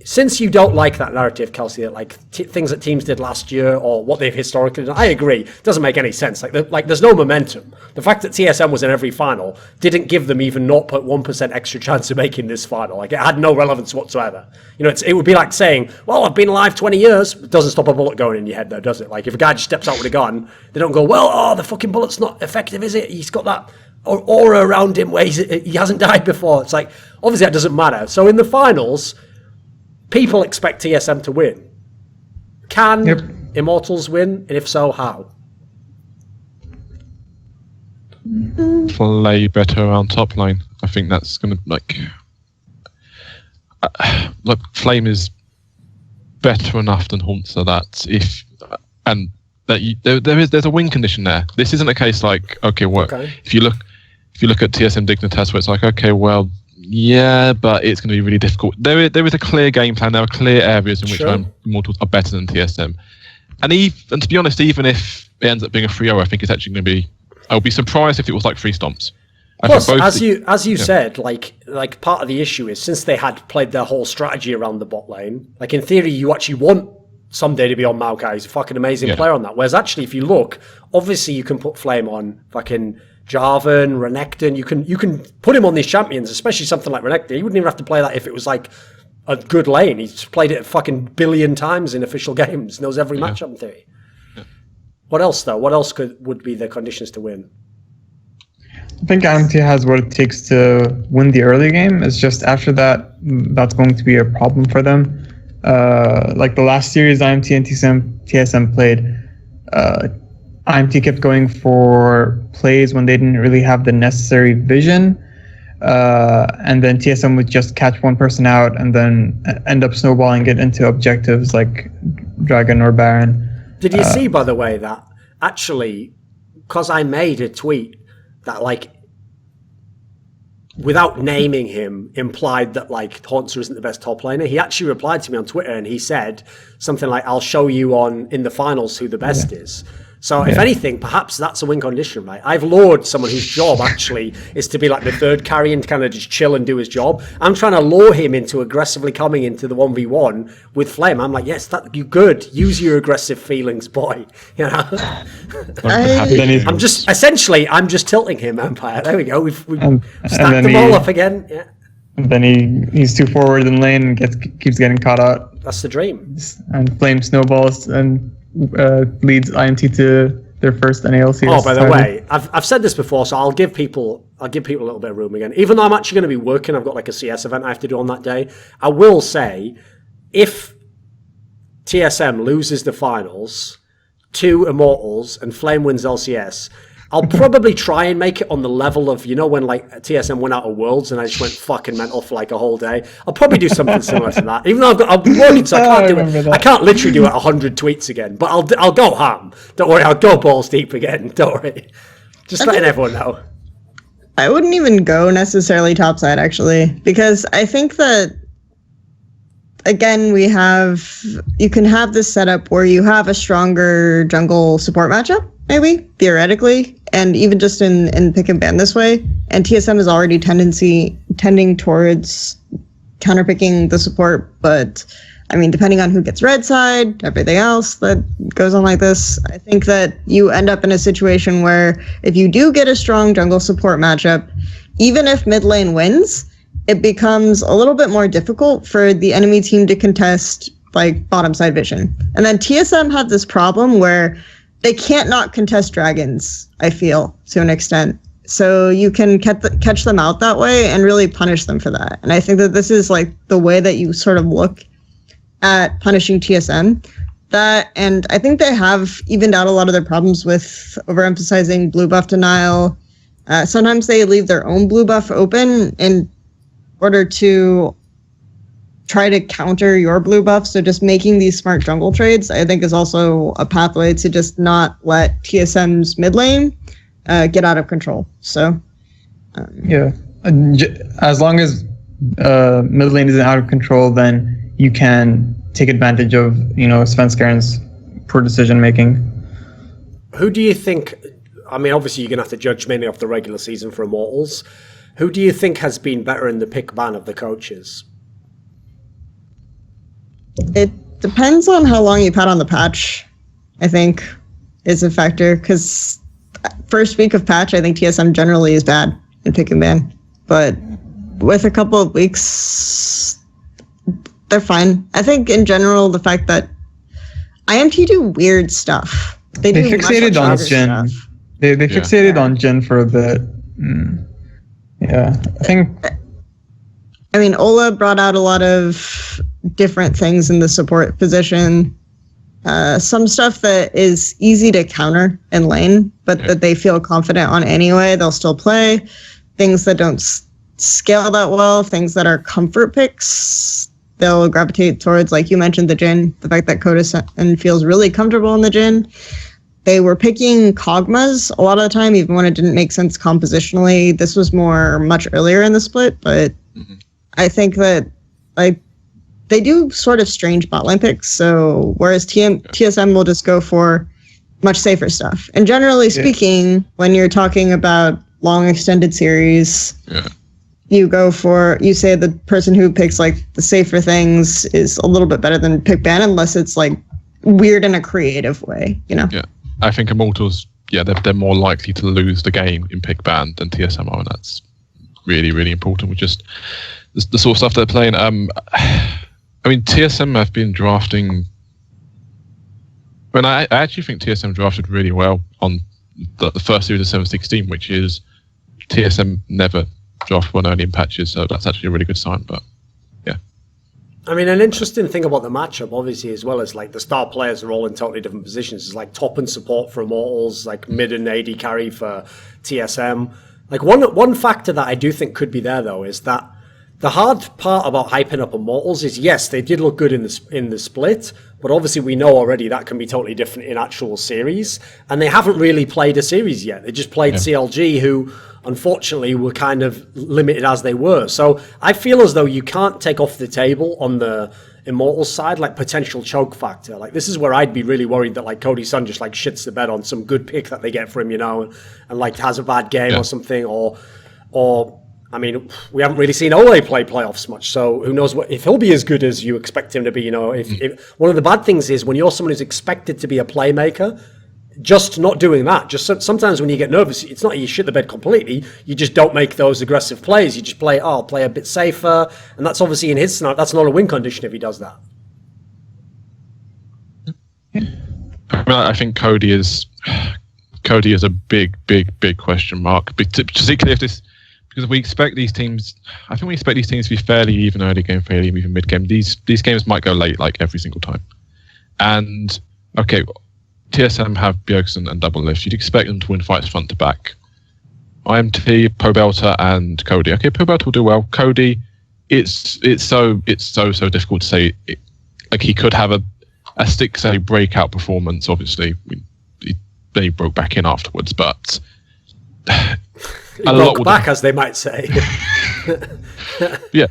since you don't like that narrative, Kelsey, that like things that teams did last year or what they've historically done, I agree. It doesn't make any sense. Like there's no momentum. The fact that TSM was in every final didn't give them even 0.1% extra chance of making this final. Like it had no relevance whatsoever. It would be like saying, well, I've been alive 20 years. It doesn't stop a bullet going in your head though, does it? Like if a guy just steps out with a gun, they don't go, well, the fucking bullet's not effective, is it? He's got that aura around him where he hasn't died before. It's like, obviously that doesn't matter. So in the finals, people expect TSM to win. Can Immortals win? And if so, how? Play better around top lane. I think that's going to look, Flame is better enough than Haunter that there's a win condition there. This isn't a case like, if you look at TSM Dignitas where it's like, okay, well, yeah, but it's going to be really difficult. There is a clear game plan. There are clear areas in which Immortals are better than TSM. And to be honest, even if it ends up being a 3-0, I think it's actually going to be... I would be surprised if it was like 3 stomps. Plus, as you said, like part of the issue is since they had played their whole strategy around the bot lane, like in theory, you actually want someday to be on Maokai. He's a fucking amazing player on that. Whereas actually, if you look, obviously you can put Flame on fucking Jarvan, Renekton. You can put him on these champions, especially something like Renekton. He wouldn't even have to play that if it was like a good lane. He's played it a fucking billion times in official games. Knows every matchup in theory. Yeah. What else though? What else would be the conditions to win? I think IMT has what it takes to win the early game. It's just after that, that's going to be a problem for them. Like the last series IMT and TSM played, IMT kept going for plays when they didn't really have the necessary vision, and then TSM would just catch one person out and then end up snowballing it into objectives like Dragon or Baron. Did you see, by the way, that actually, because I made a tweet that, like, without naming him, implied that, like, Haunter isn't the best top laner. He actually replied to me on Twitter and he said something like, I'll show you in the finals who the best is. So if anything, perhaps that's a win condition, right? I've lured someone whose job actually is to be like the third carry and kind of just chill and do his job. I'm trying to lure him into aggressively coming into the 1v1 with Flame. I'm like, yes, you good. Use your aggressive feelings, boy. You know? I'm just tilting him, Empyre. There we go. We've stacked them all up again. Yeah. And then he's too forward in lane and keeps getting caught out. That's the dream. And Flame snowballs and leads IMT to their first NA LCS. Oh, by the way, I've said this before, so I'll give people a little bit of room again. Even though I'm actually going to be working, I've got like a CS event I have to do on that day. I will say, if TSM loses the finals to Immortals and Flame wins LCS, I'll probably try and make it on the level of, when like TSM went out of Worlds and I just went fucking mental for like a whole day. I'll probably do something similar to that. Even though I'm working, so I can't do it. I can't literally do it 100 tweets again, but I'll go ham. Don't worry, I'll go balls deep again. Don't worry. Just letting everyone know. I wouldn't even go necessarily topside, actually, because I think that, again, you can have this setup where you have a stronger jungle support matchup, maybe, theoretically, and even just in pick and ban this way. And TSM is already tending towards counterpicking the support, but I mean, depending on who gets red side, everything else that goes on like this, I think that you end up in a situation where if you do get a strong jungle support matchup, even if mid lane wins, it becomes a little bit more difficult for the enemy team to contest like bottom side vision. And then TSM have this problem where they can't not contest dragons, I feel, to an extent. So you can catch them out that way and really punish them for that. And I think that this is like the way that you sort of look at punishing TSM. And I think they have evened out a lot of their problems with overemphasizing blue buff denial. Sometimes they leave their own blue buff open in order to try to counter your blue buff. So just making these smart jungle trades, I think, is also a pathway to just not let TSM's mid lane get out of control. So yeah, as long as mid lane isn't out of control, then you can take advantage of, Svenskaren's poor decision making. Who do you think, I mean, obviously you're going to have to judge mainly off the regular season for Immortals. Who do you think has been better in the pick ban of the coaches? It depends on how long you've had on the patch, I think, is a factor. Because first week of patch, I think TSM generally is bad in pick and ban. But with a couple of weeks, they're fine. I think in general, the fact that IMT do weird stuff. They fixated on Jhin. They fixated on Jhin for a bit. Yeah, I think. I mean, Ola brought out a lot of different things in the support position. Some stuff that is easy to counter in lane, but that they feel confident on anyway, they'll still play. Things that don't scale that well, things that are comfort picks, they'll gravitate towards, like you mentioned, the Jhin. The fact that Coda feels really comfortable in the Jhin. They were picking Kog'Maws a lot of the time, even when it didn't make sense compositionally. This was much earlier in the split, but I think that they do sort of strange bot lane picks. So whereas TSM will just go for much safer stuff. And generally speaking, when you're talking about long extended series, you say the person who picks like the safer things is a little bit better than pick ban, unless it's like weird in a creative way, Yeah. I think Immortals, they're more likely to lose the game in pick ban than TSM are, and that's really, really important with just the sort of stuff they're playing. I mean, TSM have been drafting. I actually think TSM drafted really well on the first series of 716, which is TSM never draft one early in patches, so that's actually a really good sign. But yeah, I mean, an interesting thing about the matchup, obviously, as well as like the star players are all in totally different positions, is like top and support for Immortals, like mid and AD carry for TSM. Like one factor that I do think could be there though is that the hard part about hyping up Immortals is, yes, they did look good in the split, but obviously we know already that can be totally different in actual series, and they haven't really played a series yet. They just played CLG, who unfortunately were kind of limited as they were. So I feel as though you can't take off the table on the Immortals side like potential choke factor. Like this is where I'd be really worried that like Cody Sun just like shits the bed on some good pick that they get for him, and like has a bad game or something, or I mean, we haven't really seen Ole play playoffs much, so who knows if he'll be as good as you expect him to be. If one of the bad things is when you're someone who's expected to be a playmaker, just not doing that. Just sometimes when you get nervous, it's not you shit the bed completely. You just don't make those aggressive plays. You just play a bit safer, and that's obviously in his scenario. That's not a win condition if he does that. I think Cody is a big question mark, particularly if this. Because we expect these teams, I think we expect these teams to be fairly even early game, fairly even mid game. These games might go late like every single time. And okay, TSM have Bjergsen and Double Lift. You'd expect them to win fights front to back. IMT, Pobelter, and Cody. Okay, Pobelter will do well. Cody, it's so difficult to say. Like, he could have a 6-8 breakout performance. Obviously, he broke back in afterwards, but he broke back, as they might say. Yeah,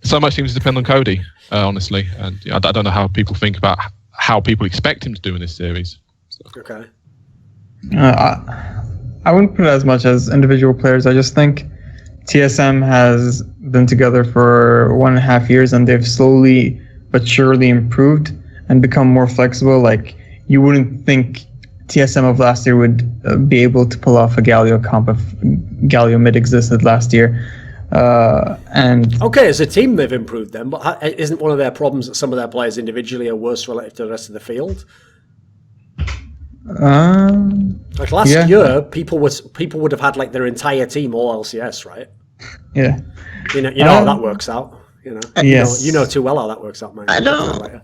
so much seems to depend on Cody, honestly, and I don't know how people think about how people expect him to do in this series. So. Okay. I wouldn't put it as much as individual players. I just think TSM has been together for 1.5 years, and they've slowly but surely improved and become more flexible. Like, you wouldn't think TSM of last year would be able to pull off a Galio comp if Galio mid existed last year. And okay, as a team they've improved then, but isn't one of their problems that some of their players individually are worse relative to the rest of the field? Like last year, people would have had like their entire team all LCS, right? Yeah. You know how that works out. Yes. You know too well how that works out, man. I don't.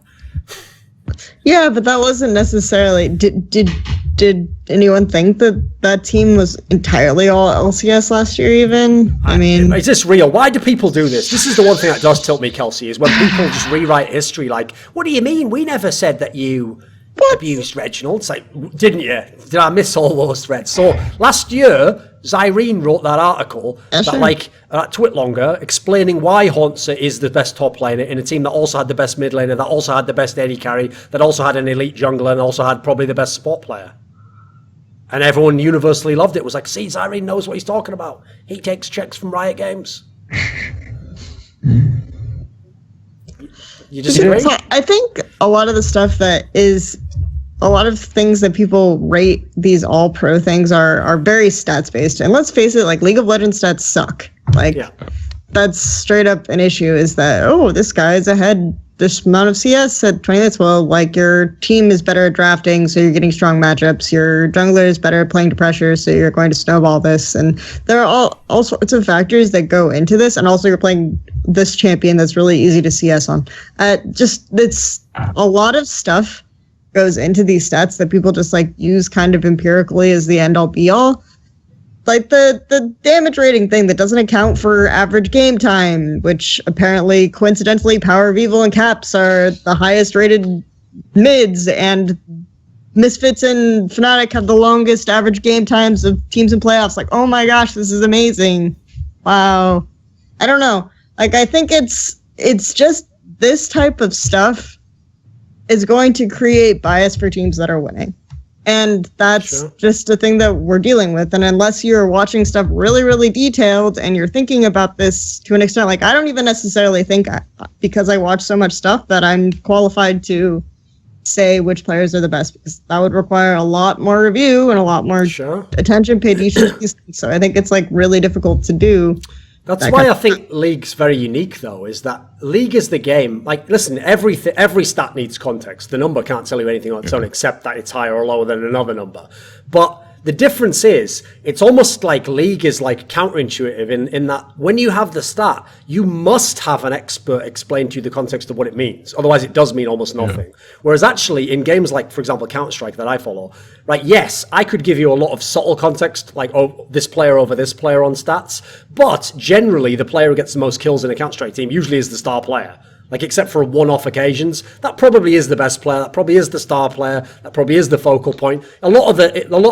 Yeah, but that wasn't necessarily. Did anyone think that team was entirely all LCS last year? Even I mean, is this real? Why do people do this? This is the one thing that does tilt me, Kelsey, is when people just rewrite history. Like, what do you mean? We never said that you abused Reginald. It's like, didn't you? Did I miss all those threads? So last year, Zyrene wrote that article that Twitlonger explaining why Haunter is the best top laner in a team that also had the best mid laner, that also had the best AD carry, that also had an elite jungler, and also had probably the best support player. And everyone universally loved it. It was like, see, Zyrene knows what he's talking about. He takes checks from Riot Games. You disagree? So I think a lot of the stuff a lot of things that people rate these all pro things are very stats based. And let's face it, like, League of Legends stats suck. Like, that's straight up an issue, is that, this guy is ahead this amount of CS at 20 minutes. Well, like, your team is better at drafting, so you're getting strong matchups. Your jungler is better at playing to pressure, so you're going to snowball this. And there are all sorts of factors that go into this. And also, you're playing this champion that's really easy to CS on. It's a lot of stuff goes into these stats that people just like use kind of empirically as the end all be all. Like the damage rating thing that doesn't account for average game time, which apparently coincidentally Power of Evil and Caps are the highest rated mids, and Misfits and Fnatic have the longest average game times of teams in playoffs. Like, oh my gosh, this is amazing. Wow. I don't know. Like, I think it's just this type of stuff is going to create bias for teams that are winning. And that's just a thing that we're dealing with. And unless you're watching stuff really, really detailed and you're thinking about this to an extent, like, I don't even necessarily think, because I watch so much stuff, that I'm qualified to say which players are the best, because that would require a lot more review and a lot more attention paid to each of these things. So I think it's like really difficult to do. That's why I think League's very unique, though, is that League is the game. Like, listen, every stat needs context. The number can't tell you anything on its own except that it's higher or lower than another number. But the difference is, it's almost like League is like counterintuitive in that when you have the stat, you must have an expert explain to you the context of what it means. Otherwise, it does mean almost nothing. Yeah. Whereas actually, in games like, for example, Counter-Strike that I follow, right, yes, I could give you a lot of subtle context, like, this player over this player on stats, but generally, the player who gets the most kills in a Counter-Strike team usually is the star player. Like, except for one-off occasions, that probably is the best player. That probably is the star player. That probably is the focal point. A lot of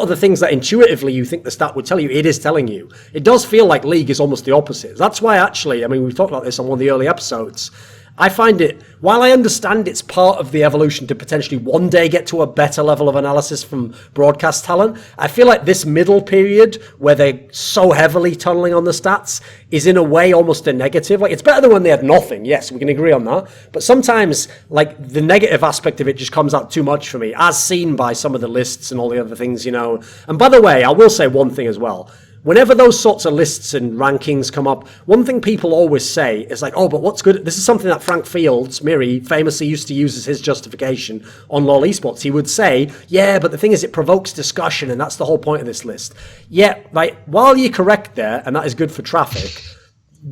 the things that intuitively you think the stat would tell you, it is telling you. It does feel like League is almost the opposite. That's why, actually, I mean, we've talked about this on one of the early episodes. I find it, while I understand it's part of the evolution to potentially one day get to a better level of analysis from broadcast talent, I feel like this middle period where they're so heavily tunneling on the stats is in a way almost a negative. Like, it's better than when they had nothing. Yes, we can agree on that. But sometimes, like, the negative aspect of it just comes out too much for me, as seen by some of the lists and all the other things, you know. And by the way, I will say one thing as well. Whenever those sorts of lists and rankings come up, one thing people always say is like, but what's good? This is something that Frank Fields, Miri, famously used to use as his justification on LoL Esports. He would say, but the thing is, it provokes discussion, and that's the whole point of this list. Yeah, right, while you're correct there, and that is good for traffic,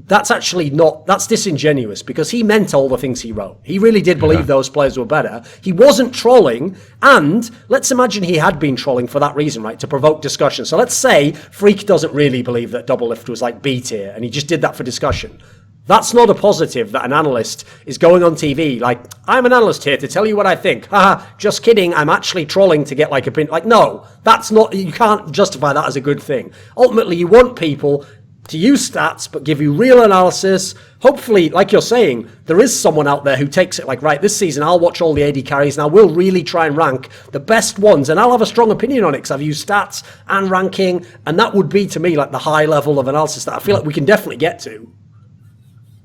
that's actually not, that's disingenuous, because he meant all the things he wrote. He really did believe those players were better. He wasn't trolling, and let's imagine he had been trolling for that reason, right, to provoke discussion. So let's say Freak doesn't really believe that Double Lift was like B tier, and he just did that for discussion. That's not a positive that an analyst is going on TV like, I'm an analyst here to tell you what I think. Haha, just kidding, I'm actually trolling to get like a pin. Like, no, that's not, you can't justify that as a good thing. Ultimately, you want people to use stats, but give you real analysis. Hopefully, like you're saying, there is someone out there who takes it like, right, this season I'll watch all the AD carries and I will really try and rank the best ones, and I'll have a strong opinion on it because I've used stats and ranking, and that would be, to me, like the high level of analysis that I feel like we can definitely get to.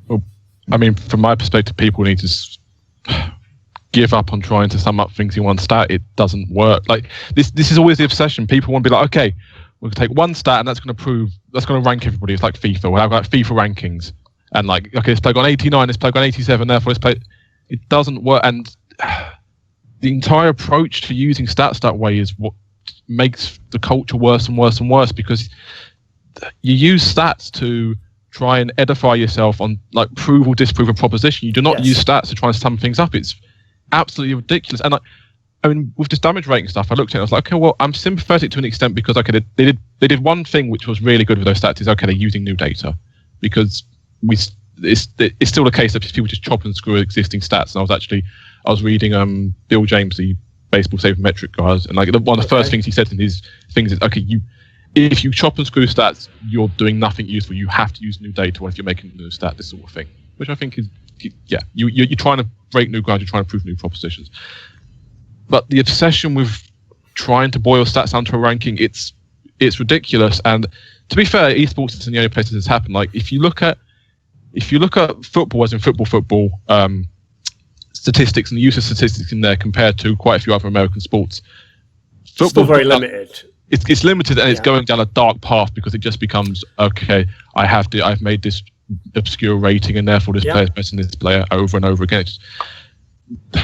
Well, I mean, from my perspective, people need to give up on trying to sum up things in one stat. It doesn't work. Like, this is always the obsession. People want to be like, okay, we're going to take one stat and that's going to rank everybody. It's like FIFA. We'll have like FIFA rankings. And like, okay, this player got 89, this player got 87, therefore this player... It doesn't work. And the entire approach to using stats that way is what makes the culture worse and worse and worse, because you use stats to try and edify yourself on like prove or disprove a proposition. You do not use stats to try and sum things up. It's absolutely ridiculous. And like, I mean, with this damage rating stuff, I looked at it and I was like, okay, well, I'm sympathetic to an extent because okay, they did one thing which was really good with those stats is okay, they're using new data, because it's still the case that people just chop and screw existing stats. And I was reading Bill James, the baseball sabermetric guys, and like one of the first things he said in his things is okay, if you chop and screw stats, you're doing nothing useful. You have to use new data if you're making a new stat, this sort of thing, which I think is you're trying to break new ground, you're trying to prove new propositions. But the obsession with trying to boil stats down to a ranking, it's ridiculous. And to be fair, esports is the only place this has happened. Like if you look at football, as in football statistics and the use of statistics in there compared to quite a few other American sports, football still very limited. It's limited, and it's going down a dark path because it just becomes okay. I've made this obscure rating, and therefore this player is better than this player over and over again.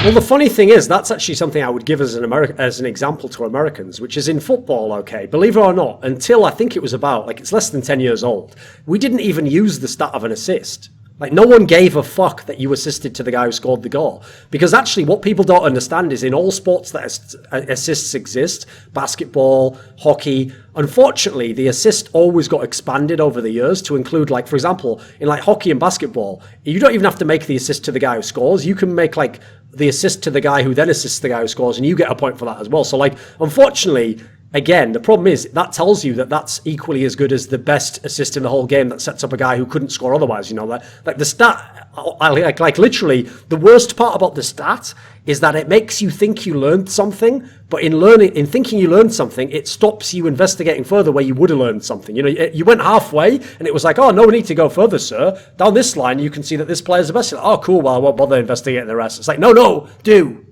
Well, the funny thing is, that's actually something I would give as an example to Americans, which is in football, okay, believe it or not, until I think it was about, like, it's less than 10 years old, we didn't even use the stat of an assist. Like, no one gave a fuck that you assisted to the guy who scored the goal. Because actually, what people don't understand is in all sports that assists exist, basketball, hockey, unfortunately, the assist always got expanded over the years to include, like, for example, in like hockey and basketball, you don't even have to make the assist to the guy who scores. You can make like the assist to the guy who then assists the guy who scores, and you get a point for that as well. So like, unfortunately, again, the problem is that tells you that that's equally as good as the best assist in the whole game that sets up a guy who couldn't score otherwise. You know, like the stat, like literally, the worst part about the stat is that it makes you think you learned something, but in thinking you learned something, it stops you investigating further where you would have learned something. You know, you went halfway, and it was like, oh, no need to go further, sir. Down this line, you can see that this player's the best. Like, oh, cool. Well, I won't bother investigating the rest. It's like, no,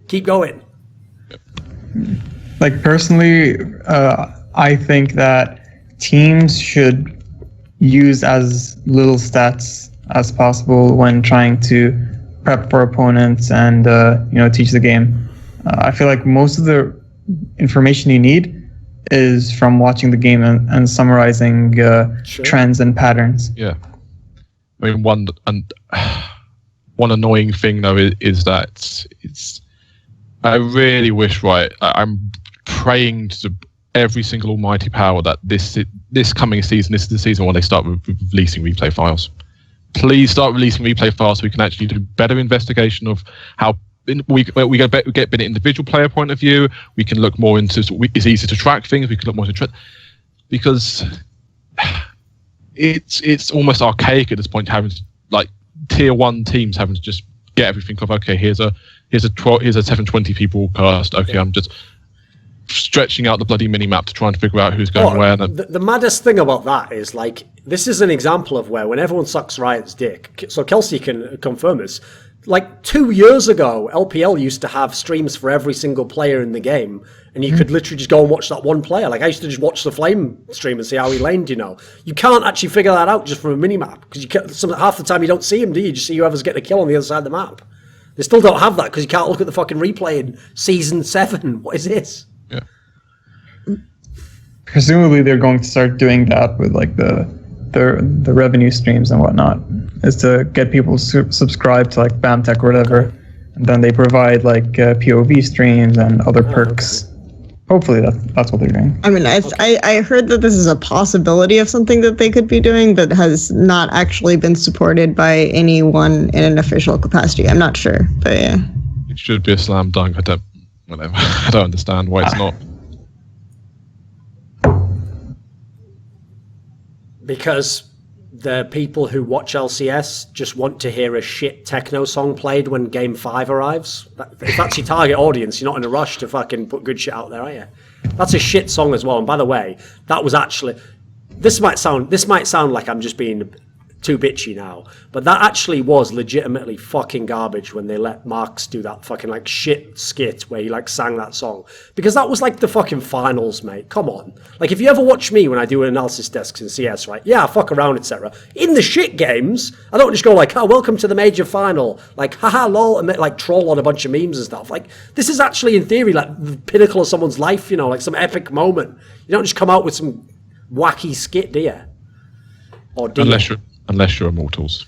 keep going. Like personally, I think that teams should use as little stats as possible when trying to prep for opponents and teach the game. I feel like most of the information you need is from watching the game and summarizing trends and patterns. Yeah, I mean one annoying thing though is that it's. I really wish, right? I'm praying to every single almighty power that this coming season, this is the season when they start releasing replay files. Please start releasing replay files so we can actually do better investigation of how we get an individual player point of view. We can look more into, it's easy to track things. We can look more into because it's almost archaic at this point, having like tier 1 teams having to just get everything of okay, here's a 720 people cast. Okay, I'm just stretching out the bloody mini map to try and figure out who's going where. The maddest thing about that is like this is an example of where when everyone sucks Riot's dick. So Kelsey can confirm this. Like 2 years ago, LPL used to have streams for every single player in the game, and you could literally just go and watch that one player. Like I used to just watch the Flame stream and see how he laned. You know, you can't actually figure that out just from a mini map because half the time you don't see him, do you? You just see whoever's getting a kill on the other side of the map. They still don't have that because you can't look at the fucking replay in Season 7. What is this? Yeah. Presumably they're going to start doing that with like the the revenue streams and whatnot, is to get people subscribed to like BAMTech or whatever, and then they provide like POV streams and other perks. Hopefully that's what they're doing. I mean, I heard that this is a possibility of something that they could be doing, but has not actually been supported by anyone in an official capacity. I'm not sure, but yeah. It should be a slam dunk. I don't understand why it's not. Because the people who watch LCS just want to hear a shit techno song played when Game 5 arrives. If that's your target audience, you're not in a rush to fucking put good shit out there, are you? That's a shit song as well. And by the way, that was actually... This might sound like I'm just being too bitchy now, but that actually was legitimately fucking garbage when they let Marks do that fucking like shit skit where he like sang that song, because that was like the fucking finals, mate. Come on. Like, if you ever watch me when I do analysis desks in CS, right? Yeah, I fuck around, etc. In the shit games, I don't just go like, oh, welcome to the major final, like, haha, lol, and like troll on a bunch of memes and stuff. Like, this is actually in theory like the pinnacle of someone's life, you know, like some epic moment. You don't just come out with some wacky skit, do you? Or do you? Unless you're Immortals.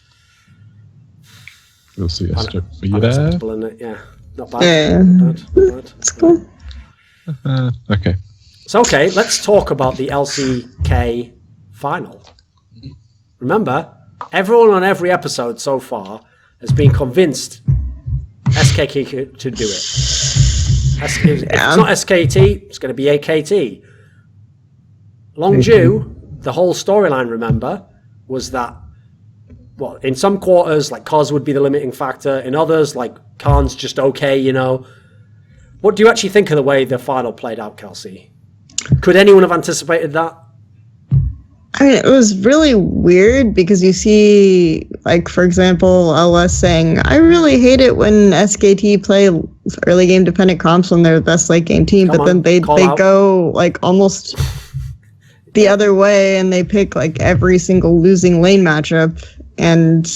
We'll see. Are you there? Isn't it? Yeah. Not bad. Yeah. Not bad. It's cool. Okay. So, okay, let's talk about the LCK final. Remember, everyone on every episode so far has been convinced SKT to do it. If it's not SKT, it's going to be AKT. Longju, the whole storyline, remember, was that, well, in some quarters, like, Cos would be the limiting factor. In others, like, Khan's just okay, you know. What do you actually think of the way the final played out, Kelsey? Could anyone have anticipated that? I mean, it was really weird because you see, like, for example, LS saying, I really hate it when SKT play early game dependent comps when they're the best late game team, but then they go, like, almost the other way and they pick, like, every single losing lane matchup. And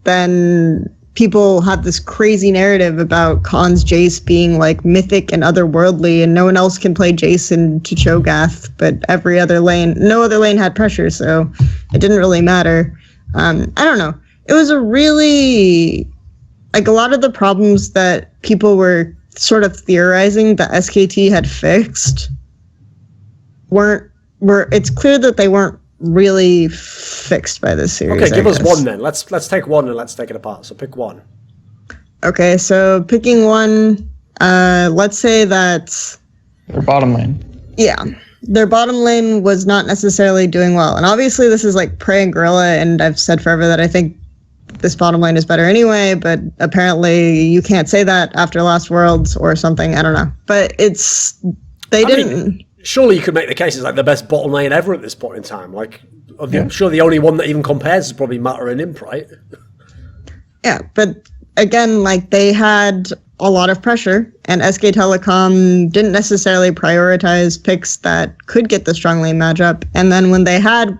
then people have this crazy narrative about Khan's Jace being like mythic and otherworldly, and no one else can play Jason to Cho'Gath, but no other lane had pressure, so it didn't really matter. I don't know. It was a really, like, a lot of the problems that people were sort of theorizing that SKT had fixed it's clear that they weren't really fixed by this series. Okay, give us one then. Let's take one and let's take it apart. So pick one. Okay, so picking one, let's say that their bottom lane. Yeah, their bottom lane was not necessarily doing well, and obviously this is like Prey and Gorilla, and I've said forever that I think this bottom lane is better anyway, but apparently you can't say that after Last Worlds or something. I don't know, but I mean, surely you could make the case it's like the best bottom lane ever at this point in time. Like, I'm sure the only one that even compares is probably Matter and Imp, right? Yeah, but again, like, they had a lot of pressure, and SK Telecom didn't necessarily prioritize picks that could get the strong lane matchup. And then when they had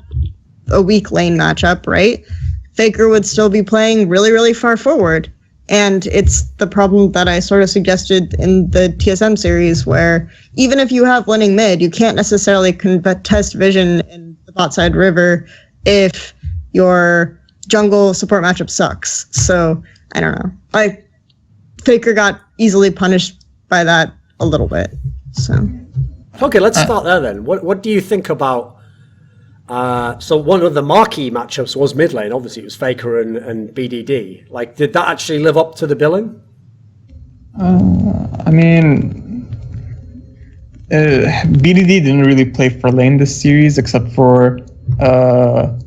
a weak lane matchup, right, Faker would still be playing really, really far forward. And it's the problem that I sort of suggested in the TSM series, where even if you have winning mid, you can't necessarily contest vision in the bot side river if your jungle support matchup sucks. So, I don't know. Faker got easily punished by that a little bit. So, okay, let's start there then. What do you think about... so one of the marquee matchups was mid lane. Obviously, it was Faker and BDD. Like, did that actually live up to the billing? I mean, BDD didn't really play for lane this series, except for, I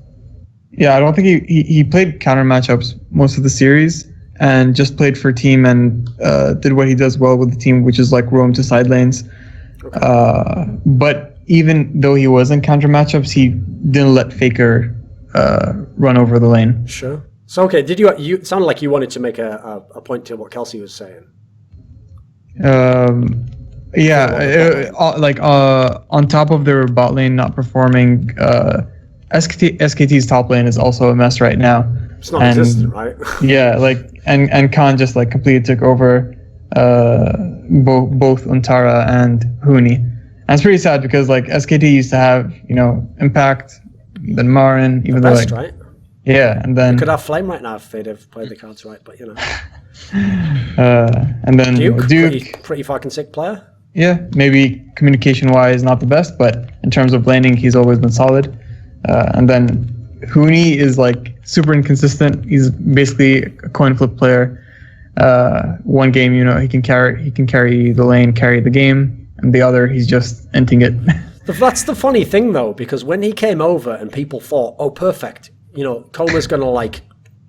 don't think he played counter matchups most of the series, and just played for team and did what he does well with the team, which is like roam to side lanes. Okay. But even though he was in counter matchups, he didn't let Faker run over the lane. Sure. So, okay, did you it sounded like you wanted to make a point to what Kelsey was saying. On top of their bot lane not performing, SKT's top lane is also a mess right now. It's not existent, right? Yeah, and Khan just completely took over both Untara and Huni. And it's pretty sad because SKT used to have, Impact, then Marin, even though Best, right? Yeah, and then Could have Flame right now if they'd have played the cards right, but you know. And then Duke, pretty fucking sick player. Yeah, maybe communication-wise not the best, but in terms of laning, he's always been solid. And then Huni is like super inconsistent. He's basically a coin flip player. One game, you know, he can carry the lane, carry the game, and the other, he's just ending it. That's the funny thing though, because when he came over and people thought, oh, perfect, you know, Coma's going to like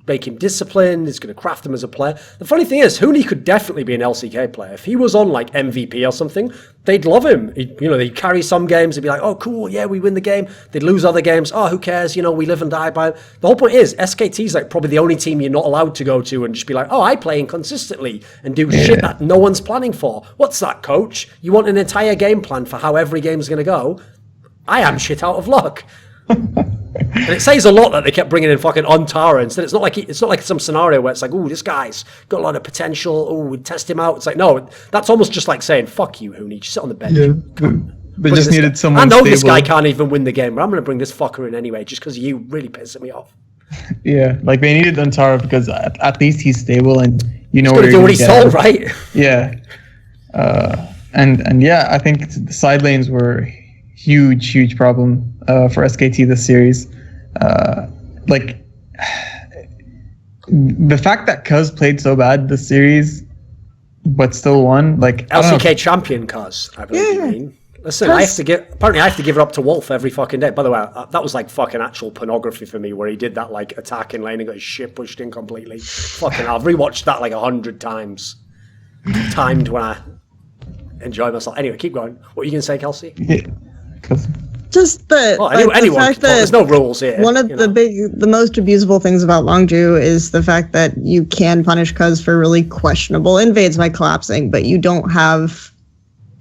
make him disciplined, he's going to craft him as a player. The funny thing is, Huni could definitely be an LCK player. If he was on like MVP or something, they'd love him. They'd carry some games, they'd be like, oh, cool, yeah, we win the game. They'd lose other games. Oh, who cares? You know, we live and die by it. The whole point is, SKT's like probably the only team you're not allowed to go to and just be like, oh, I play inconsistently and do shit that no one's planning for. What's that, coach? You want an entire game plan for how every game's going to go? I am shit out of luck. And it says a lot that they kept bringing in fucking Thorin. Instead, it's not like some scenario where it's like, oh, this guy's got a lot of potential. Oh, we test him out. It's like, no, that's almost just like saying, fuck you, Huni, just sit on the bench. Yeah, they just needed someone. I know stable. This guy can't even win the game, but I'm going to bring this fucker in anyway, just because you really pissing me off. Yeah, like they needed Antara because at least he's stable and you know he's where do you're what he's told, right? Yeah, and yeah, I think the side lanes were huge problem for SKT this series. Like the fact that Cuz played so bad this series, but still won. Like LCK champion Cuz, I believe you mean. Listen, I have to give it up to Wolf every fucking day. By the way, that was like fucking actual pornography for me, where he did that like attacking lane and got his shit pushed in completely. Fucking, I've rewatched that like 100 times, timed when I enjoy myself. Anyway, keep going. What are you gonna say, Kelsey? Yeah. Just the fact that there's no rules here. One of the most abusable things about Longju is the fact that you can punish Cuz for really questionable invades by collapsing, but you don't draft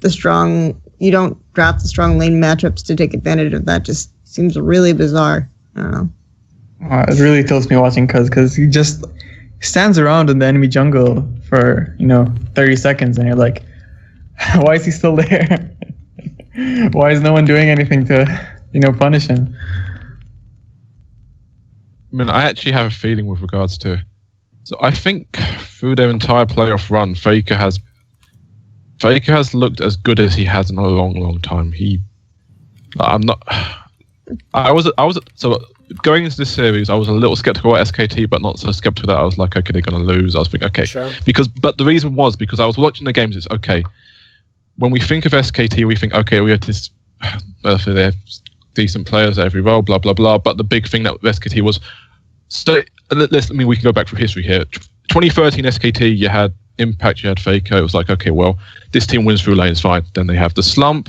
the strong lane matchups to take advantage of that. Just seems really bizarre. I don't know. It really tilts me watching Cuz because he just stands around in the enemy jungle for 30 seconds, and you're like, why is he still there? Why is no one doing anything to, punish him? I mean, I actually have a feeling with regards to. So I think through their entire playoff run, Faker has looked as good as he has in a long time. So going into this series, I was a little skeptical at SKT, but not so skeptical that I was like, okay, they're going to lose. I was thinking, okay, sure. But the reason was because I was watching the games. It's okay. When we think of SKT, we think, okay, we have this, they're decent players at every role, blah, blah, blah. But the big thing that with SKT was, we can go back through history here. 2013 SKT, you had Impact, you had Faker. It was like, okay, well, this team wins through lanes, fine. Then they have the slump.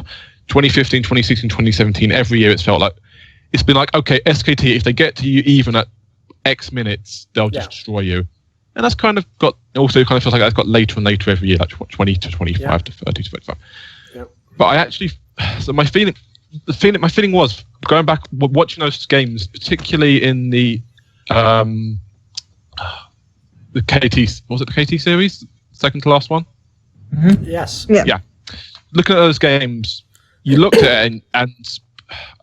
2015, 2016, 2017, every year it's been like, okay, SKT, if they get to you even at X minutes, they'll just destroy you. And that's kind of feels like that's got later and later every year, like 20 to 25 to 30 to 35. Yeah. But my feeling was going back, watching those games, particularly in the KT, was it the KT series? Second to last one? Mm-hmm. Yes. Yeah. Looking at those games, you looked at it and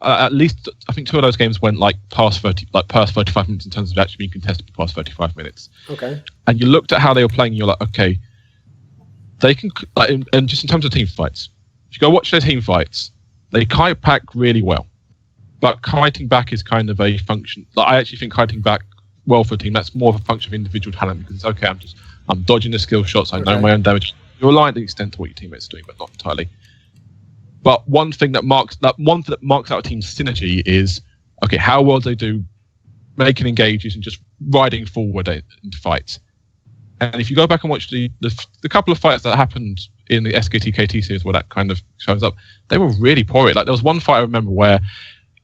at least I think 2 of those games went past 35 minutes in terms of actually being contested past 35 minutes. Okay. And you looked at how they were playing, and you're like, okay, they can. And just in terms of team fights, if you go watch their team fights, they kite pack really well, but kiting back is kind of a function. I actually think kiting back well for a team, that's more of a function of individual talent, because it's okay, I'm dodging the skill shots, I know my own damage. You're aligned to the extent to what your teammates are doing, but not entirely. But one thing that marks out a team's synergy is, okay, how well do they do making engages and just riding forward into fights. And if you go back and watch the couple of fights that happened in the SKT KT series where that kind of shows up, they were really poor. Like there was one fight I remember where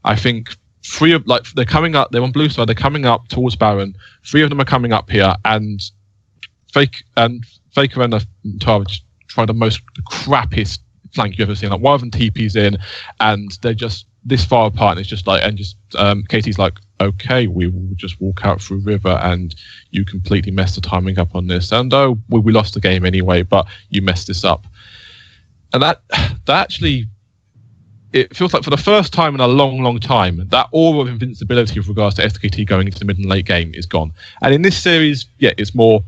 I think they're coming up, they're on blue side, they're coming up towards Baron, 3 of them are coming up here, and Faker and Tara just try the crappiest flank you've ever seen. Like one of them TP's in, and they're just this far apart, and it's just KT's like, okay, we will just walk out through river, and you completely messed the timing up on this. And we lost the game anyway, but you messed this up. And that actually it feels like for the first time in a long, long time, that aura of invincibility with regards to SKT going into the mid and late game is gone. And in this series, yeah, it's more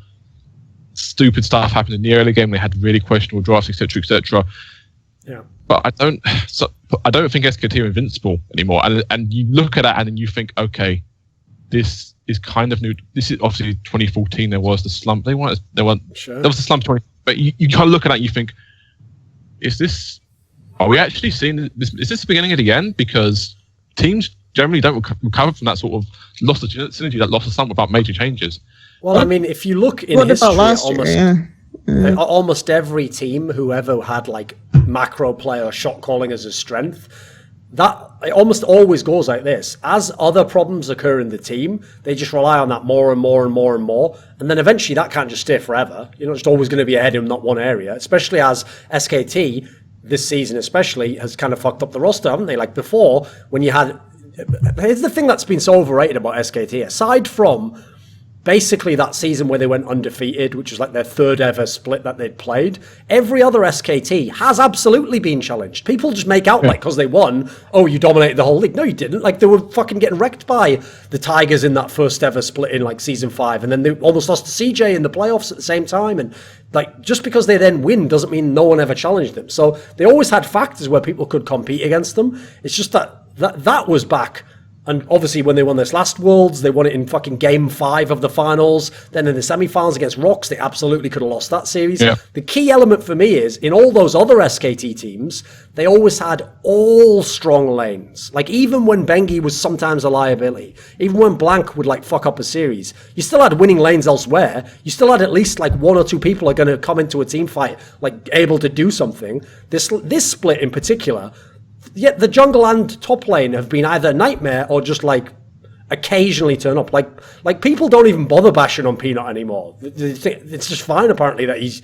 stupid stuff happened in the early game. They had really questionable drafts, etc., etc. Yeah. But I don't think SKT are invincible anymore. And you look at that and then you think, okay, this is kind of new. This is obviously 2014. There was the slump. There was the slump 20. But you kind of look at that and you think, are we actually seeing this? Is this the beginning of the end? Because teams generally don't recover from that sort of loss of synergy, that loss of slump without major changes. Well, I mean, if you look in history, almost every team who ever had like macro play or shot calling as a strength, that it almost always goes like this. As other problems occur in the team, they just rely on that more and more and more and more. And then eventually that can't just stay forever. You're not just always going to be ahead in that one area, especially as SKT, this season especially, has kind of fucked up the roster, haven't they? Like before, when you had... Here's the thing that's been so overrated about SKT. Aside from basically that season where they went undefeated, which was like their third ever split that they'd played, every other SKT has absolutely been challenged. People just make out like because they won, oh, you dominated the whole league. No, you didn't. Like they were fucking getting wrecked by the Tigers in that first ever split in like season 5, and then they almost lost to CJ in the playoffs at the same time. And like just because they then win doesn't mean no one ever challenged them. So they always had factors where people could compete against them. It's just that was back. And obviously when they won this last Worlds, they won it in fucking game 5 of the finals. Then in the semi-finals against Rocks, they absolutely could have lost that series. Yeah. The key element for me is, in all those other SKT teams, they always had all strong lanes. Like even when Bengi was sometimes a liability, even when Blank would like fuck up a series, you still had winning lanes elsewhere. You still had at least like 1 or 2 people are going to come into a team fight, like able to do something. This split in particular... Yet the jungle and top lane have been either a nightmare or just like occasionally turn up. Like people don't even bother bashing on Peanut anymore. It's just fine apparently that he's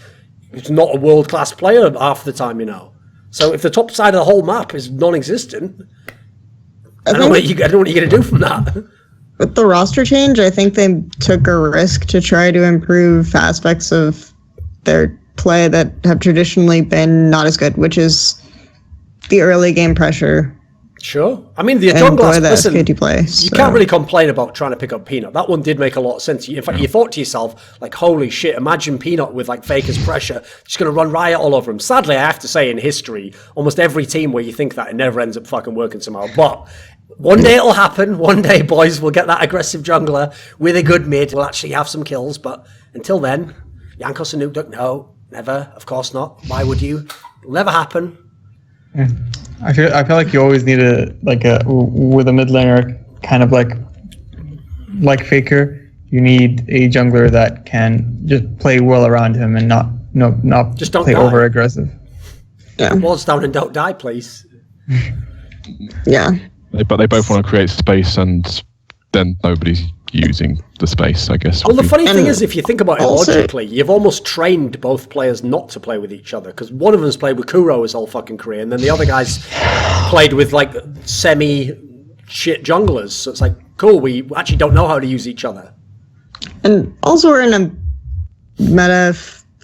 not a world-class player half the time, you know. So if the top side of the whole map is non-existent, I don't know what you're going to do from that. With the roster change, I think they took a risk to try to improve aspects of their play that have traditionally been not as good, which is the early game pressure. Sure. I mean, the jungle, listen, you can't really complain about trying to pick up Peanut. That one did make a lot of sense. In fact, you thought to yourself, like, holy shit, imagine Peanut with, like, Faker's pressure, just going to run riot all over him. Sadly, I have to say, in history, almost every team where you think that, it never ends up fucking working somehow. But one day it'll happen. One day, boys, we'll get that aggressive jungler with a good mid. We'll actually have some kills. But until then, Jankos and Nuke, no, never. Of course not. Why would you? It'll never happen. Yeah. I feel like you always need with a mid laner kind of like Faker, you need a jungler that can just play well around him and not just don't play die. over aggressive. Yeah. Walls down and don't die, please. Yeah. But they both want to create space, and then nobody's using the space, I guess. Well, the funny thing is, if you think about it logically, you've almost trained both players not to play with each other, because one of them's played with Kuro his whole fucking career, and then the other guy's played with like semi-shit junglers. So it's like, cool, we actually don't know how to use each other. And also we're in a meta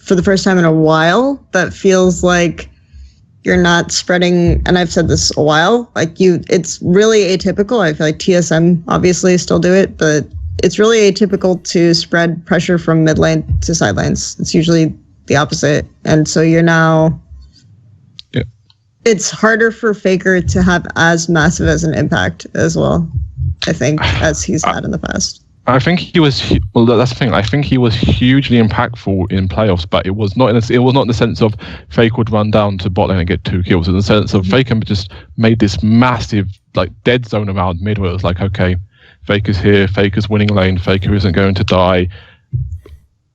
for the first time in a while that feels like you're not spreading, and I've said this a while, it's really atypical. I feel like TSM obviously still do it, but it's really atypical to spread pressure from mid lane to side lanes. It's usually the opposite. And so you're now... Yeah. It's harder for Faker to have as massive as an impact as well, I think, as he's had in the past. I think he was. Well, that's the thing. I think he was hugely impactful in playoffs, but it was not in the sense of Faker would run down to bot lane and get 2 kills. In the sense of Faker just made this massive like dead zone around mid, where it was like, okay, Faker's here, Faker's winning lane, Faker isn't going to die.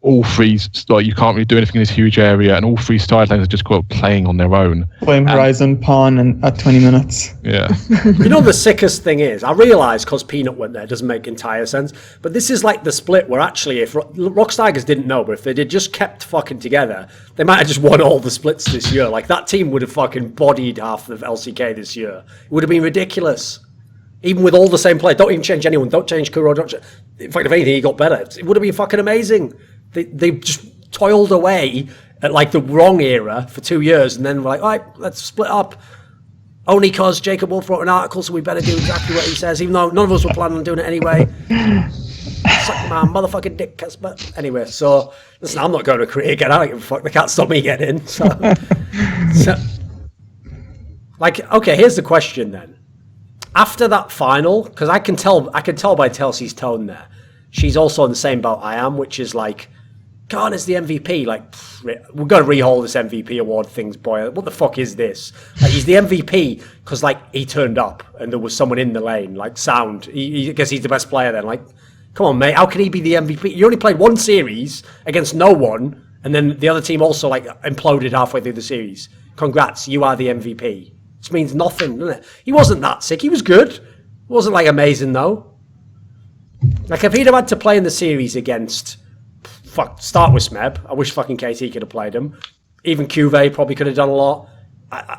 All 3, like, you can't really do anything in this huge area, and all 3 side lanes are just playing on their own. Flame Horizon, Pawn, and at 20 minutes. Yeah. You know, the sickest thing is, I realise because Peanut went there, it doesn't make entire sense, but this is like the split where actually, if Rocks Tigers didn't know, but if they did just kept fucking together, they might have just won all the splits this year. Like, that team would have fucking bodied half of LCK this year. It would have been ridiculous. Even with all the same players. Don't even change anyone. Don't change Kuro. In fact, if anything, he got better. It would have been fucking amazing. They just toiled away at like the wrong era for 2 years, and then we're like, all right, let's split up. only because Jacob Wolf wrote an article, so we better do exactly what he says, even though none of us were planning on doing it anyway. Suck my motherfucking dick, Casper. Anyway, so listen, I'm not going to create again. I don't give a fuck. They can't stop me getting in. So, okay, here's the question then. After that final, because I can tell by Kelsey's tone there, she's also in the same boat I am, which is like, God is the MVP. Like, we're going to rehaul this MVP award things, boy. What the fuck is this? Like, he's the MVP because, like, he turned up and there was someone in the lane, like, sound. I guess he's the best player then. Like, come on, mate. How can he be the MVP? You only played one series against no one, and then the other team also, like, imploded halfway through the series. Congrats, you are the MVP. Which means nothing, doesn't it? He wasn't that sick. He was good. Wasn't, like, amazing, though. Like, if he'd have had to play in the series against... start with Smeb. I wish fucking KT could have played him. Even Cuvée probably could have done a lot.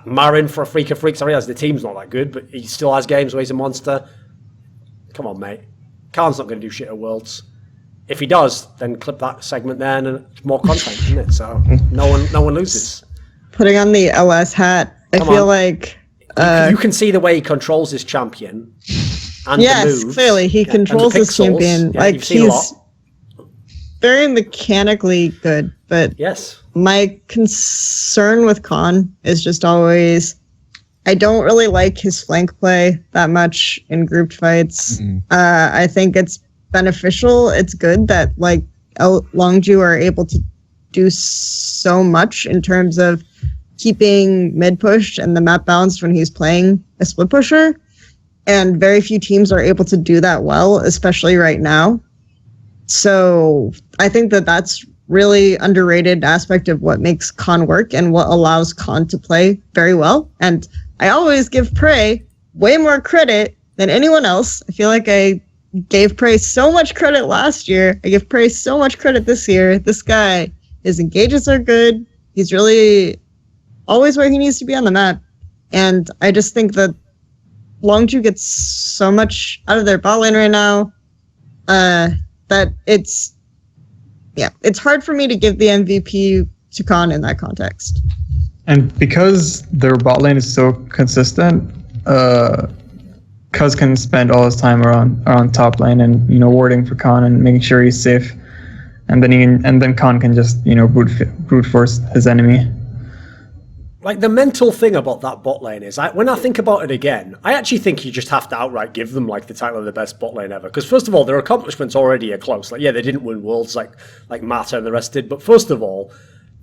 Marin for a freak of freaks. I realize the team's not that good, but he still has games where he's a monster. Come on, mate. Khan's not going to do shit at Worlds. If he does, then clip that segment there and it's more content, isn't it? So no one loses. Putting on the LS hat, I feel like... you can see the way he controls his champion. And yes, the moves, clearly. He controls his champion. Yeah, like, he's... very mechanically good, but yes, my concern with Khan is just always I don't really like his flank play that much in grouped fights. I think it's beneficial. It's good that like Longju are able to do so much in terms of keeping mid pushed and the map balanced when he's playing a split pusher, and very few teams are able to do that well, especially right now. So I think that that's really underrated aspect of what makes Khan work and what allows Khan to play very well. And I always give Prey way more credit than anyone else. I feel like I gave Prey so much credit last year. I give Prey so much credit this year. This guy, his engages are good. He's really always where he needs to be on the map. And I just think that Longju gets so much out of their bot lane right now. That it's hard for me to give the MVP to Khan in that context. And because their bot lane is so consistent, Cuz can spend all his time around top lane and warding for Khan and making sure he's safe, and then Khan can just brute force his enemy. Like, the mental thing about that bot lane is, when I think about it again, I actually think you just have to outright give them, like, the title of the best bot lane ever. Because, first of all, their accomplishments already are close. Like, yeah, they didn't win Worlds like Mata and the rest did. But first of all,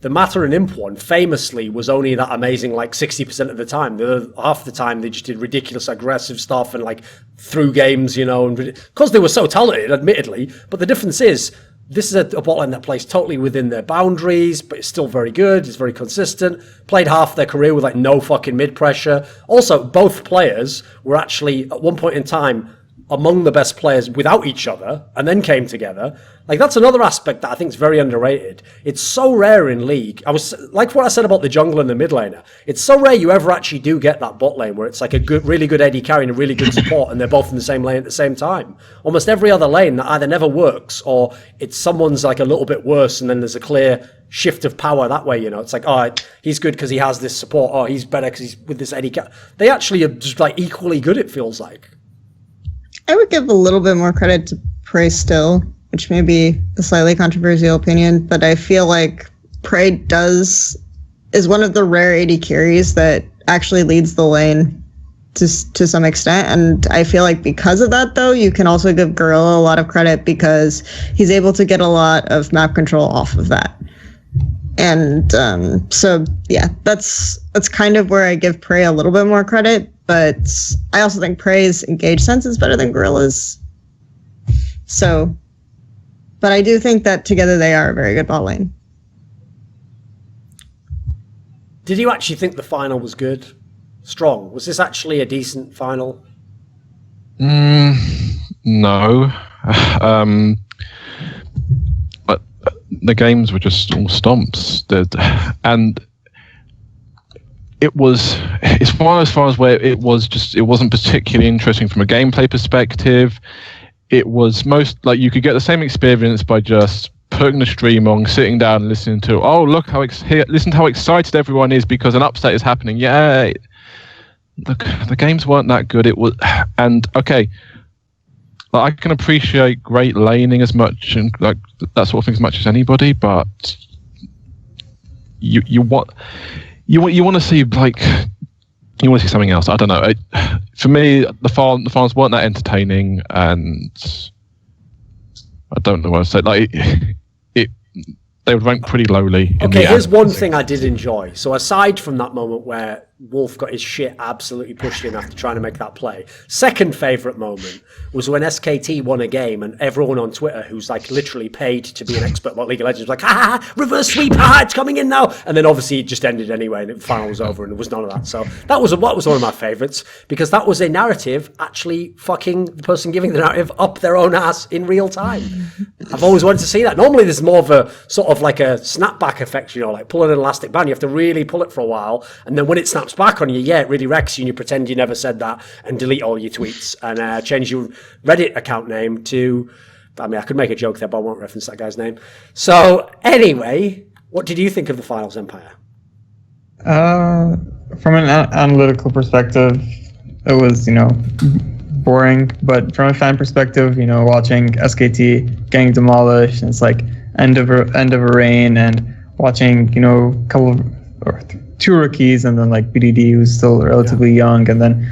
the Mata and Imp one famously was only that amazing, like, 60% of the time. The other half the time, they just did ridiculous aggressive stuff and, like, through games, because they were so talented, admittedly. But the difference is, this is a bot lane that plays totally within their boundaries, but it's still very good. It's very consistent. Played half their career with like no fucking mid pressure. Also, both players were actually at one point in time among the best players without each other, and then came together. Like, that's another aspect that I think is very underrated. It's so rare in League. I was like what I said about the jungle and the mid laner. It's so rare you ever actually do get that bot lane where it's like a good, really good AD carry and a really good support, and they're both in the same lane at the same time. Almost every other lane that either never works or it's someone's like a little bit worse, and then there's a clear shift of power that way. It's like, oh, he's good because he has this support. Oh, he's better because he's with this AD carry. They actually are just like equally good. It feels like. I would give a little bit more credit to Prey still, which may be a slightly controversial opinion, but I feel like Prey is one of the rare AD carries that actually leads the lane to some extent. And I feel like because of that, though, you can also give Gorilla a lot of credit because he's able to get a lot of map control off of that. And so, yeah, that's kind of where I give Prey a little bit more credit. But I also think Prey's engage sense is better than Gorilla's. So, but I do think that together they are a very good bot lane. Did you actually think the final was good? Strong? Was this actually a decent final? No. The games were just all stomps. And it was, as far as where it wasn't particularly interesting from a gameplay perspective. It was most like you could get the same experience by just putting the stream on, sitting down and listening to, oh, look listen to how excited everyone is because an upset is happening. Yay. the games weren't that good. It was, and okay, like, I can appreciate great laning as much and like that sort of thing as much as anybody, but you want to see like. You want to see something else. I don't know. For me, the finals weren't that entertaining, and I don't know what to say. Like they would rank pretty lowly. Okay, here's one thing I did enjoy. So aside from that moment where Wolf got his shit absolutely pushed in after trying to make that play, second favourite moment was when SKT won a game and everyone on Twitter who's like literally paid to be an expert about League of Legends was like, reverse sweep, it's coming in now. And then obviously it just ended anyway and the final was over and there was none of that. So that was one of my favourites because that was a narrative actually fucking the person giving the narrative up their own ass in real time. I've always wanted to see that. Normally there's more of a sort of like a snapback effect, like pulling an elastic band. You have to really pull it for a while and then when it snaps back on you, it really wrecks you and you pretend you never said that and delete all your tweets and change your Reddit account name to, I mean, I could make a joke there, but I won't reference that guy's name. So anyway, what did you think of the finals, Empyre? From an analytical perspective, it was, boring, but from a fan perspective, watching SKT getting demolished, and it's like end of a reign, and watching, two rookies, and then like BDD, who's still relatively young, and then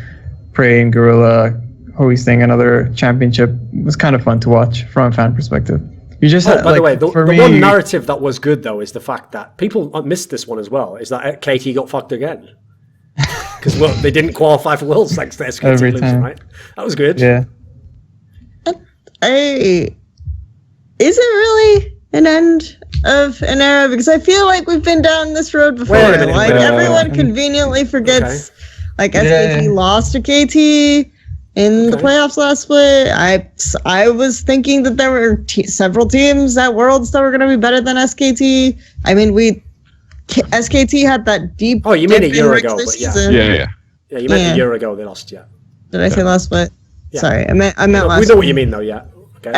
Prey and Gorilla hosting another championship was kind of fun to watch from a fan perspective. You just by the way, the one narrative that was good though is the fact that people missed this one as well. Is that KT got fucked again because they didn't qualify for Worlds thanks to SKT losing, right? That was good. Yeah. Is it really an end of an era? Because I feel like we've been down this road before. Everyone conveniently forgets. Like SKT lost to KT in the playoffs last split. I was thinking that there were several teams at Worlds that were going to be better than SKT. I mean, SKT had that deep. Oh, you mean a year ago? But yeah. You meant a year ago they lost. Yeah. Did I say last split? Yeah. Sorry, I meant last. We know what you mean though. Yeah. Okay.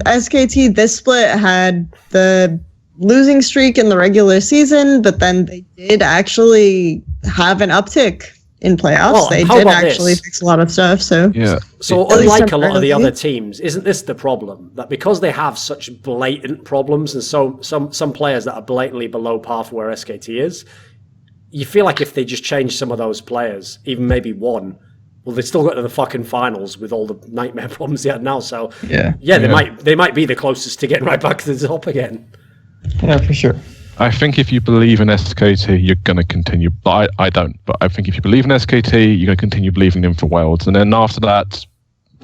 SKT this split had the losing streak in the regular season, but then they did actually have an uptick in playoffs. They did actually fix a lot of stuff. So unlike a lot of the other teams, isn't this the problem? That because they have such blatant problems and some players that are blatantly below par for where SKT is, you feel like if they just change some of those players, even maybe one, well, they still got to the fucking finals with all the nightmare problems they had now. So they might be the closest to getting right back to the top again. Yeah, for sure. I think if you believe in SKT, you're going to continue. But I don't. But I think if you believe in SKT, you're going to continue believing in for Worlds. And then after that,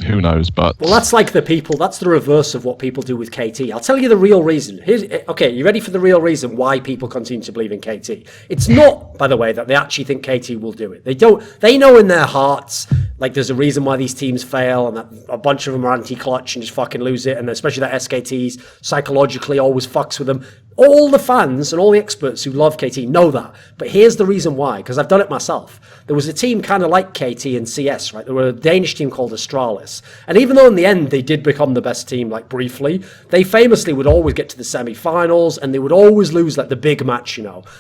who knows? But that's like that's the reverse of what people do with KT. I'll tell you the real reason. You ready for the real reason why people continue to believe in KT? It's not, by the way, that they actually think KT will do it. They don't. They know in their hearts, like there's a reason why these teams fail, and that a bunch of them are anti-clutch and just fucking lose it, and especially that SKT's psychologically always fucks with them. All the fans and all the experts who love KT know that. But here's the reason why, because I've done it myself. There was a team kind of like KT in CS, right? There were a Danish team called Astralis. And even though in the end they did become the best team, like briefly, they famously would always get to the semi-finals and they would always lose like the big match,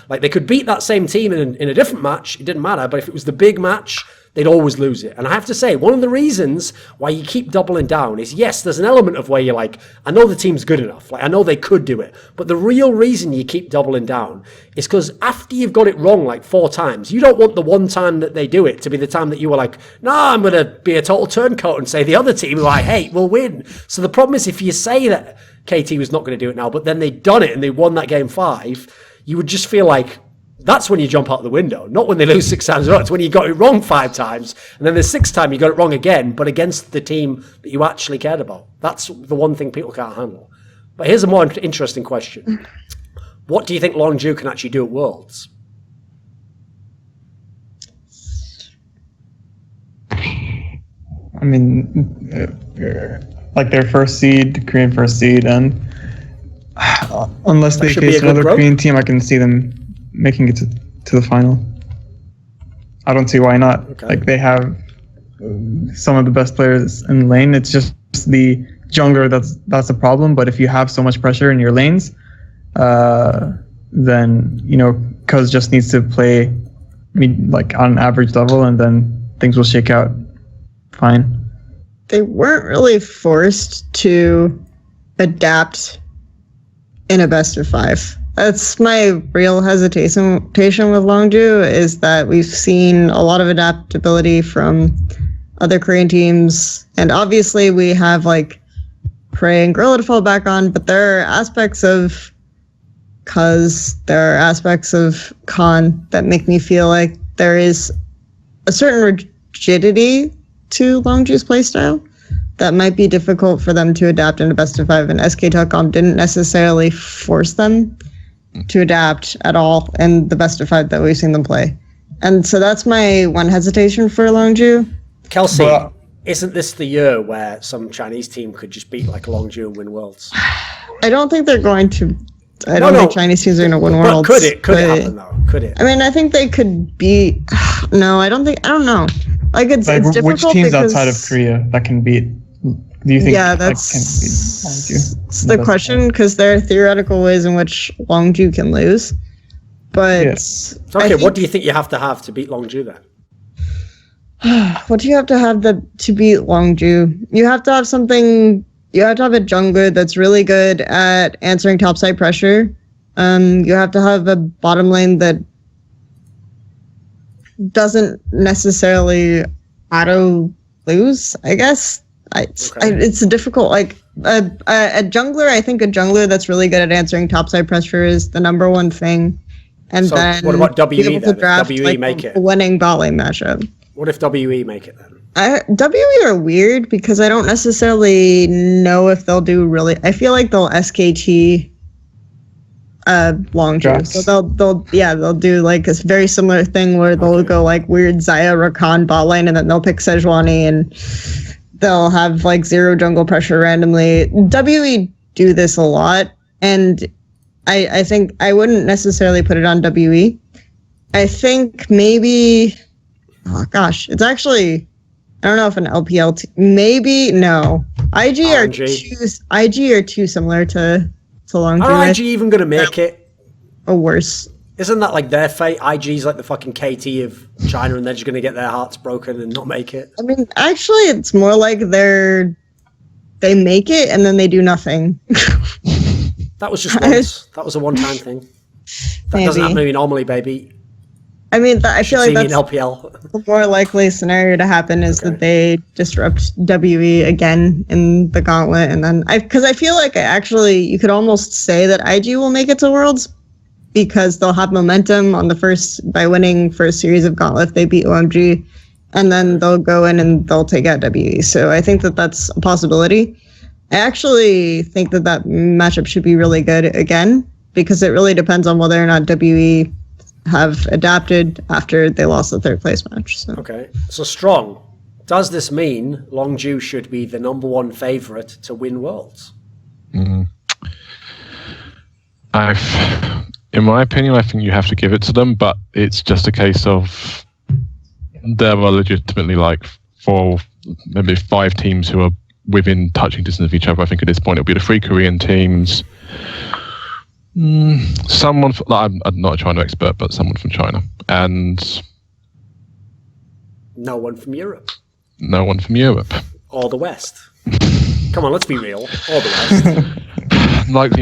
Like they could beat that same team in a different match, it didn't matter, but if it was the big match, they'd always lose it. And I have to say, one of the reasons why you keep doubling down is, yes, there's an element of where you're like, I know the team's good enough. Like, I know they could do it. But the real reason you keep doubling down is because after you've got it wrong like 4 times, you don't want the one time that they do it to be the time that you were like, I'm going to be a total turncoat and say the other team who I hate will win. So the problem is if you say that KT was not going to do it now, but then they'd done it and they won that game 5, you would just feel like, that's when you jump out the window, not when they lose 6 times. It's when you got it wrong 5 times, and then the 6th time you got it wrong again, but against the team that you actually cared about. That's the one thing people can't handle. But here's a more interesting question. What do you think Longju can actually do at Worlds? I mean, like their first seed, Korean first seed, and unless they face another Korean team, I can see them making it to the final. I don't see why not. Okay. Like they have some of the best players in lane. It's just the jungler that's a problem. But if you have so much pressure in your lanes, then Cuz just needs to play like on an average level, and then things will shake out fine. They weren't really forced to adapt in a best of 5. That's my real hesitation with Longju, is that we've seen a lot of adaptability from other Korean teams, and obviously we have like Prey and Gorilla to fall back on, but there are aspects of there are aspects of Con that make me feel like there is a certain rigidity to Longju's playstyle that might be difficult for them to adapt in a best of 5, and SK Telecom didn't necessarily force them to adapt at all in the best of 5 that we've seen them play. And so that's my one hesitation for Longju. Kelsey, isn't this the year where some Chinese team could just beat like Longju and win Worlds? I don't think they're going to. I don't think Chinese teams are going to win Worlds. Could it happen though? Could it? I mean, I think they could be. No, I don't know. Like it's difficult. Which teams outside of Korea that can beat? Do you think? Yeah, that's the question, because there are theoretical ways in which Longju can lose. But okay, what do you think you have to beat Longju then? What do you have to beat Longju? You have to have something. You have to have a jungler that's really good at answering topside pressure. You have to have a bottom lane that doesn't necessarily auto lose, I guess. It's difficult. Like a jungler, I think a jungler that's really good at answering topside pressure is the number one thing. And so then what about WE then? Draft, WE make it? A winning bot lane matchup. What if WE make it then? WE are weird because I don't necessarily know if they'll do really. I feel like they'll SKT Longju. So they'll do like a very similar thing where they'll go like weird Xayah Rakan bot lane, and then they'll pick Sejuani, and they'll have like 0 jungle pressure randomly. WE do this a lot, and I think I wouldn't necessarily put it on WE. I think maybe, it's actually, I don't know if an LPL maybe no. IG are too similar to Longju. Are IG even going to make it? Or worse. Isn't that like their fate? IG's like the fucking KT of China, and they're just going to get their hearts broken and not make it. I mean, actually, it's more like they make it and then they do nothing. That was just once. That was a one-time thing. That doesn't happen to me normally, baby. I mean, I feel like that's LPL. The more likely scenario to happen is that they disrupt WE again in the gauntlet, and then because I feel like you could almost say that IG will make it to Worlds because they'll have momentum on by winning first series of gauntlet if they beat OMG, and then they'll go in and they'll take out WE. So I think that that's a possibility. I actually think that matchup should be really good again, because it really depends on whether or not WE have adapted after they lost the 3rd place match. So. Okay, so Strong, does this mean Longju should be the number 1 favourite to win Worlds? In my opinion, I think you have to give it to them, but it's just a case of there are legitimately like 4, maybe 5 teams who are within touching distance of each other. I think at this point it'll be the 3 Korean teams. Someone, I'm not a China expert, but someone from China, and no one from Europe. No one from Europe. Or the West. Come on, let's be real. Or the West.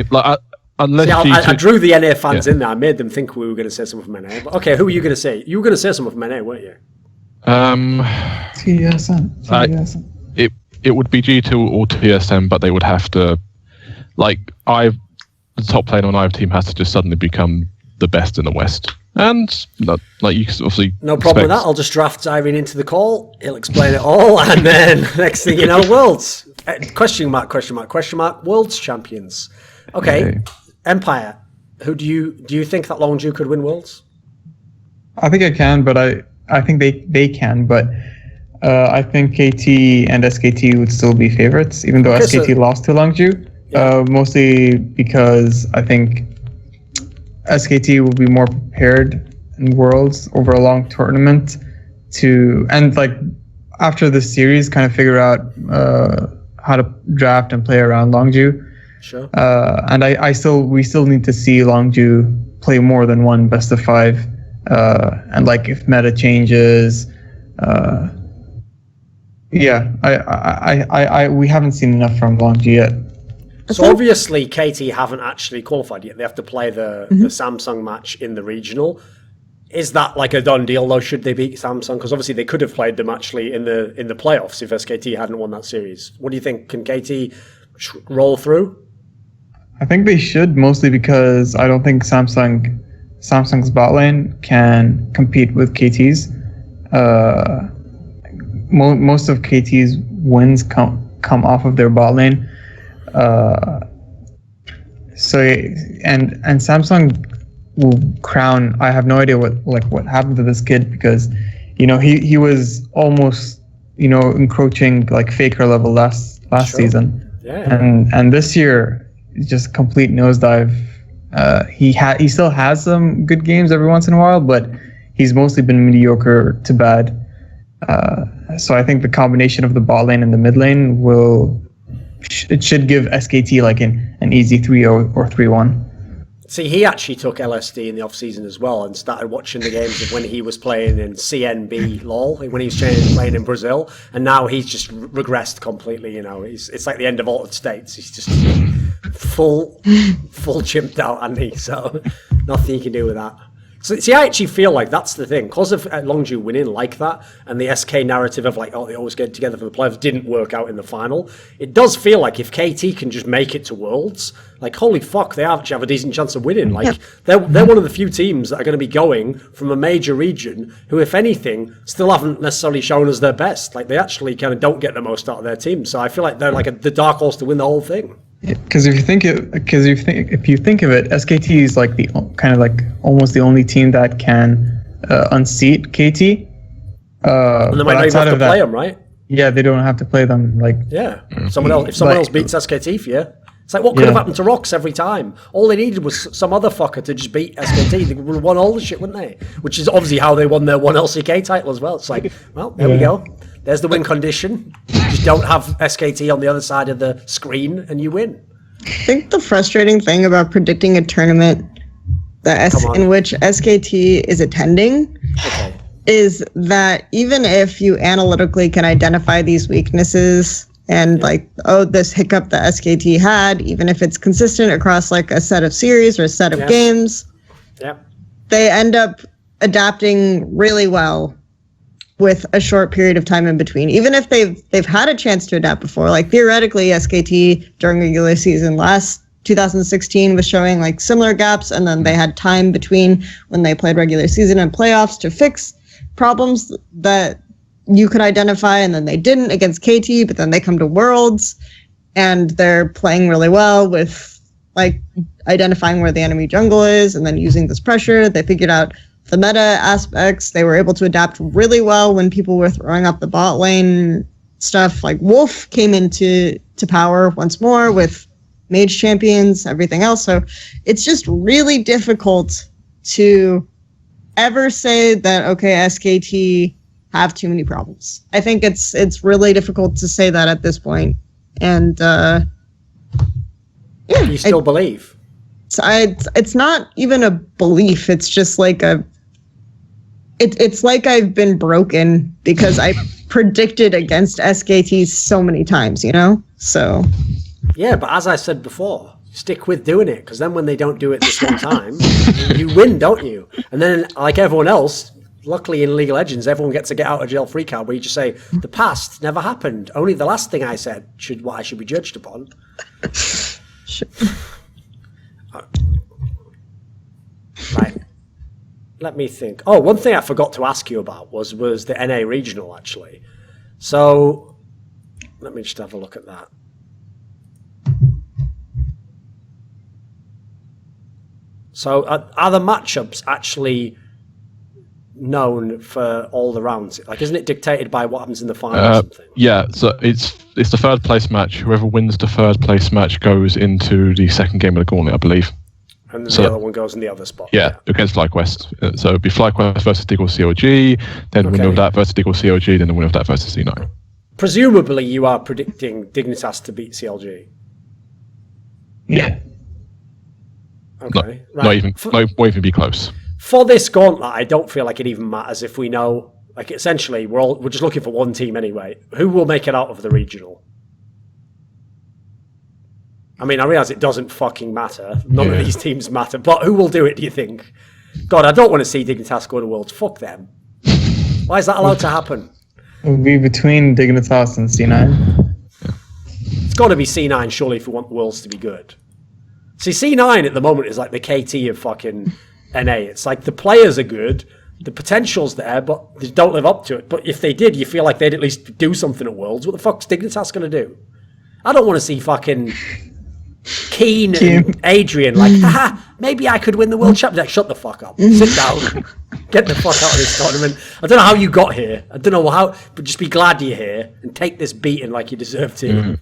Unless I drew the NA fans in there. I made them think we were going to say someone from NA. But okay, who were you going to say? You were going to say someone from NA, weren't you? TSM. It would be G2 or TSM, but they would have to, the top player on either team has to just suddenly become the best in the West. And you can obviously no problem with that. I'll just draft Irene into the call. He'll explain it all, and then next thing you know, Worlds. Question mark. Worlds champions. Okay, Empyre. Who do you think that Longju could win Worlds? I think I can, but I think they can, but I think KT and SKT would still be favorites, even though SKT lost to Longju. Yeah. Mostly because I think SKT will be more prepared in Worlds over a long tournament after this series kind of figure out how to draft and play around Longju. Sure. And we still need to see Longju play more than one best of 5 and like if meta changes. Yeah, we haven't seen enough from Longji yet. So obviously KT haven't actually qualified yet. They have to play the Samsung match in the regional. Is that like a done deal though? Should they beat Samsung? Because obviously they could have played them actually in the playoffs if SKT hadn't won that series. What do you think? Can KT roll through? I think they should, mostly because I don't think Samsung's bot lane can compete with KT's. Most of KT's wins come off of their bot lane. So Samsung will crown. I have no idea what happened to this kid, because he was almost encroaching like Faker level last season. Yeah. And this year just complete nosedive. He still has some good games every once in a while, but he's mostly been mediocre to bad. So I think the combination of the bot lane and the mid lane should give SKT like an easy 3-0 or 3-1. See, he actually took LSD in the off-season as well and started watching the games of when he was playing in CNB LOL, when he was playing in Brazil, and now he's just regressed completely. It's like the end of Altered States. He's just full chimped out, and so nothing you can do with that. So, see, I actually feel like that's the thing. Because of Longju winning like that, and the SK narrative of like, oh, they always get together for the playoffs didn't work out in the final, it does feel like if KT can just make it to Worlds, like, holy fuck, they actually have a decent chance of winning. Like, they're one of the few teams that are going to be going from a major region who, if anything, still haven't necessarily shown us their best. Like, they actually kind of don't get the most out of their team. So I feel like they're like the dark horse to win the whole thing. Because if you think of it, SKT is like the kind of like almost the only team that can unseat KT. And they might not even have to play them, right? Yeah, they don't have to play them. Like, yeah, if someone else beats SKT for you, it's like what could have happened to Rox every time. All they needed was some other fucker to just beat SKT. They would have won all the shit, wouldn't they? Which is obviously how they won their one LCK title as well. It's like, well, there we go. There's the win condition. You just don't have SKT on the other side of the screen and you win. I think the frustrating thing about predicting a tournament in which SKT is attending is that even if you analytically can identify these weaknesses and like, oh, this hiccup that SKT had, even if it's consistent across like a set of series or a set of games, they end up adapting really well with a short period of time in between, even if they've had a chance to adapt before. Like theoretically, SKT during regular season last 2016 was showing like similar gaps, and then they had time between when they played regular season and playoffs to fix problems that you could identify, and then they didn't against KT, but then they come to Worlds and they're playing really well with like identifying where the enemy jungle is and then using this pressure. They figured out the meta aspects. They were able to adapt really well when people were throwing up the bot lane stuff. Like Wolf came into power once more with mage champions, everything else. So it's just really difficult to ever say that, okay, SKT have too many problems. I think it's really difficult to say that at this point. And you still believe? It's not even a belief. It's just like it's like I've been broken because I predicted against SKT so many times, So yeah, but as I said before, stick with doing it, because then when they don't do it this one time, you win, don't you? And then, like everyone else, luckily in League of Legends, everyone gets a get out of jail free card where you just say, the past never happened. Only the last thing I said what I should be judged upon. Right. Let me think. Oh, one thing I forgot to ask you about was the NA regional, actually. So let me just have a look at that. So are the matchups actually known for all the rounds? Like, isn't it dictated by what happens in the final or something? Yeah, so it's the third place match. Whoever wins the third place match goes into the second game of the gauntlet, I believe. And then the other one goes in the other spot. Yeah, against FlyQuest. So it'd be FlyQuest versus Diggle COG, then the winner of that versus Diggle COG, then the winner of that versus C9. Presumably you are predicting Dignitas to beat CLG. Yeah. Okay. Not even be close. For this gauntlet, I don't feel like it even matters if we know. Like, essentially, we're just looking for one team anyway. Who will make it out of the regional? I mean, I realise it doesn't fucking matter. None of these teams matter. But who will do it, do you think? God, I don't want to see Dignitas go to Worlds. Fuck them. Why is that allowed to happen? It would be between Dignitas and C9. It's got to be C9, surely, if we want the Worlds to be good. See, C9 at the moment is like the KT of fucking NA. It's like the players are good, the potential's there, but they don't live up to it. But if they did, you feel like they'd at least do something at Worlds. What the fuck's Dignitas going to do? I don't want to see fucking Keen and Adrian like, haha, maybe I could win the World Championship. Shut the fuck up. Sit down. Get the fuck out of this tournament. I don't know how you got here. I don't know how, but just be glad you're here and take this beating like you deserve to.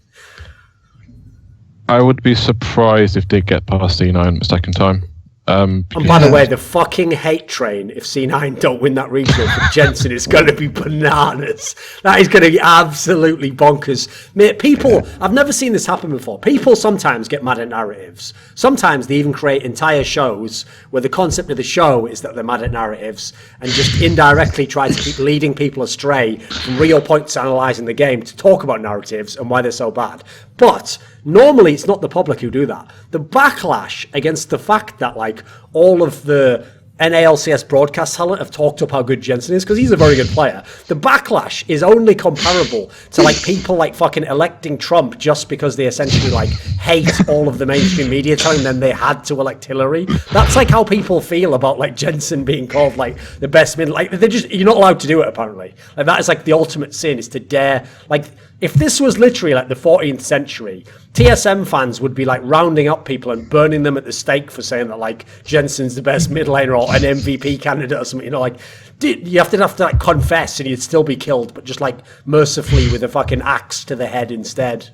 I would be surprised if they get past C9 a second time. And by the way, the fucking hate train, if C9 don't win that regional for Jensen, is going to be bananas. That is going to be absolutely bonkers. Mate, people, I've never seen this happen before. People sometimes get mad at narratives. Sometimes they even create entire shows where the concept of the show is that they're mad at narratives and just indirectly try to keep leading people astray from real points analysing the game to talk about narratives and why they're so bad. But normally it's not the public who do that. The backlash against the fact that like all of the NA LCS broadcast talent have talked up how good Jensen is, because he's a very good player. The backlash is only comparable to like people like fucking electing Trump just because they essentially like hate all of the mainstream media telling them they had to elect Hillary. That's like how people feel about like Jensen being called like the best mid. Like they're just, you're not allowed to do it apparently. Like that is like the ultimate sin, is to dare like. If this was literally like the 14th century, TSM fans would be like rounding up people and burning them at the stake for saying that like Jensen's the best mid laner or an MVP candidate or something. You know, like you have to like confess and you'd still be killed, but just like mercifully with a fucking axe to the head instead.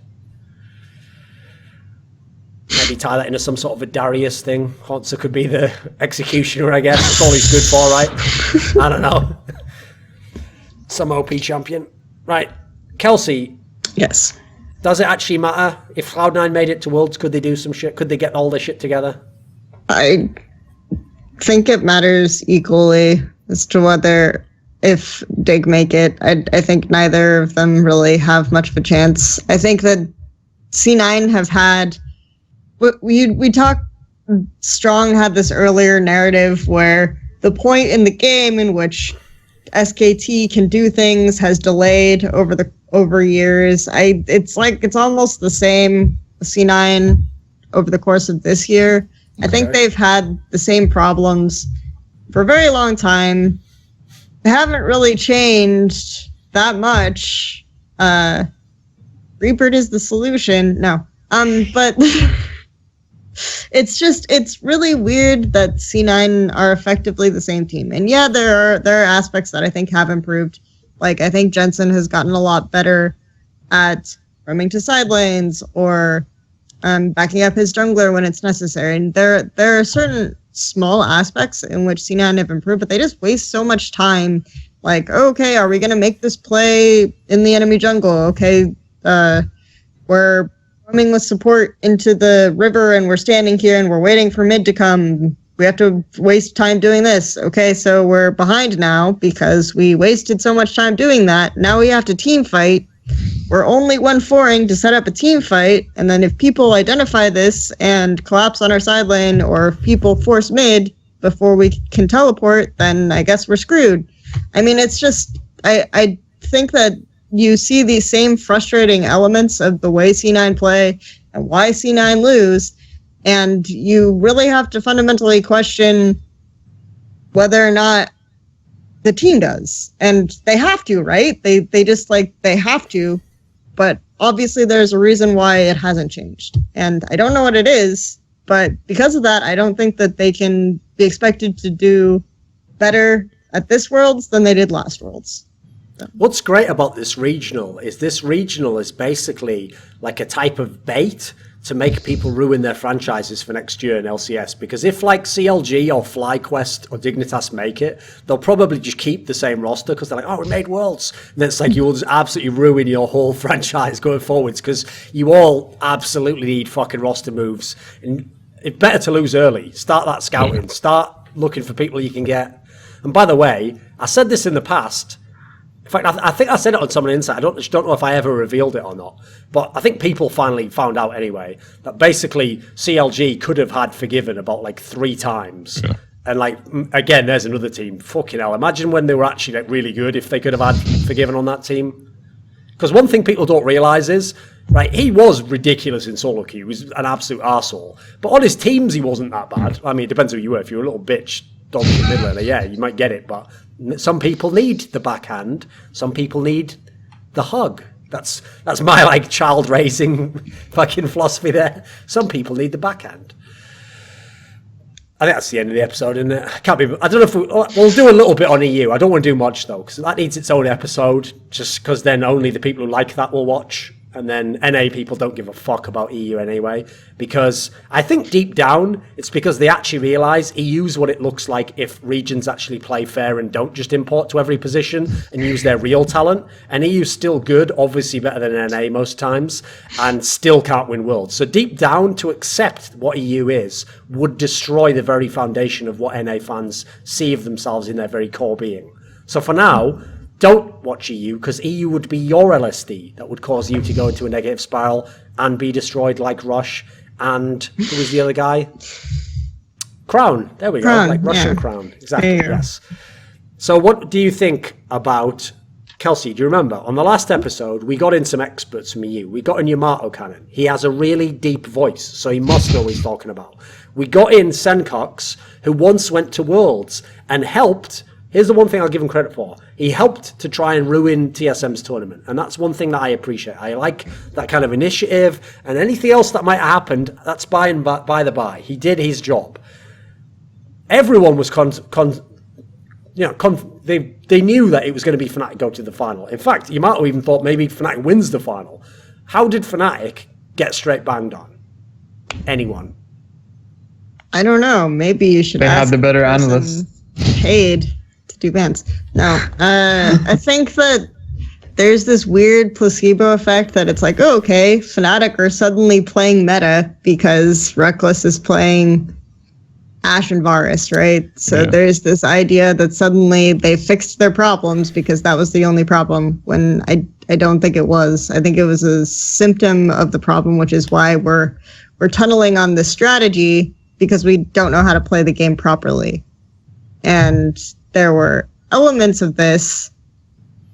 Maybe tie that into some sort of a Darius thing. Hotzer could be the executioner, I guess. That's all he's good for, right? I don't know. Some OP champion. Right. Kelsey. Yes. Does it actually matter? If Cloud9 made it to Worlds, could they do some shit? Could they get all their shit together? I think it matters equally as to whether, if Dig make it. I think neither of them really have much of a chance. I think that C9 have had... We talked... Strong had this earlier narrative where the point in the game in which SKT can do things has delayed over years. It's almost the same C9 over the course of this year. Okay. I think they've had the same problems for a very long time. They haven't really changed that much. Reaper is the solution. No. But it's really weird that C9 are effectively the same team. And yeah, there are aspects that I think have improved. Like, I think Jensen has gotten a lot better at roaming to side lanes or backing up his jungler when it's necessary. And there are certain small aspects in which C9 have improved, but they just waste so much time. Like, okay, are we going to make this play in the enemy jungle? Okay, we're roaming with support into the river and we're standing here and we're waiting for mid to come. We have to waste time doing this. Okay, so we're behind now because we wasted so much time doing that. Now we have to team fight. We're only 1-4ing to set up a team fight. And then if people identify this and collapse on our side lane, or if people force mid before we can teleport, then I guess we're screwed. I mean, it's just, I think that you see these same frustrating elements of the way C9 play and why C9 lose. And you really have to fundamentally question whether or not the team does. And they have to, right? They just they have to. But obviously there's a reason why it hasn't changed. And I don't know what it is, but because of that, I don't think that they can be expected to do better at this Worlds than they did last Worlds. So. What's great about this regional is basically like a type of bait to make people ruin their franchises for next year in LCS. Because if like CLG or FlyQuest or Dignitas make it, they'll probably just keep the same roster because they're like, oh, we made Worlds. And then it's like you will just absolutely ruin your whole franchise going forwards because you all absolutely need fucking roster moves. And it's better to lose early. Start that scouting. Start looking for people you can get. And by the way, I said this in the past. In fact, I think I said it on Someone Insight. I don't know if I ever revealed it or not. But I think people finally found out anyway that basically CLG could have had Forgiven about like 3 times. Yeah. And like, again, there's another team. Fucking hell. Imagine when they were actually like really good if they could have had Forgiven on that team. Because one thing people don't realise is, right, he was ridiculous in solo queue. He was an absolute arsehole. But on his teams, he wasn't that bad. I mean, it depends who you were. If you were a little bitch, donkey mid laner, yeah, you might get it. But some people need the backhand. Some people need the hug. That's my like child raising fucking philosophy there. Some people need the backhand. I think that's the end of the episode, isn't it? Can't be. I don't know if we'll do a little bit on EU. I don't want to do much though, because that needs its own episode. Just because then only the people who like that will watch, and then NA people don't give a fuck about EU anyway. Because I think deep down, it's because they actually realise EU's what it looks like if regions actually play fair and don't just import to every position and use their real talent. And EU's still good, obviously better than NA most times, and still can't win worlds. So deep down, to accept what EU is would destroy the very foundation of what NA fans see of themselves in their very core being. So for now, don't watch EU, because EU would be your LSD that would cause you to go into a negative spiral and be destroyed like Rush and who was the other guy? Crown. There we go. Like Russian Crown. Exactly. Yes. So what do you think about Kelsey? Do you remember on the last episode we got in some experts from EU? We got in Yamato Cannon. He has a really deep voice, so he must know what he's talking about. We got in Sencox, who once went to Worlds and helped. Here's the one thing I'll give him credit for. He helped to try and ruin TSM's tournament. And that's one thing that I appreciate. I like that kind of initiative. And anything else that might have happened, that's by the by. He did his job. Everyone was they knew that it was going to be Fnatic go to the final. In fact, Yamato even thought maybe Fnatic wins the final. How did Fnatic get straight banged on? Anyone? I don't know. Maybe you should ask. They had the better analyst. Paid to do bans. No. I think that there's this weird placebo effect that it's like, oh, okay, Fnatic are suddenly playing meta because Reckless is playing Ashe and Varus, right? So there's this idea that suddenly they fixed their problems because that was the only problem, when I don't think it was. I think it was a symptom of the problem, which is why we're tunneling on this strategy, because we don't know how to play the game properly. And there were elements of this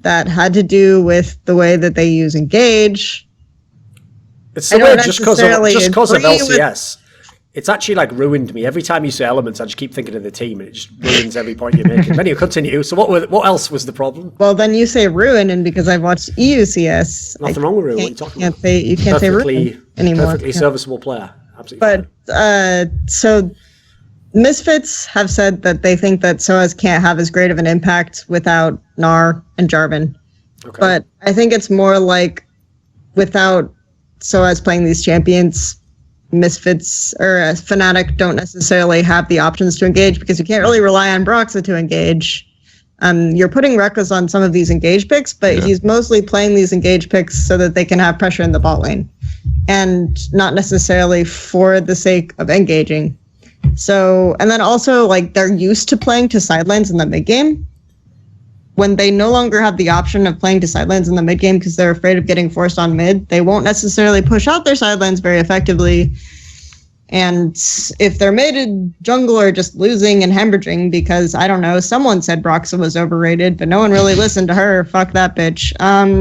that had to do with the way that they use Engage. It's so weird, just because of LCS. It's actually like ruined me. Every time you say elements, I just keep thinking of the team, and it just ruins every point you're making. Anyway, continue. So what else was the problem? Well, then you say ruin, and because I've watched EU CS, nothing wrong with ruin. What are you talking about? You can't say ruin anymore. Perfectly serviceable player. Absolutely. But so Misfits have said that they think that SOAS can't have as great of an impact without Gnar and Jarvan. Okay. But I think it's more like without SOAS playing these champions, Misfits or Fnatic don't necessarily have the options to engage, because you can't really rely on Broxa to engage. You're putting Reckless on some of these engage picks, but he's mostly playing these engage picks so that they can have pressure in the bot lane, and not necessarily for the sake of engaging. So, and then also, like, they're used to playing to sidelines in the mid game. When they no longer have the option of playing to sidelines in the mid game because they're afraid of getting forced on mid, they won't necessarily push out their sidelines very effectively. And if their mid jungle are just losing and hemorrhaging because, I don't know, someone said Broxa was overrated, but no one really listened to her. Fuck that bitch.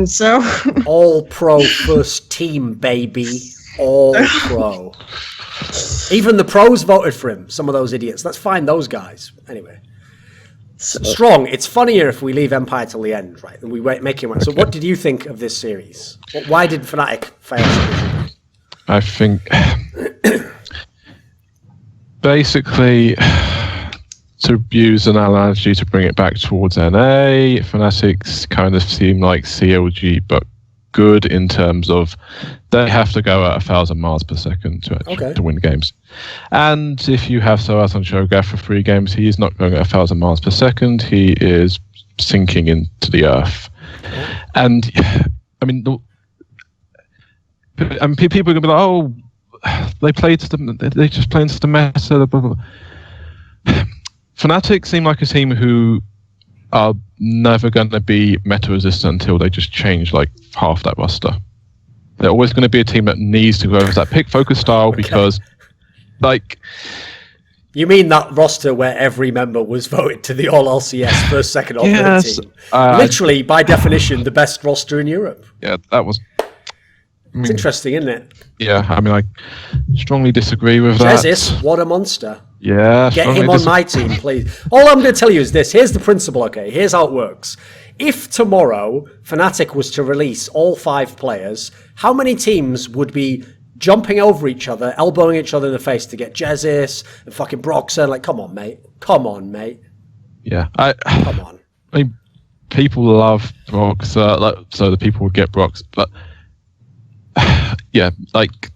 So all pro first team, baby. All pro. Even the pros voted for him, some of those idiots. Let's find those guys. Anyway. Strong. It's funnier if we leave Empyre till the end, right? And we make him. So what did you think of this series? Why did Fnatic fail? I think basically, to use an analogy to bring it back towards NA, Fnatic's kind of seem like CLG, but good in terms of they have to go at 1,000 miles per second to win games. And if you have SOAS on Shogun for 3 games, he is not going at 1,000 miles per second. He is sinking into the earth. And I mean, people are going to be like, oh, they just play into the meta. Blah, blah, blah. Fnatic seem like a team who are never going to be meta resistant until they just change like half that roster. They're always going to be a team that needs to go with that pick focus style because, like, you mean that roster where every member was voted to the All LCS first, second, or third team? Literally, by definition, the best roster in Europe. Yeah, that was. It's interesting, isn't it? Yeah, I mean, I strongly disagree with that. Jesus, what a monster. Yeah. Get him on my team, please. All I'm going to tell you is this. Here's the principle, okay? Here's how it works. If tomorrow Fnatic was to release all 5 players, how many teams would be jumping over each other, elbowing each other in the face to get Jesus and fucking Broxer? Like, come on, mate. Come on, mate. Yeah. Come on. I mean, people love Broxer, like, so the people would get Brox, but yeah, like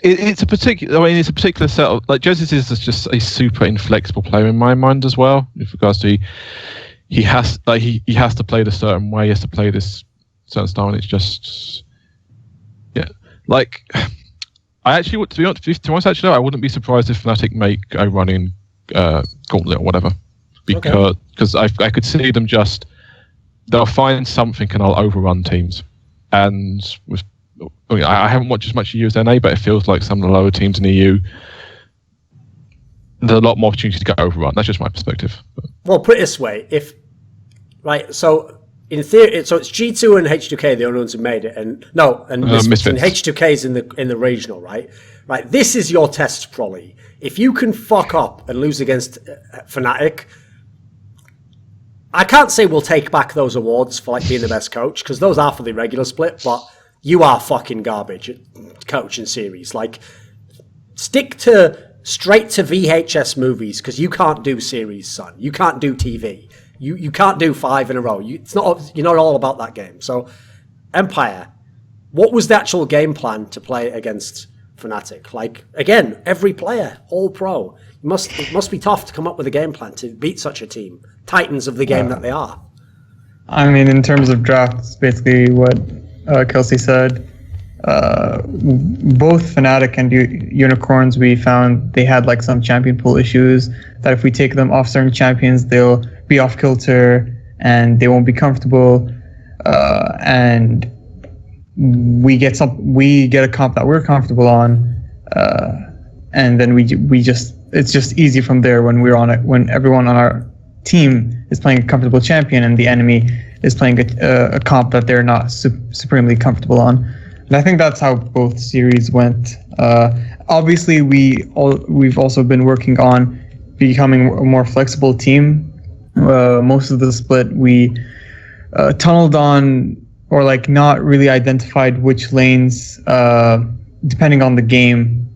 it's a particular. I mean, it's a particular set of like Jesus is just a super inflexible player in my mind as well. With regards to he has to play this certain way, he has to play this certain style, and it's just like I actually to be honest, actually, I wouldn't be surprised if Fnatic make a run in Gauntlet or whatever, because I could see them just they'll find something and I'll overrun teams, and with. I mean, I haven't watched as much EU as NA, but it feels like some of the lower teams in the EU, there's a lot more opportunity to get overrun. That's just my perspective. Well, put it this way: so in theory, so it's G2 and H2K, the only ones who made it, and Misfits. And H2K is in the regional, right? Right. This is your test, Prolly. If you can fuck up and lose against Fnatic, I can't say we'll take back those awards for like being the best coach because those are for the regular split, but. You are fucking garbage at coaching series. Like, stick straight to VHS movies because you can't do series, son. You can't do TV. You can't do 5 in a row. You're not all about that game. So, Empyre, what was the actual game plan to play against Fnatic? Like, again, every player, all pro. It must be tough to come up with a game plan to beat such a team. Titans of the game that they are. I mean, in terms of drafts, basically what Kelsey said, both Fnatic and Unicorns, we found they had like some champion pool issues that if we take them off certain champions, they'll be off kilter and they won't be comfortable. And we get a comp that we're comfortable on, and then it's just easy from there when we're on it. When everyone on our team is playing a comfortable champion and the enemy is playing a comp that they're not supremely comfortable on. And I think that's how both series went. Obviously, we've also been working on becoming a more flexible team. Most of the split, we tunneled on or like not really identified which lanes, depending on the game,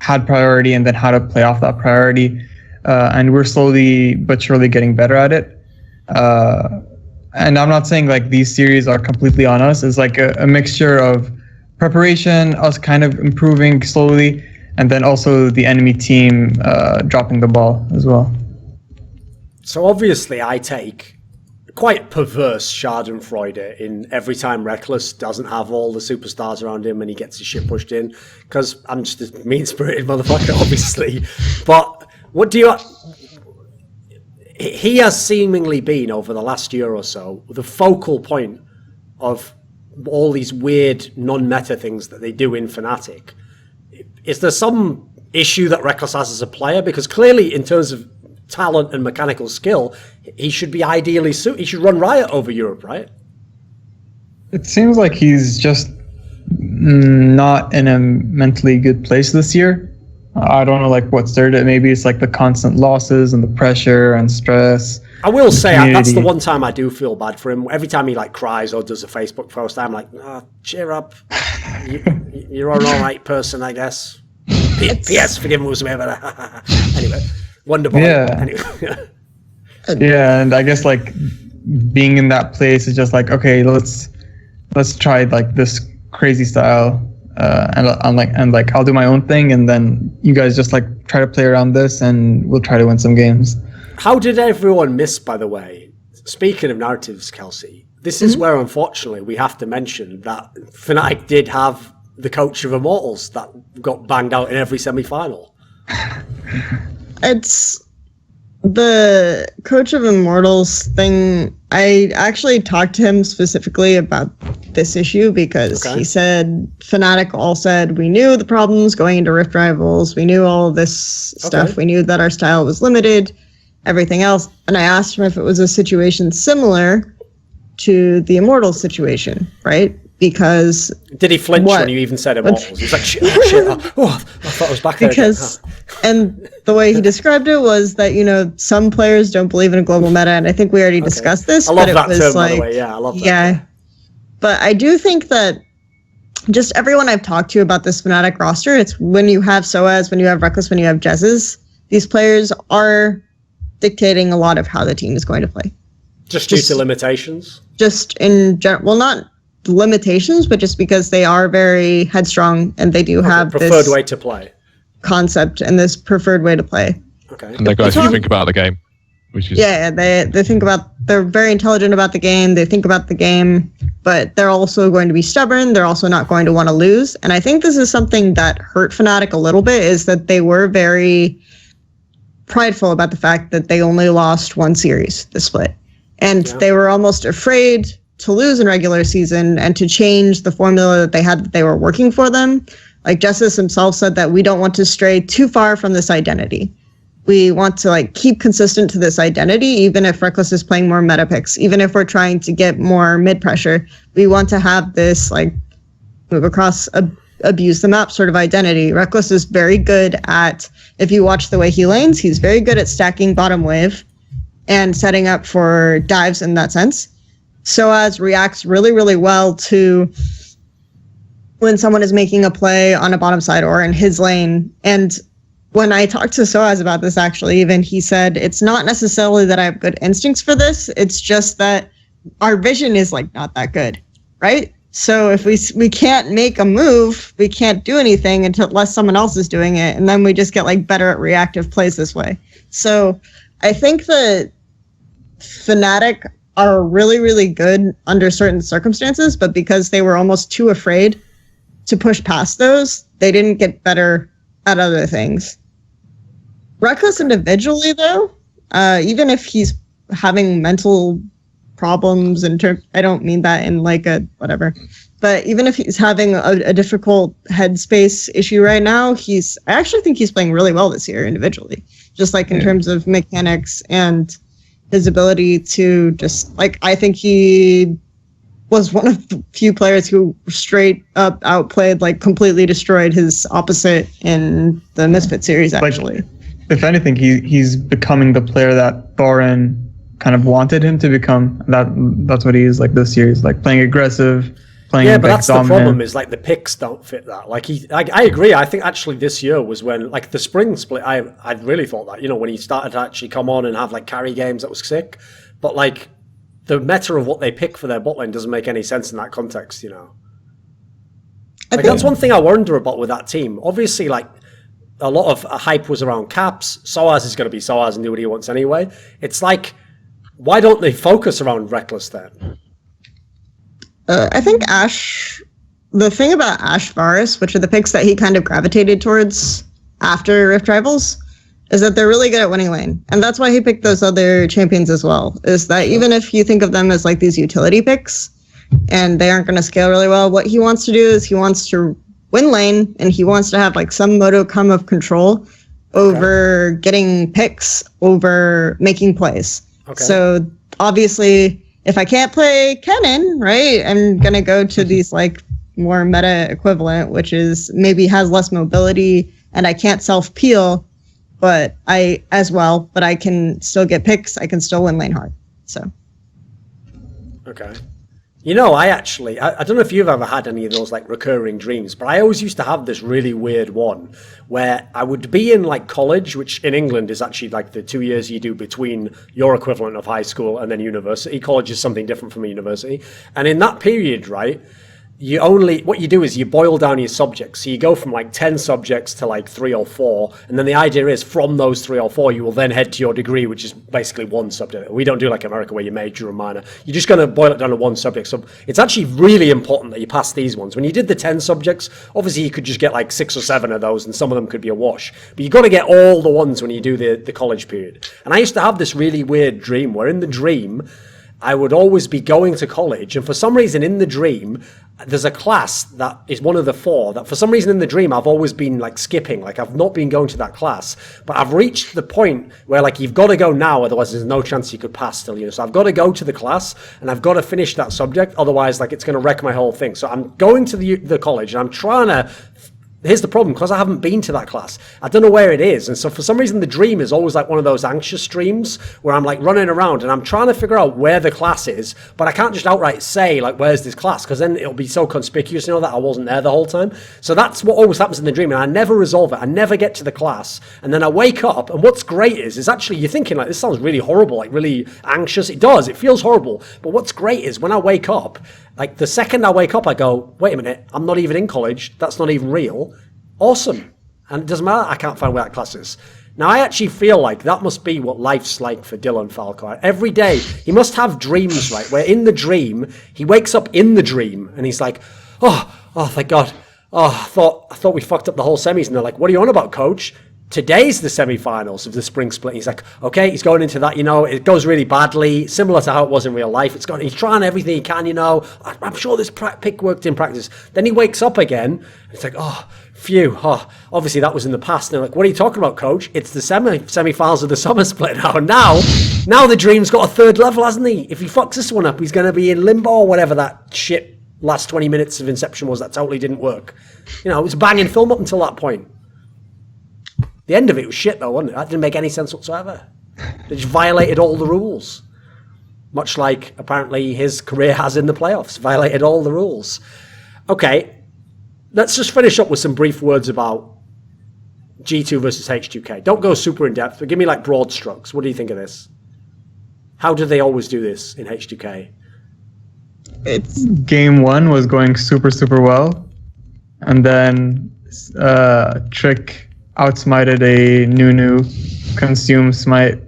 had priority and then how to play off that priority. And we're slowly but surely getting better at it. And I'm not saying like these series are completely on us. It's like a mixture of preparation, us kind of improving slowly, and then also the enemy team dropping the ball as well. So obviously I take quite perverse Schadenfreude in every time Reckless doesn't have all the superstars around him and he gets his shit pushed in, because I'm just a mean-spirited motherfucker, obviously. But what do you... He has seemingly been, over the last year or so, the focal point of all these weird non-meta things that they do in Fnatic. Is there some issue that Reckless has as a player? Because clearly, in terms of talent and mechanical skill, he should be ideally suited. He should run riot over Europe, right? It seems like he's just not in a mentally good place this year. I don't know like what started it. Maybe it's like the constant losses and the pressure and stress. I will say that's the one time I do feel bad for him. Every time he like cries or does a Facebook post, I'm like, cheer up. You're an all right person, I guess. P.S. Forgive me, anyway, wonderful. Yeah. Anyway. Yeah, and I guess like being in that place is just like, okay, let's try like this crazy style. And I'll do my own thing, and then you guys just like try to play around this, and we'll try to win some games. How did everyone miss, by the way? Speaking of narratives, Kelsey, this is where unfortunately we have to mention that Fnatic did have the coach of Immortals that got banged out in every semi-final. The Coach of Immortals thing, I actually talked to him specifically about this issue because he said, Fnatic all said, we knew the problems going into Rift Rivals, we knew all of this stuff, we knew that our style was limited, everything else. And I asked him if it was a situation similar to the Immortals situation, right? Because did he flinch when you even said Immortals? He was like, shit, I thought I was back there. Because, and the way he described it was that, you know, some players don't believe in a global meta, and I think we already discussed this. I love that was term, by the way. Yeah, I love that. Yeah. But I do think that just everyone I've talked to about this Fnatic roster, it's when you have Soaz, when you have Reckless, when you have Jezzes, these players are dictating a lot of how the team is going to play. Just due to limitations? Just in general, well, not limitations, but just because they are very headstrong and they do have preferred this way to play concept and this preferred way to play. Okay. And they're guys who think about the game, which is they think about, they're very intelligent about the game, they think about the game, but they're also going to be stubborn, they're also not going to want to lose. And I think this is something that hurt Fnatic a little bit, is that they were very prideful about the fact that they only lost one series, the split. And they were almost afraid to lose in regular season and to change the formula that they had that they were working for them. Like Justice himself said that we don't want to stray too far from this identity. We want to like keep consistent to this identity, even if Reckless is playing more meta picks, even if we're trying to get more mid pressure. We want to have this like move across, abuse the map sort of identity. Reckless is very good at, if you watch the way he lanes, he's very good at stacking bottom wave and setting up for dives in that sense. Soaz reacts really, really well to when someone is making a play on a bottom side or in his lane. And when I talked to Soaz about this, actually, even he said, it's not necessarily that I have good instincts for this. It's just that our vision is like not that good, right? So if we can't make a move, we can't do anything unless someone else is doing it. And then we just get like better at reactive plays this way. So I think that Fnatic are really, really good under certain circumstances, but because they were almost too afraid to push past those, they didn't get better at other things. Reckless individually, though, even if he's having mental problems in terms, I don't mean that in like a whatever, but even if he's having a difficult headspace issue right now, I actually think he's playing really well this year individually, just like in terms of mechanics and his ability to just like, I think he was one of the few players who straight up outplayed, like completely destroyed his opposite in the Misfits series, actually. Like, if anything, he's becoming the player that Thorin kind of wanted him to become. That's what he is like this series, like playing aggressive, playing but that's dominant. the problem, is like the picks don't fit that. Like I agree. I think actually this year was when like the spring split, I really thought that, you know, when he started to actually come on and have like carry games, that was sick. But like the meta of what they pick for their bot lane doesn't make any sense in that context, you know. Like that's one thing I wonder about with that team. Obviously, like a lot of hype was around Caps. Soaz is going to be Soaz and do what he wants anyway. It's like, why don't they focus around Reckless then? I think Ashe, the thing about Ashe Varus, which are the picks that he kind of gravitated towards after Rift Rivals, is that they're really good at winning lane. And that's why he picked those other champions as well, is that even if you think of them as like these utility picks and they aren't going to scale really well, what he wants to do is he wants to win lane and he wants to have like some modicum of control over getting picks, over making plays. So obviously, if I can't play Kennen, right, I'm going to go to these like more meta equivalent, which is maybe has less mobility and I can't self-peel, but I can still get picks. I can still win lane hard. So. Okay. You know, I don't know if you've ever had any of those like recurring dreams, but I always used to have this really weird one where I would be in like college, which in England is actually like the 2 years you do between your equivalent of high school and then university. College is something different from a university. And in that period, right, what you do is you boil down your subjects. So you go from like 10 subjects to like 3 or 4. And then the idea is from those 3 or 4, you will then head to your degree, which is basically one subject. We don't do like America where you major and minor. You're just going to boil it down to one subject. So it's actually really important that you pass these ones. When you did the 10 subjects, obviously you could just get like 6 or 7 of those and some of them could be a wash. But you got to get all the ones when you do the college period. And I used to have this really weird dream where in the dream, I would always be going to college, and for some reason in the dream, there's a class that is one of the 4 that for some reason in the dream I've always been like skipping, like I've not been going to that class, but I've reached the point where like you've got to go now, otherwise there's no chance you could pass still, you know. So I've got to go to the class and I've got to finish that subject, otherwise like it's going to wreck my whole thing. So I'm going to the college and I'm trying to. Here's the problem, because I haven't been to that class, I don't know where it is. And so for some reason, the dream is always like one of those anxious dreams where I'm like running around and I'm trying to figure out where the class is, but I can't just outright say like, where's this class? Because then it'll be so conspicuous, you know, that I wasn't there the whole time. So that's what always happens in the dream. And I never resolve it. I never get to the class. And then I wake up. And what's great is actually you're thinking like, this sounds really horrible, like really anxious. It does. It feels horrible. But what's great is when I wake up, like the second I wake up, I go, wait a minute, I'm not even in college. That's not even real. Awesome. And it doesn't matter, I can't find where that class is. Now, I actually feel like that must be what life's like for Dylan Falco. Every day, he must have dreams, right, where in the dream, he wakes up in the dream, and he's like, oh, thank God. Oh, I thought we fucked up the whole semis. And they're like, what are you on about, coach? Today's the semi-finals of the spring split. He's like, okay, he's going into that, you know, it goes really badly, similar to how it was in real life. He's trying everything he can, you know. I'm sure this pick worked in practice. Then he wakes up again, and it's like, phew, obviously that was in the past. And they're like, what are you talking about, coach? It's the semi-finals of the summer split now. Now the dream's got a third level, hasn't he? If he fucks this one up, he's going to be in limbo or whatever that shit last 20 minutes of Inception was that totally didn't work. You know, it was a banging film up until that point. The end of it was shit though, wasn't it? That didn't make any sense whatsoever. They just violated all the rules. Much like apparently his career has in the playoffs. Violated all the rules. Okay, let's just finish up with some brief words about G2 versus H2K. Don't go super in depth, but give me like broad strokes. What do you think of this? How do they always do this in H2K? It's game 1 was going super, super well. And then Trick outsmited a Nunu consume smite.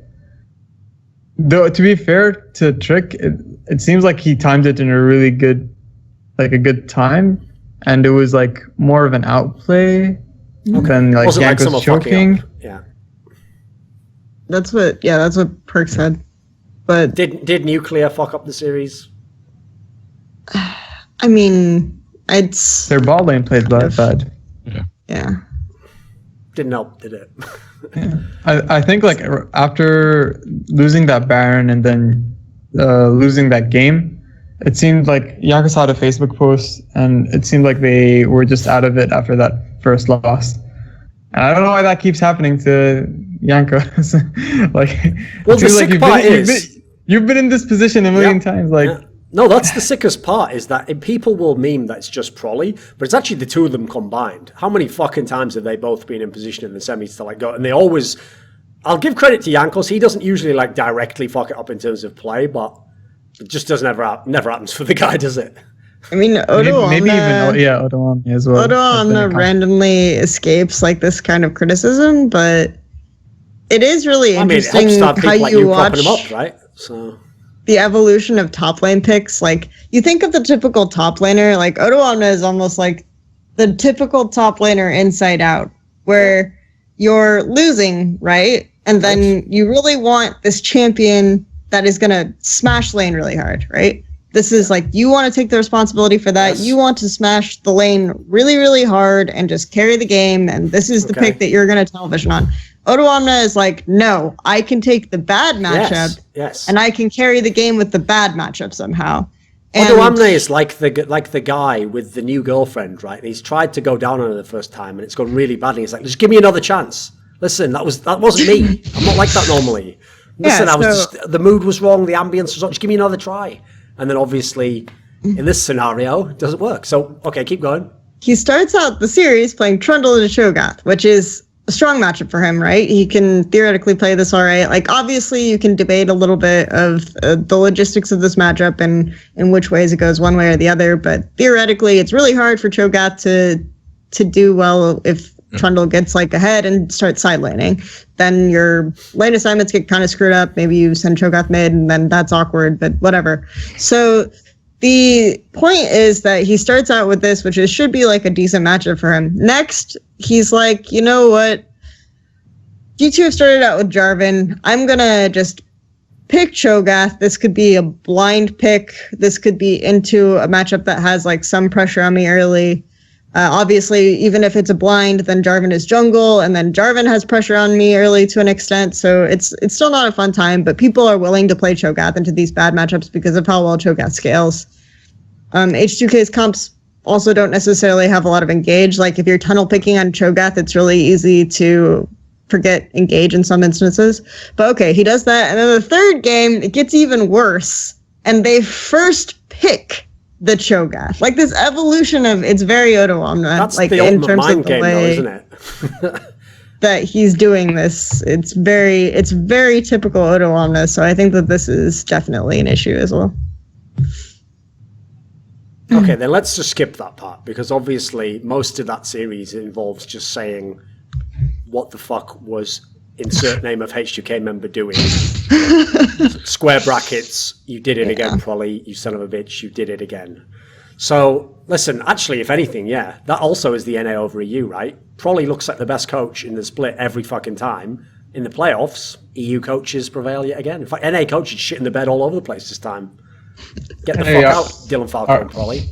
Though to be fair to Trick, it seems like he timed it in a really good, like a good time, and it was like more of an outplay than like Yanko's choking. Yeah, that's what Perk said. But did Nuclear fuck up the series? I mean, it's their ball lane played bad. Yeah. Didn't help, did it? Yeah. I think like after losing that Baron and then losing that game, it seemed like Jankos had a Facebook post and it seemed like they were just out of it after that first loss. And I don't know why that keeps happening to Jankos. like, well, the sick part is you've been in this position a million times. Like. Yeah. No, that's the sickest part, is that people will meme that it's just Prolly, but it's actually the two of them combined. How many fucking times have they both been in position in the semis to like go, and they always, I'll give credit to Jankos, he doesn't usually like directly fuck it up in terms of play, but it just never happens for the guy, does it? I mean, Odo Amna as well. Odo Amna randomly escapes like this kind of criticism, but it is really interesting how you watch him up, right? So the evolution of top lane picks. Like, you think of the typical top laner, like Odo Amna is almost like the typical top laner inside out, where you're losing, right? And then you really want this champion that is going to smash lane really hard, right? This is like, you want to take the responsibility for that. Yes. You want to smash the lane really, really hard and just carry the game. And this is the pick that you're going to television on. Odo Amna is like, no, I can take the bad matchup and I can carry the game with the bad matchup somehow. Odo Amna is like the guy with the new girlfriend, right? He's tried to go down on her the first time and it's gone really badly. He's like, just give me another chance. Listen, that wasn't me. I'm not like that normally. Listen, the mood was wrong, the ambience was wrong. Just give me another try. And then obviously, in this scenario, it doesn't work. So, okay, keep going. He starts out the series playing Trundle into Cho'Gath, which is a strong matchup for him, right? He can theoretically play this all right. Like, obviously, you can debate a little bit of the logistics of this matchup and in which ways it goes one way or the other. But theoretically, it's really hard for Cho'Gath to do well if Trundle gets like ahead and starts side laning. Then your lane assignments get kind of screwed up. Maybe you send Cho'Gath mid, and then that's awkward. But whatever. So the point is that he starts out with this, which should be like a decent matchup for him. Next, he's like, you know what? G2 have started out with Jarvan. I'm going to just pick Cho'Gath. This could be a blind pick. This could be into a matchup that has like some pressure on me early. Obviously, even if it's a blind, then Jarvan is jungle, and then Jarvan has pressure on me early to an extent. So it's still not a fun time, but people are willing to play Cho'Gath into these bad matchups because of how well Cho'Gath scales. H2K's comps also don't necessarily have a lot of engage. Like if you're tunnel picking on Cho'Gath, it's really easy to forget engage in some instances. But okay, he does that. And then the third game, it gets even worse. And they first pick the Cho'Gath. Like this evolution of it's very Odoamna. That's like the in ultimate terms mind of the game, way though, isn't it? that he's doing this. It's very typical Odoamna. So I think that this is definitely an issue as well. Okay, then let's just skip that part, because obviously most of that series involves just saying, what the fuck was insert name of H2K member doing? Square brackets, you did it again, Prolly, you son of a bitch, you did it again. So, listen, actually, if anything, yeah, that also is the NA over EU, right? Prolly looks like the best coach in the split every fucking time. In the playoffs, EU coaches prevail yet again. In fact, NA coaches shit in the bed all over the place this time. Get the fuck out, Dylan Falco and Prolly.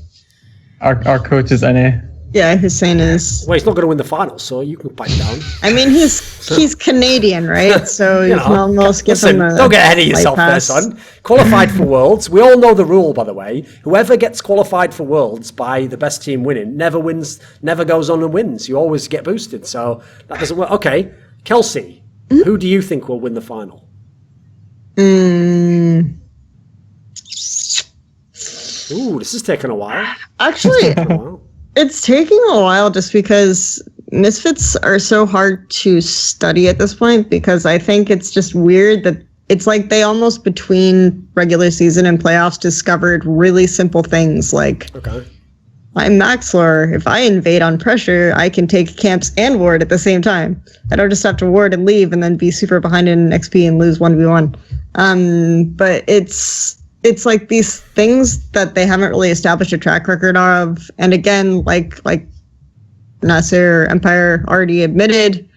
Our coach is NA. Yeah, Hussein is. Well, he's not going to win the finals, so you can pipe down. I mean, he's Canadian, right? So you can almost give him a. Don't get ahead of yourself there, son. Qualified for Worlds. We all know the rule, by the way. Whoever gets qualified for Worlds by the best team winning never wins, never goes on and wins. You always get boosted, so that doesn't work. Okay, Kelsey, who do you think will win the final? Ooh, this is taking a while. Actually, it's taking a while just because Misfits are so hard to study at this point, because I think it's just weird that it's like they almost between regular season and playoffs discovered really simple things like, I'm Maxlor. If I invade on pressure, I can take camps and ward at the same time. I don't just have to ward and leave and then be super behind in XP and lose 1v1. But it's like these things that they haven't really established a track record of. And again, like Nasser or Empyre already admitted,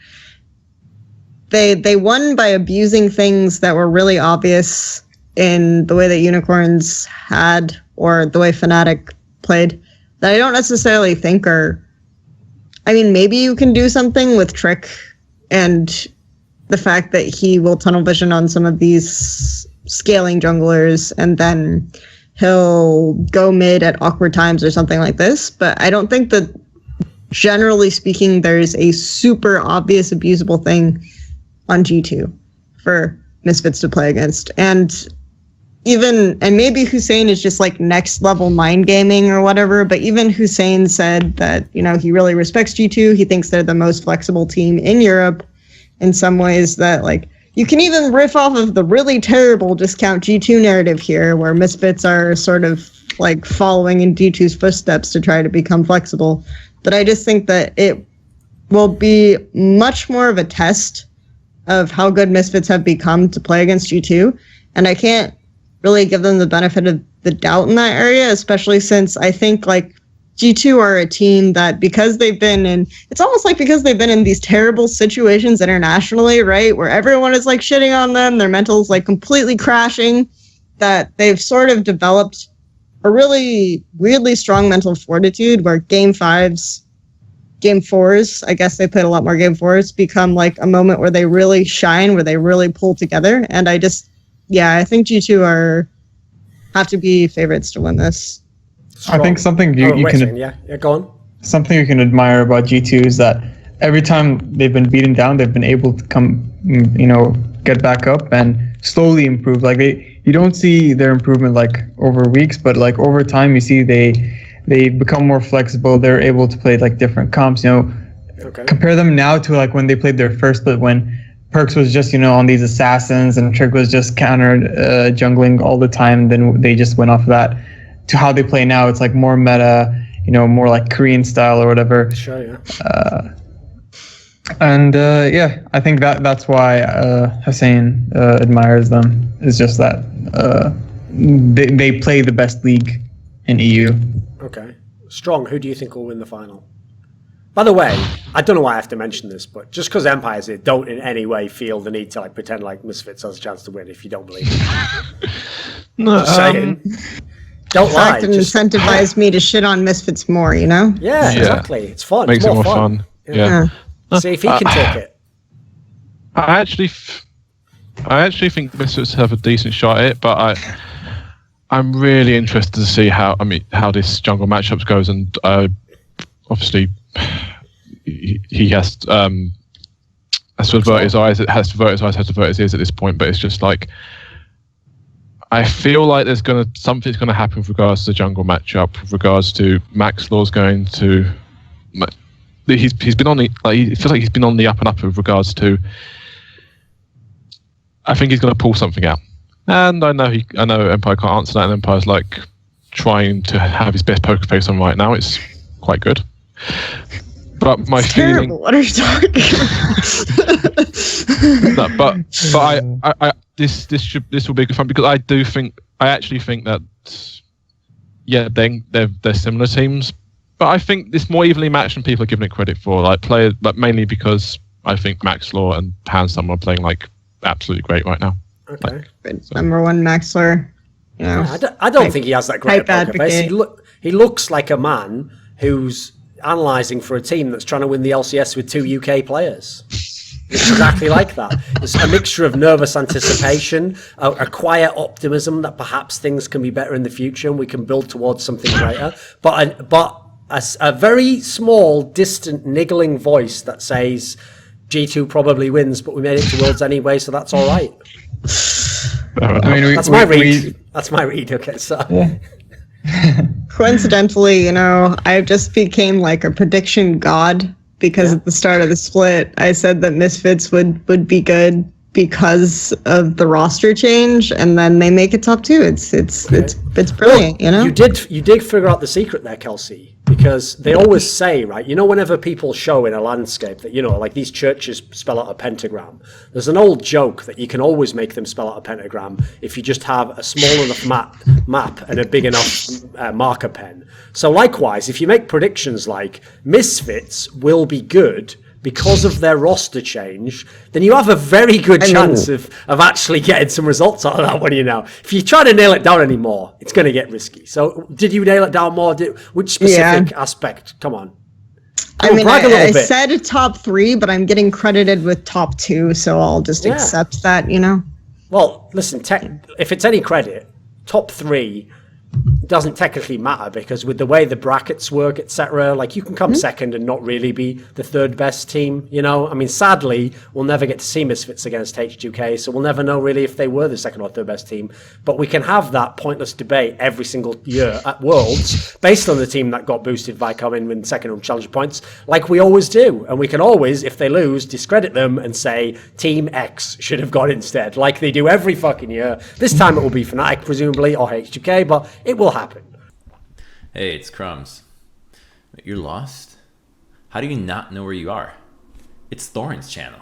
they won by abusing things that were really obvious in the way that Unicorns had, or the way Fnatic played, that I don't necessarily think are... I mean, maybe you can do something with Trick and the fact that he will tunnel vision on some of these scaling junglers, and then he'll go mid at awkward times or something like this. But I don't think that, generally speaking, there's a super obvious abusable thing on G2 for Misfits to play against. And maybe Hussein is just like next level mind gaming or whatever, but even Hussein said that, you know, he really respects G2. He thinks they're the most flexible team in Europe in some ways, that like, you can even riff off of the really terrible discount G2 narrative here, where Misfits are sort of like following in G2's footsteps to try to become flexible. But I just think that it will be much more of a test of how good Misfits have become to play against G2. And I can't really give them the benefit of the doubt in that area, especially since I think like G2 are a team that, because they've been in, it's almost like because they've been in these terrible situations internationally, right, where everyone is like shitting on them, their mental's like completely crashing, that they've sort of developed a really weirdly strong mental fortitude, where game 5s, game 4s, I guess they played a lot more game 4s, become like a moment where they really shine, where they really pull together. And I think G2 have to be favorites to win this. I think something you can go on. Something you can admire about G2 is that every time they've been beaten down, they've been able to come, get back up and slowly improve. Like you don't see their improvement like over weeks, but like over time, you see they become more flexible. They're able to play like different comps. Okay. compare them now to like when they played their first split, when Perks was just, on these assassins and Trig was just counter jungling all the time. Then they just went off of that to how they play now. It's like more meta, more like Korean style or whatever. Sure, yeah. I think that's why Hussein admires them. It's just that they play the best league in EU. Okay. Strong, who do you think will win the final? By the way, I don't know why I have to mention this, but just because Empire's here, don't in any way feel the need to like pretend like Misfits has a chance to win if you don't believe it. No, Just saying. Don't lie. Fact, and incentivize me to shit on Misfits more, Yeah, exactly. It's fun. Makes it's it more fun. Yeah. See if he can take it. I actually think Misfits have a decent shot at it, but I'm really interested to see how this jungle matchups goes, and obviously he has to avert his eyes. It has to avert his eyes, has to avert his ears at this point. But it's just like I feel like something's gonna happen with regards to the jungle matchup. With regards to Max Law's going to. He's been on the it feels like he's been on the up and up with regards to. I think he's going to pull something out, and I know Empire can't answer that, and Empire's like trying to have his best poker face on right now. It's quite good, but my it's feeling. Terrible. What are you talking about? No, but this will be good fun because I actually think that they're similar teams. But I think it's more evenly matched than people are giving it credit for. Like players, but mainly because I think Max Law and Handsome are playing like absolutely great right now. Okay. Number one Maxler. Yeah, I don't think he has that great poker face. He looks like a man who's analysing for a team that's trying to win the LCS with 2 UK players. It's exactly like that. It's a mixture of nervous anticipation, a quiet optimism that perhaps things can be better in the future and we can build towards something greater. But a very small, distant, niggling voice that says G2 probably wins, but we made it to Worlds anyway, so that's all right. That's my read. That's my read. Okay, so. Yeah. Coincidentally, I just became like a prediction god because at the start of the split, I said that Misfits would be good because of the roster change, and then they make it top 2. It's brilliant, You did figure out the secret there, Kelsey, because they always say, right, whenever people show in a landscape that, like these churches spell out a pentagram, there's an old joke that you can always make them spell out a pentagram if you just have a small enough map and a big enough marker pen. So likewise, if you make predictions like Misfits will be good because of their roster change, then you have a very good chance of actually getting some results out of that one, If you try to nail it down anymore, it's going to get risky. So did you nail it down more? Which specific aspect? Come on. I said top 3, but I'm getting credited with top 2, so I'll just accept that, Well, listen, if it's any credit, top 3 doesn't technically matter because with the way the brackets work, etc., like you can come second and not really be the third best team. Sadly, we'll never get to see Misfits against H2K, so we'll never know really if they were the second or third best team. But we can have that pointless debate every single year at Worlds based on the team that got boosted by coming in second on challenger points, like we always do. And we can always, if they lose, discredit them and say Team X should have gone instead, like they do every fucking year. This time it will be Fnatic, presumably, or H2K, but it will happen. Hey, it's Crumbs. You're lost? How do you not know where you are? It's Thorin's channel.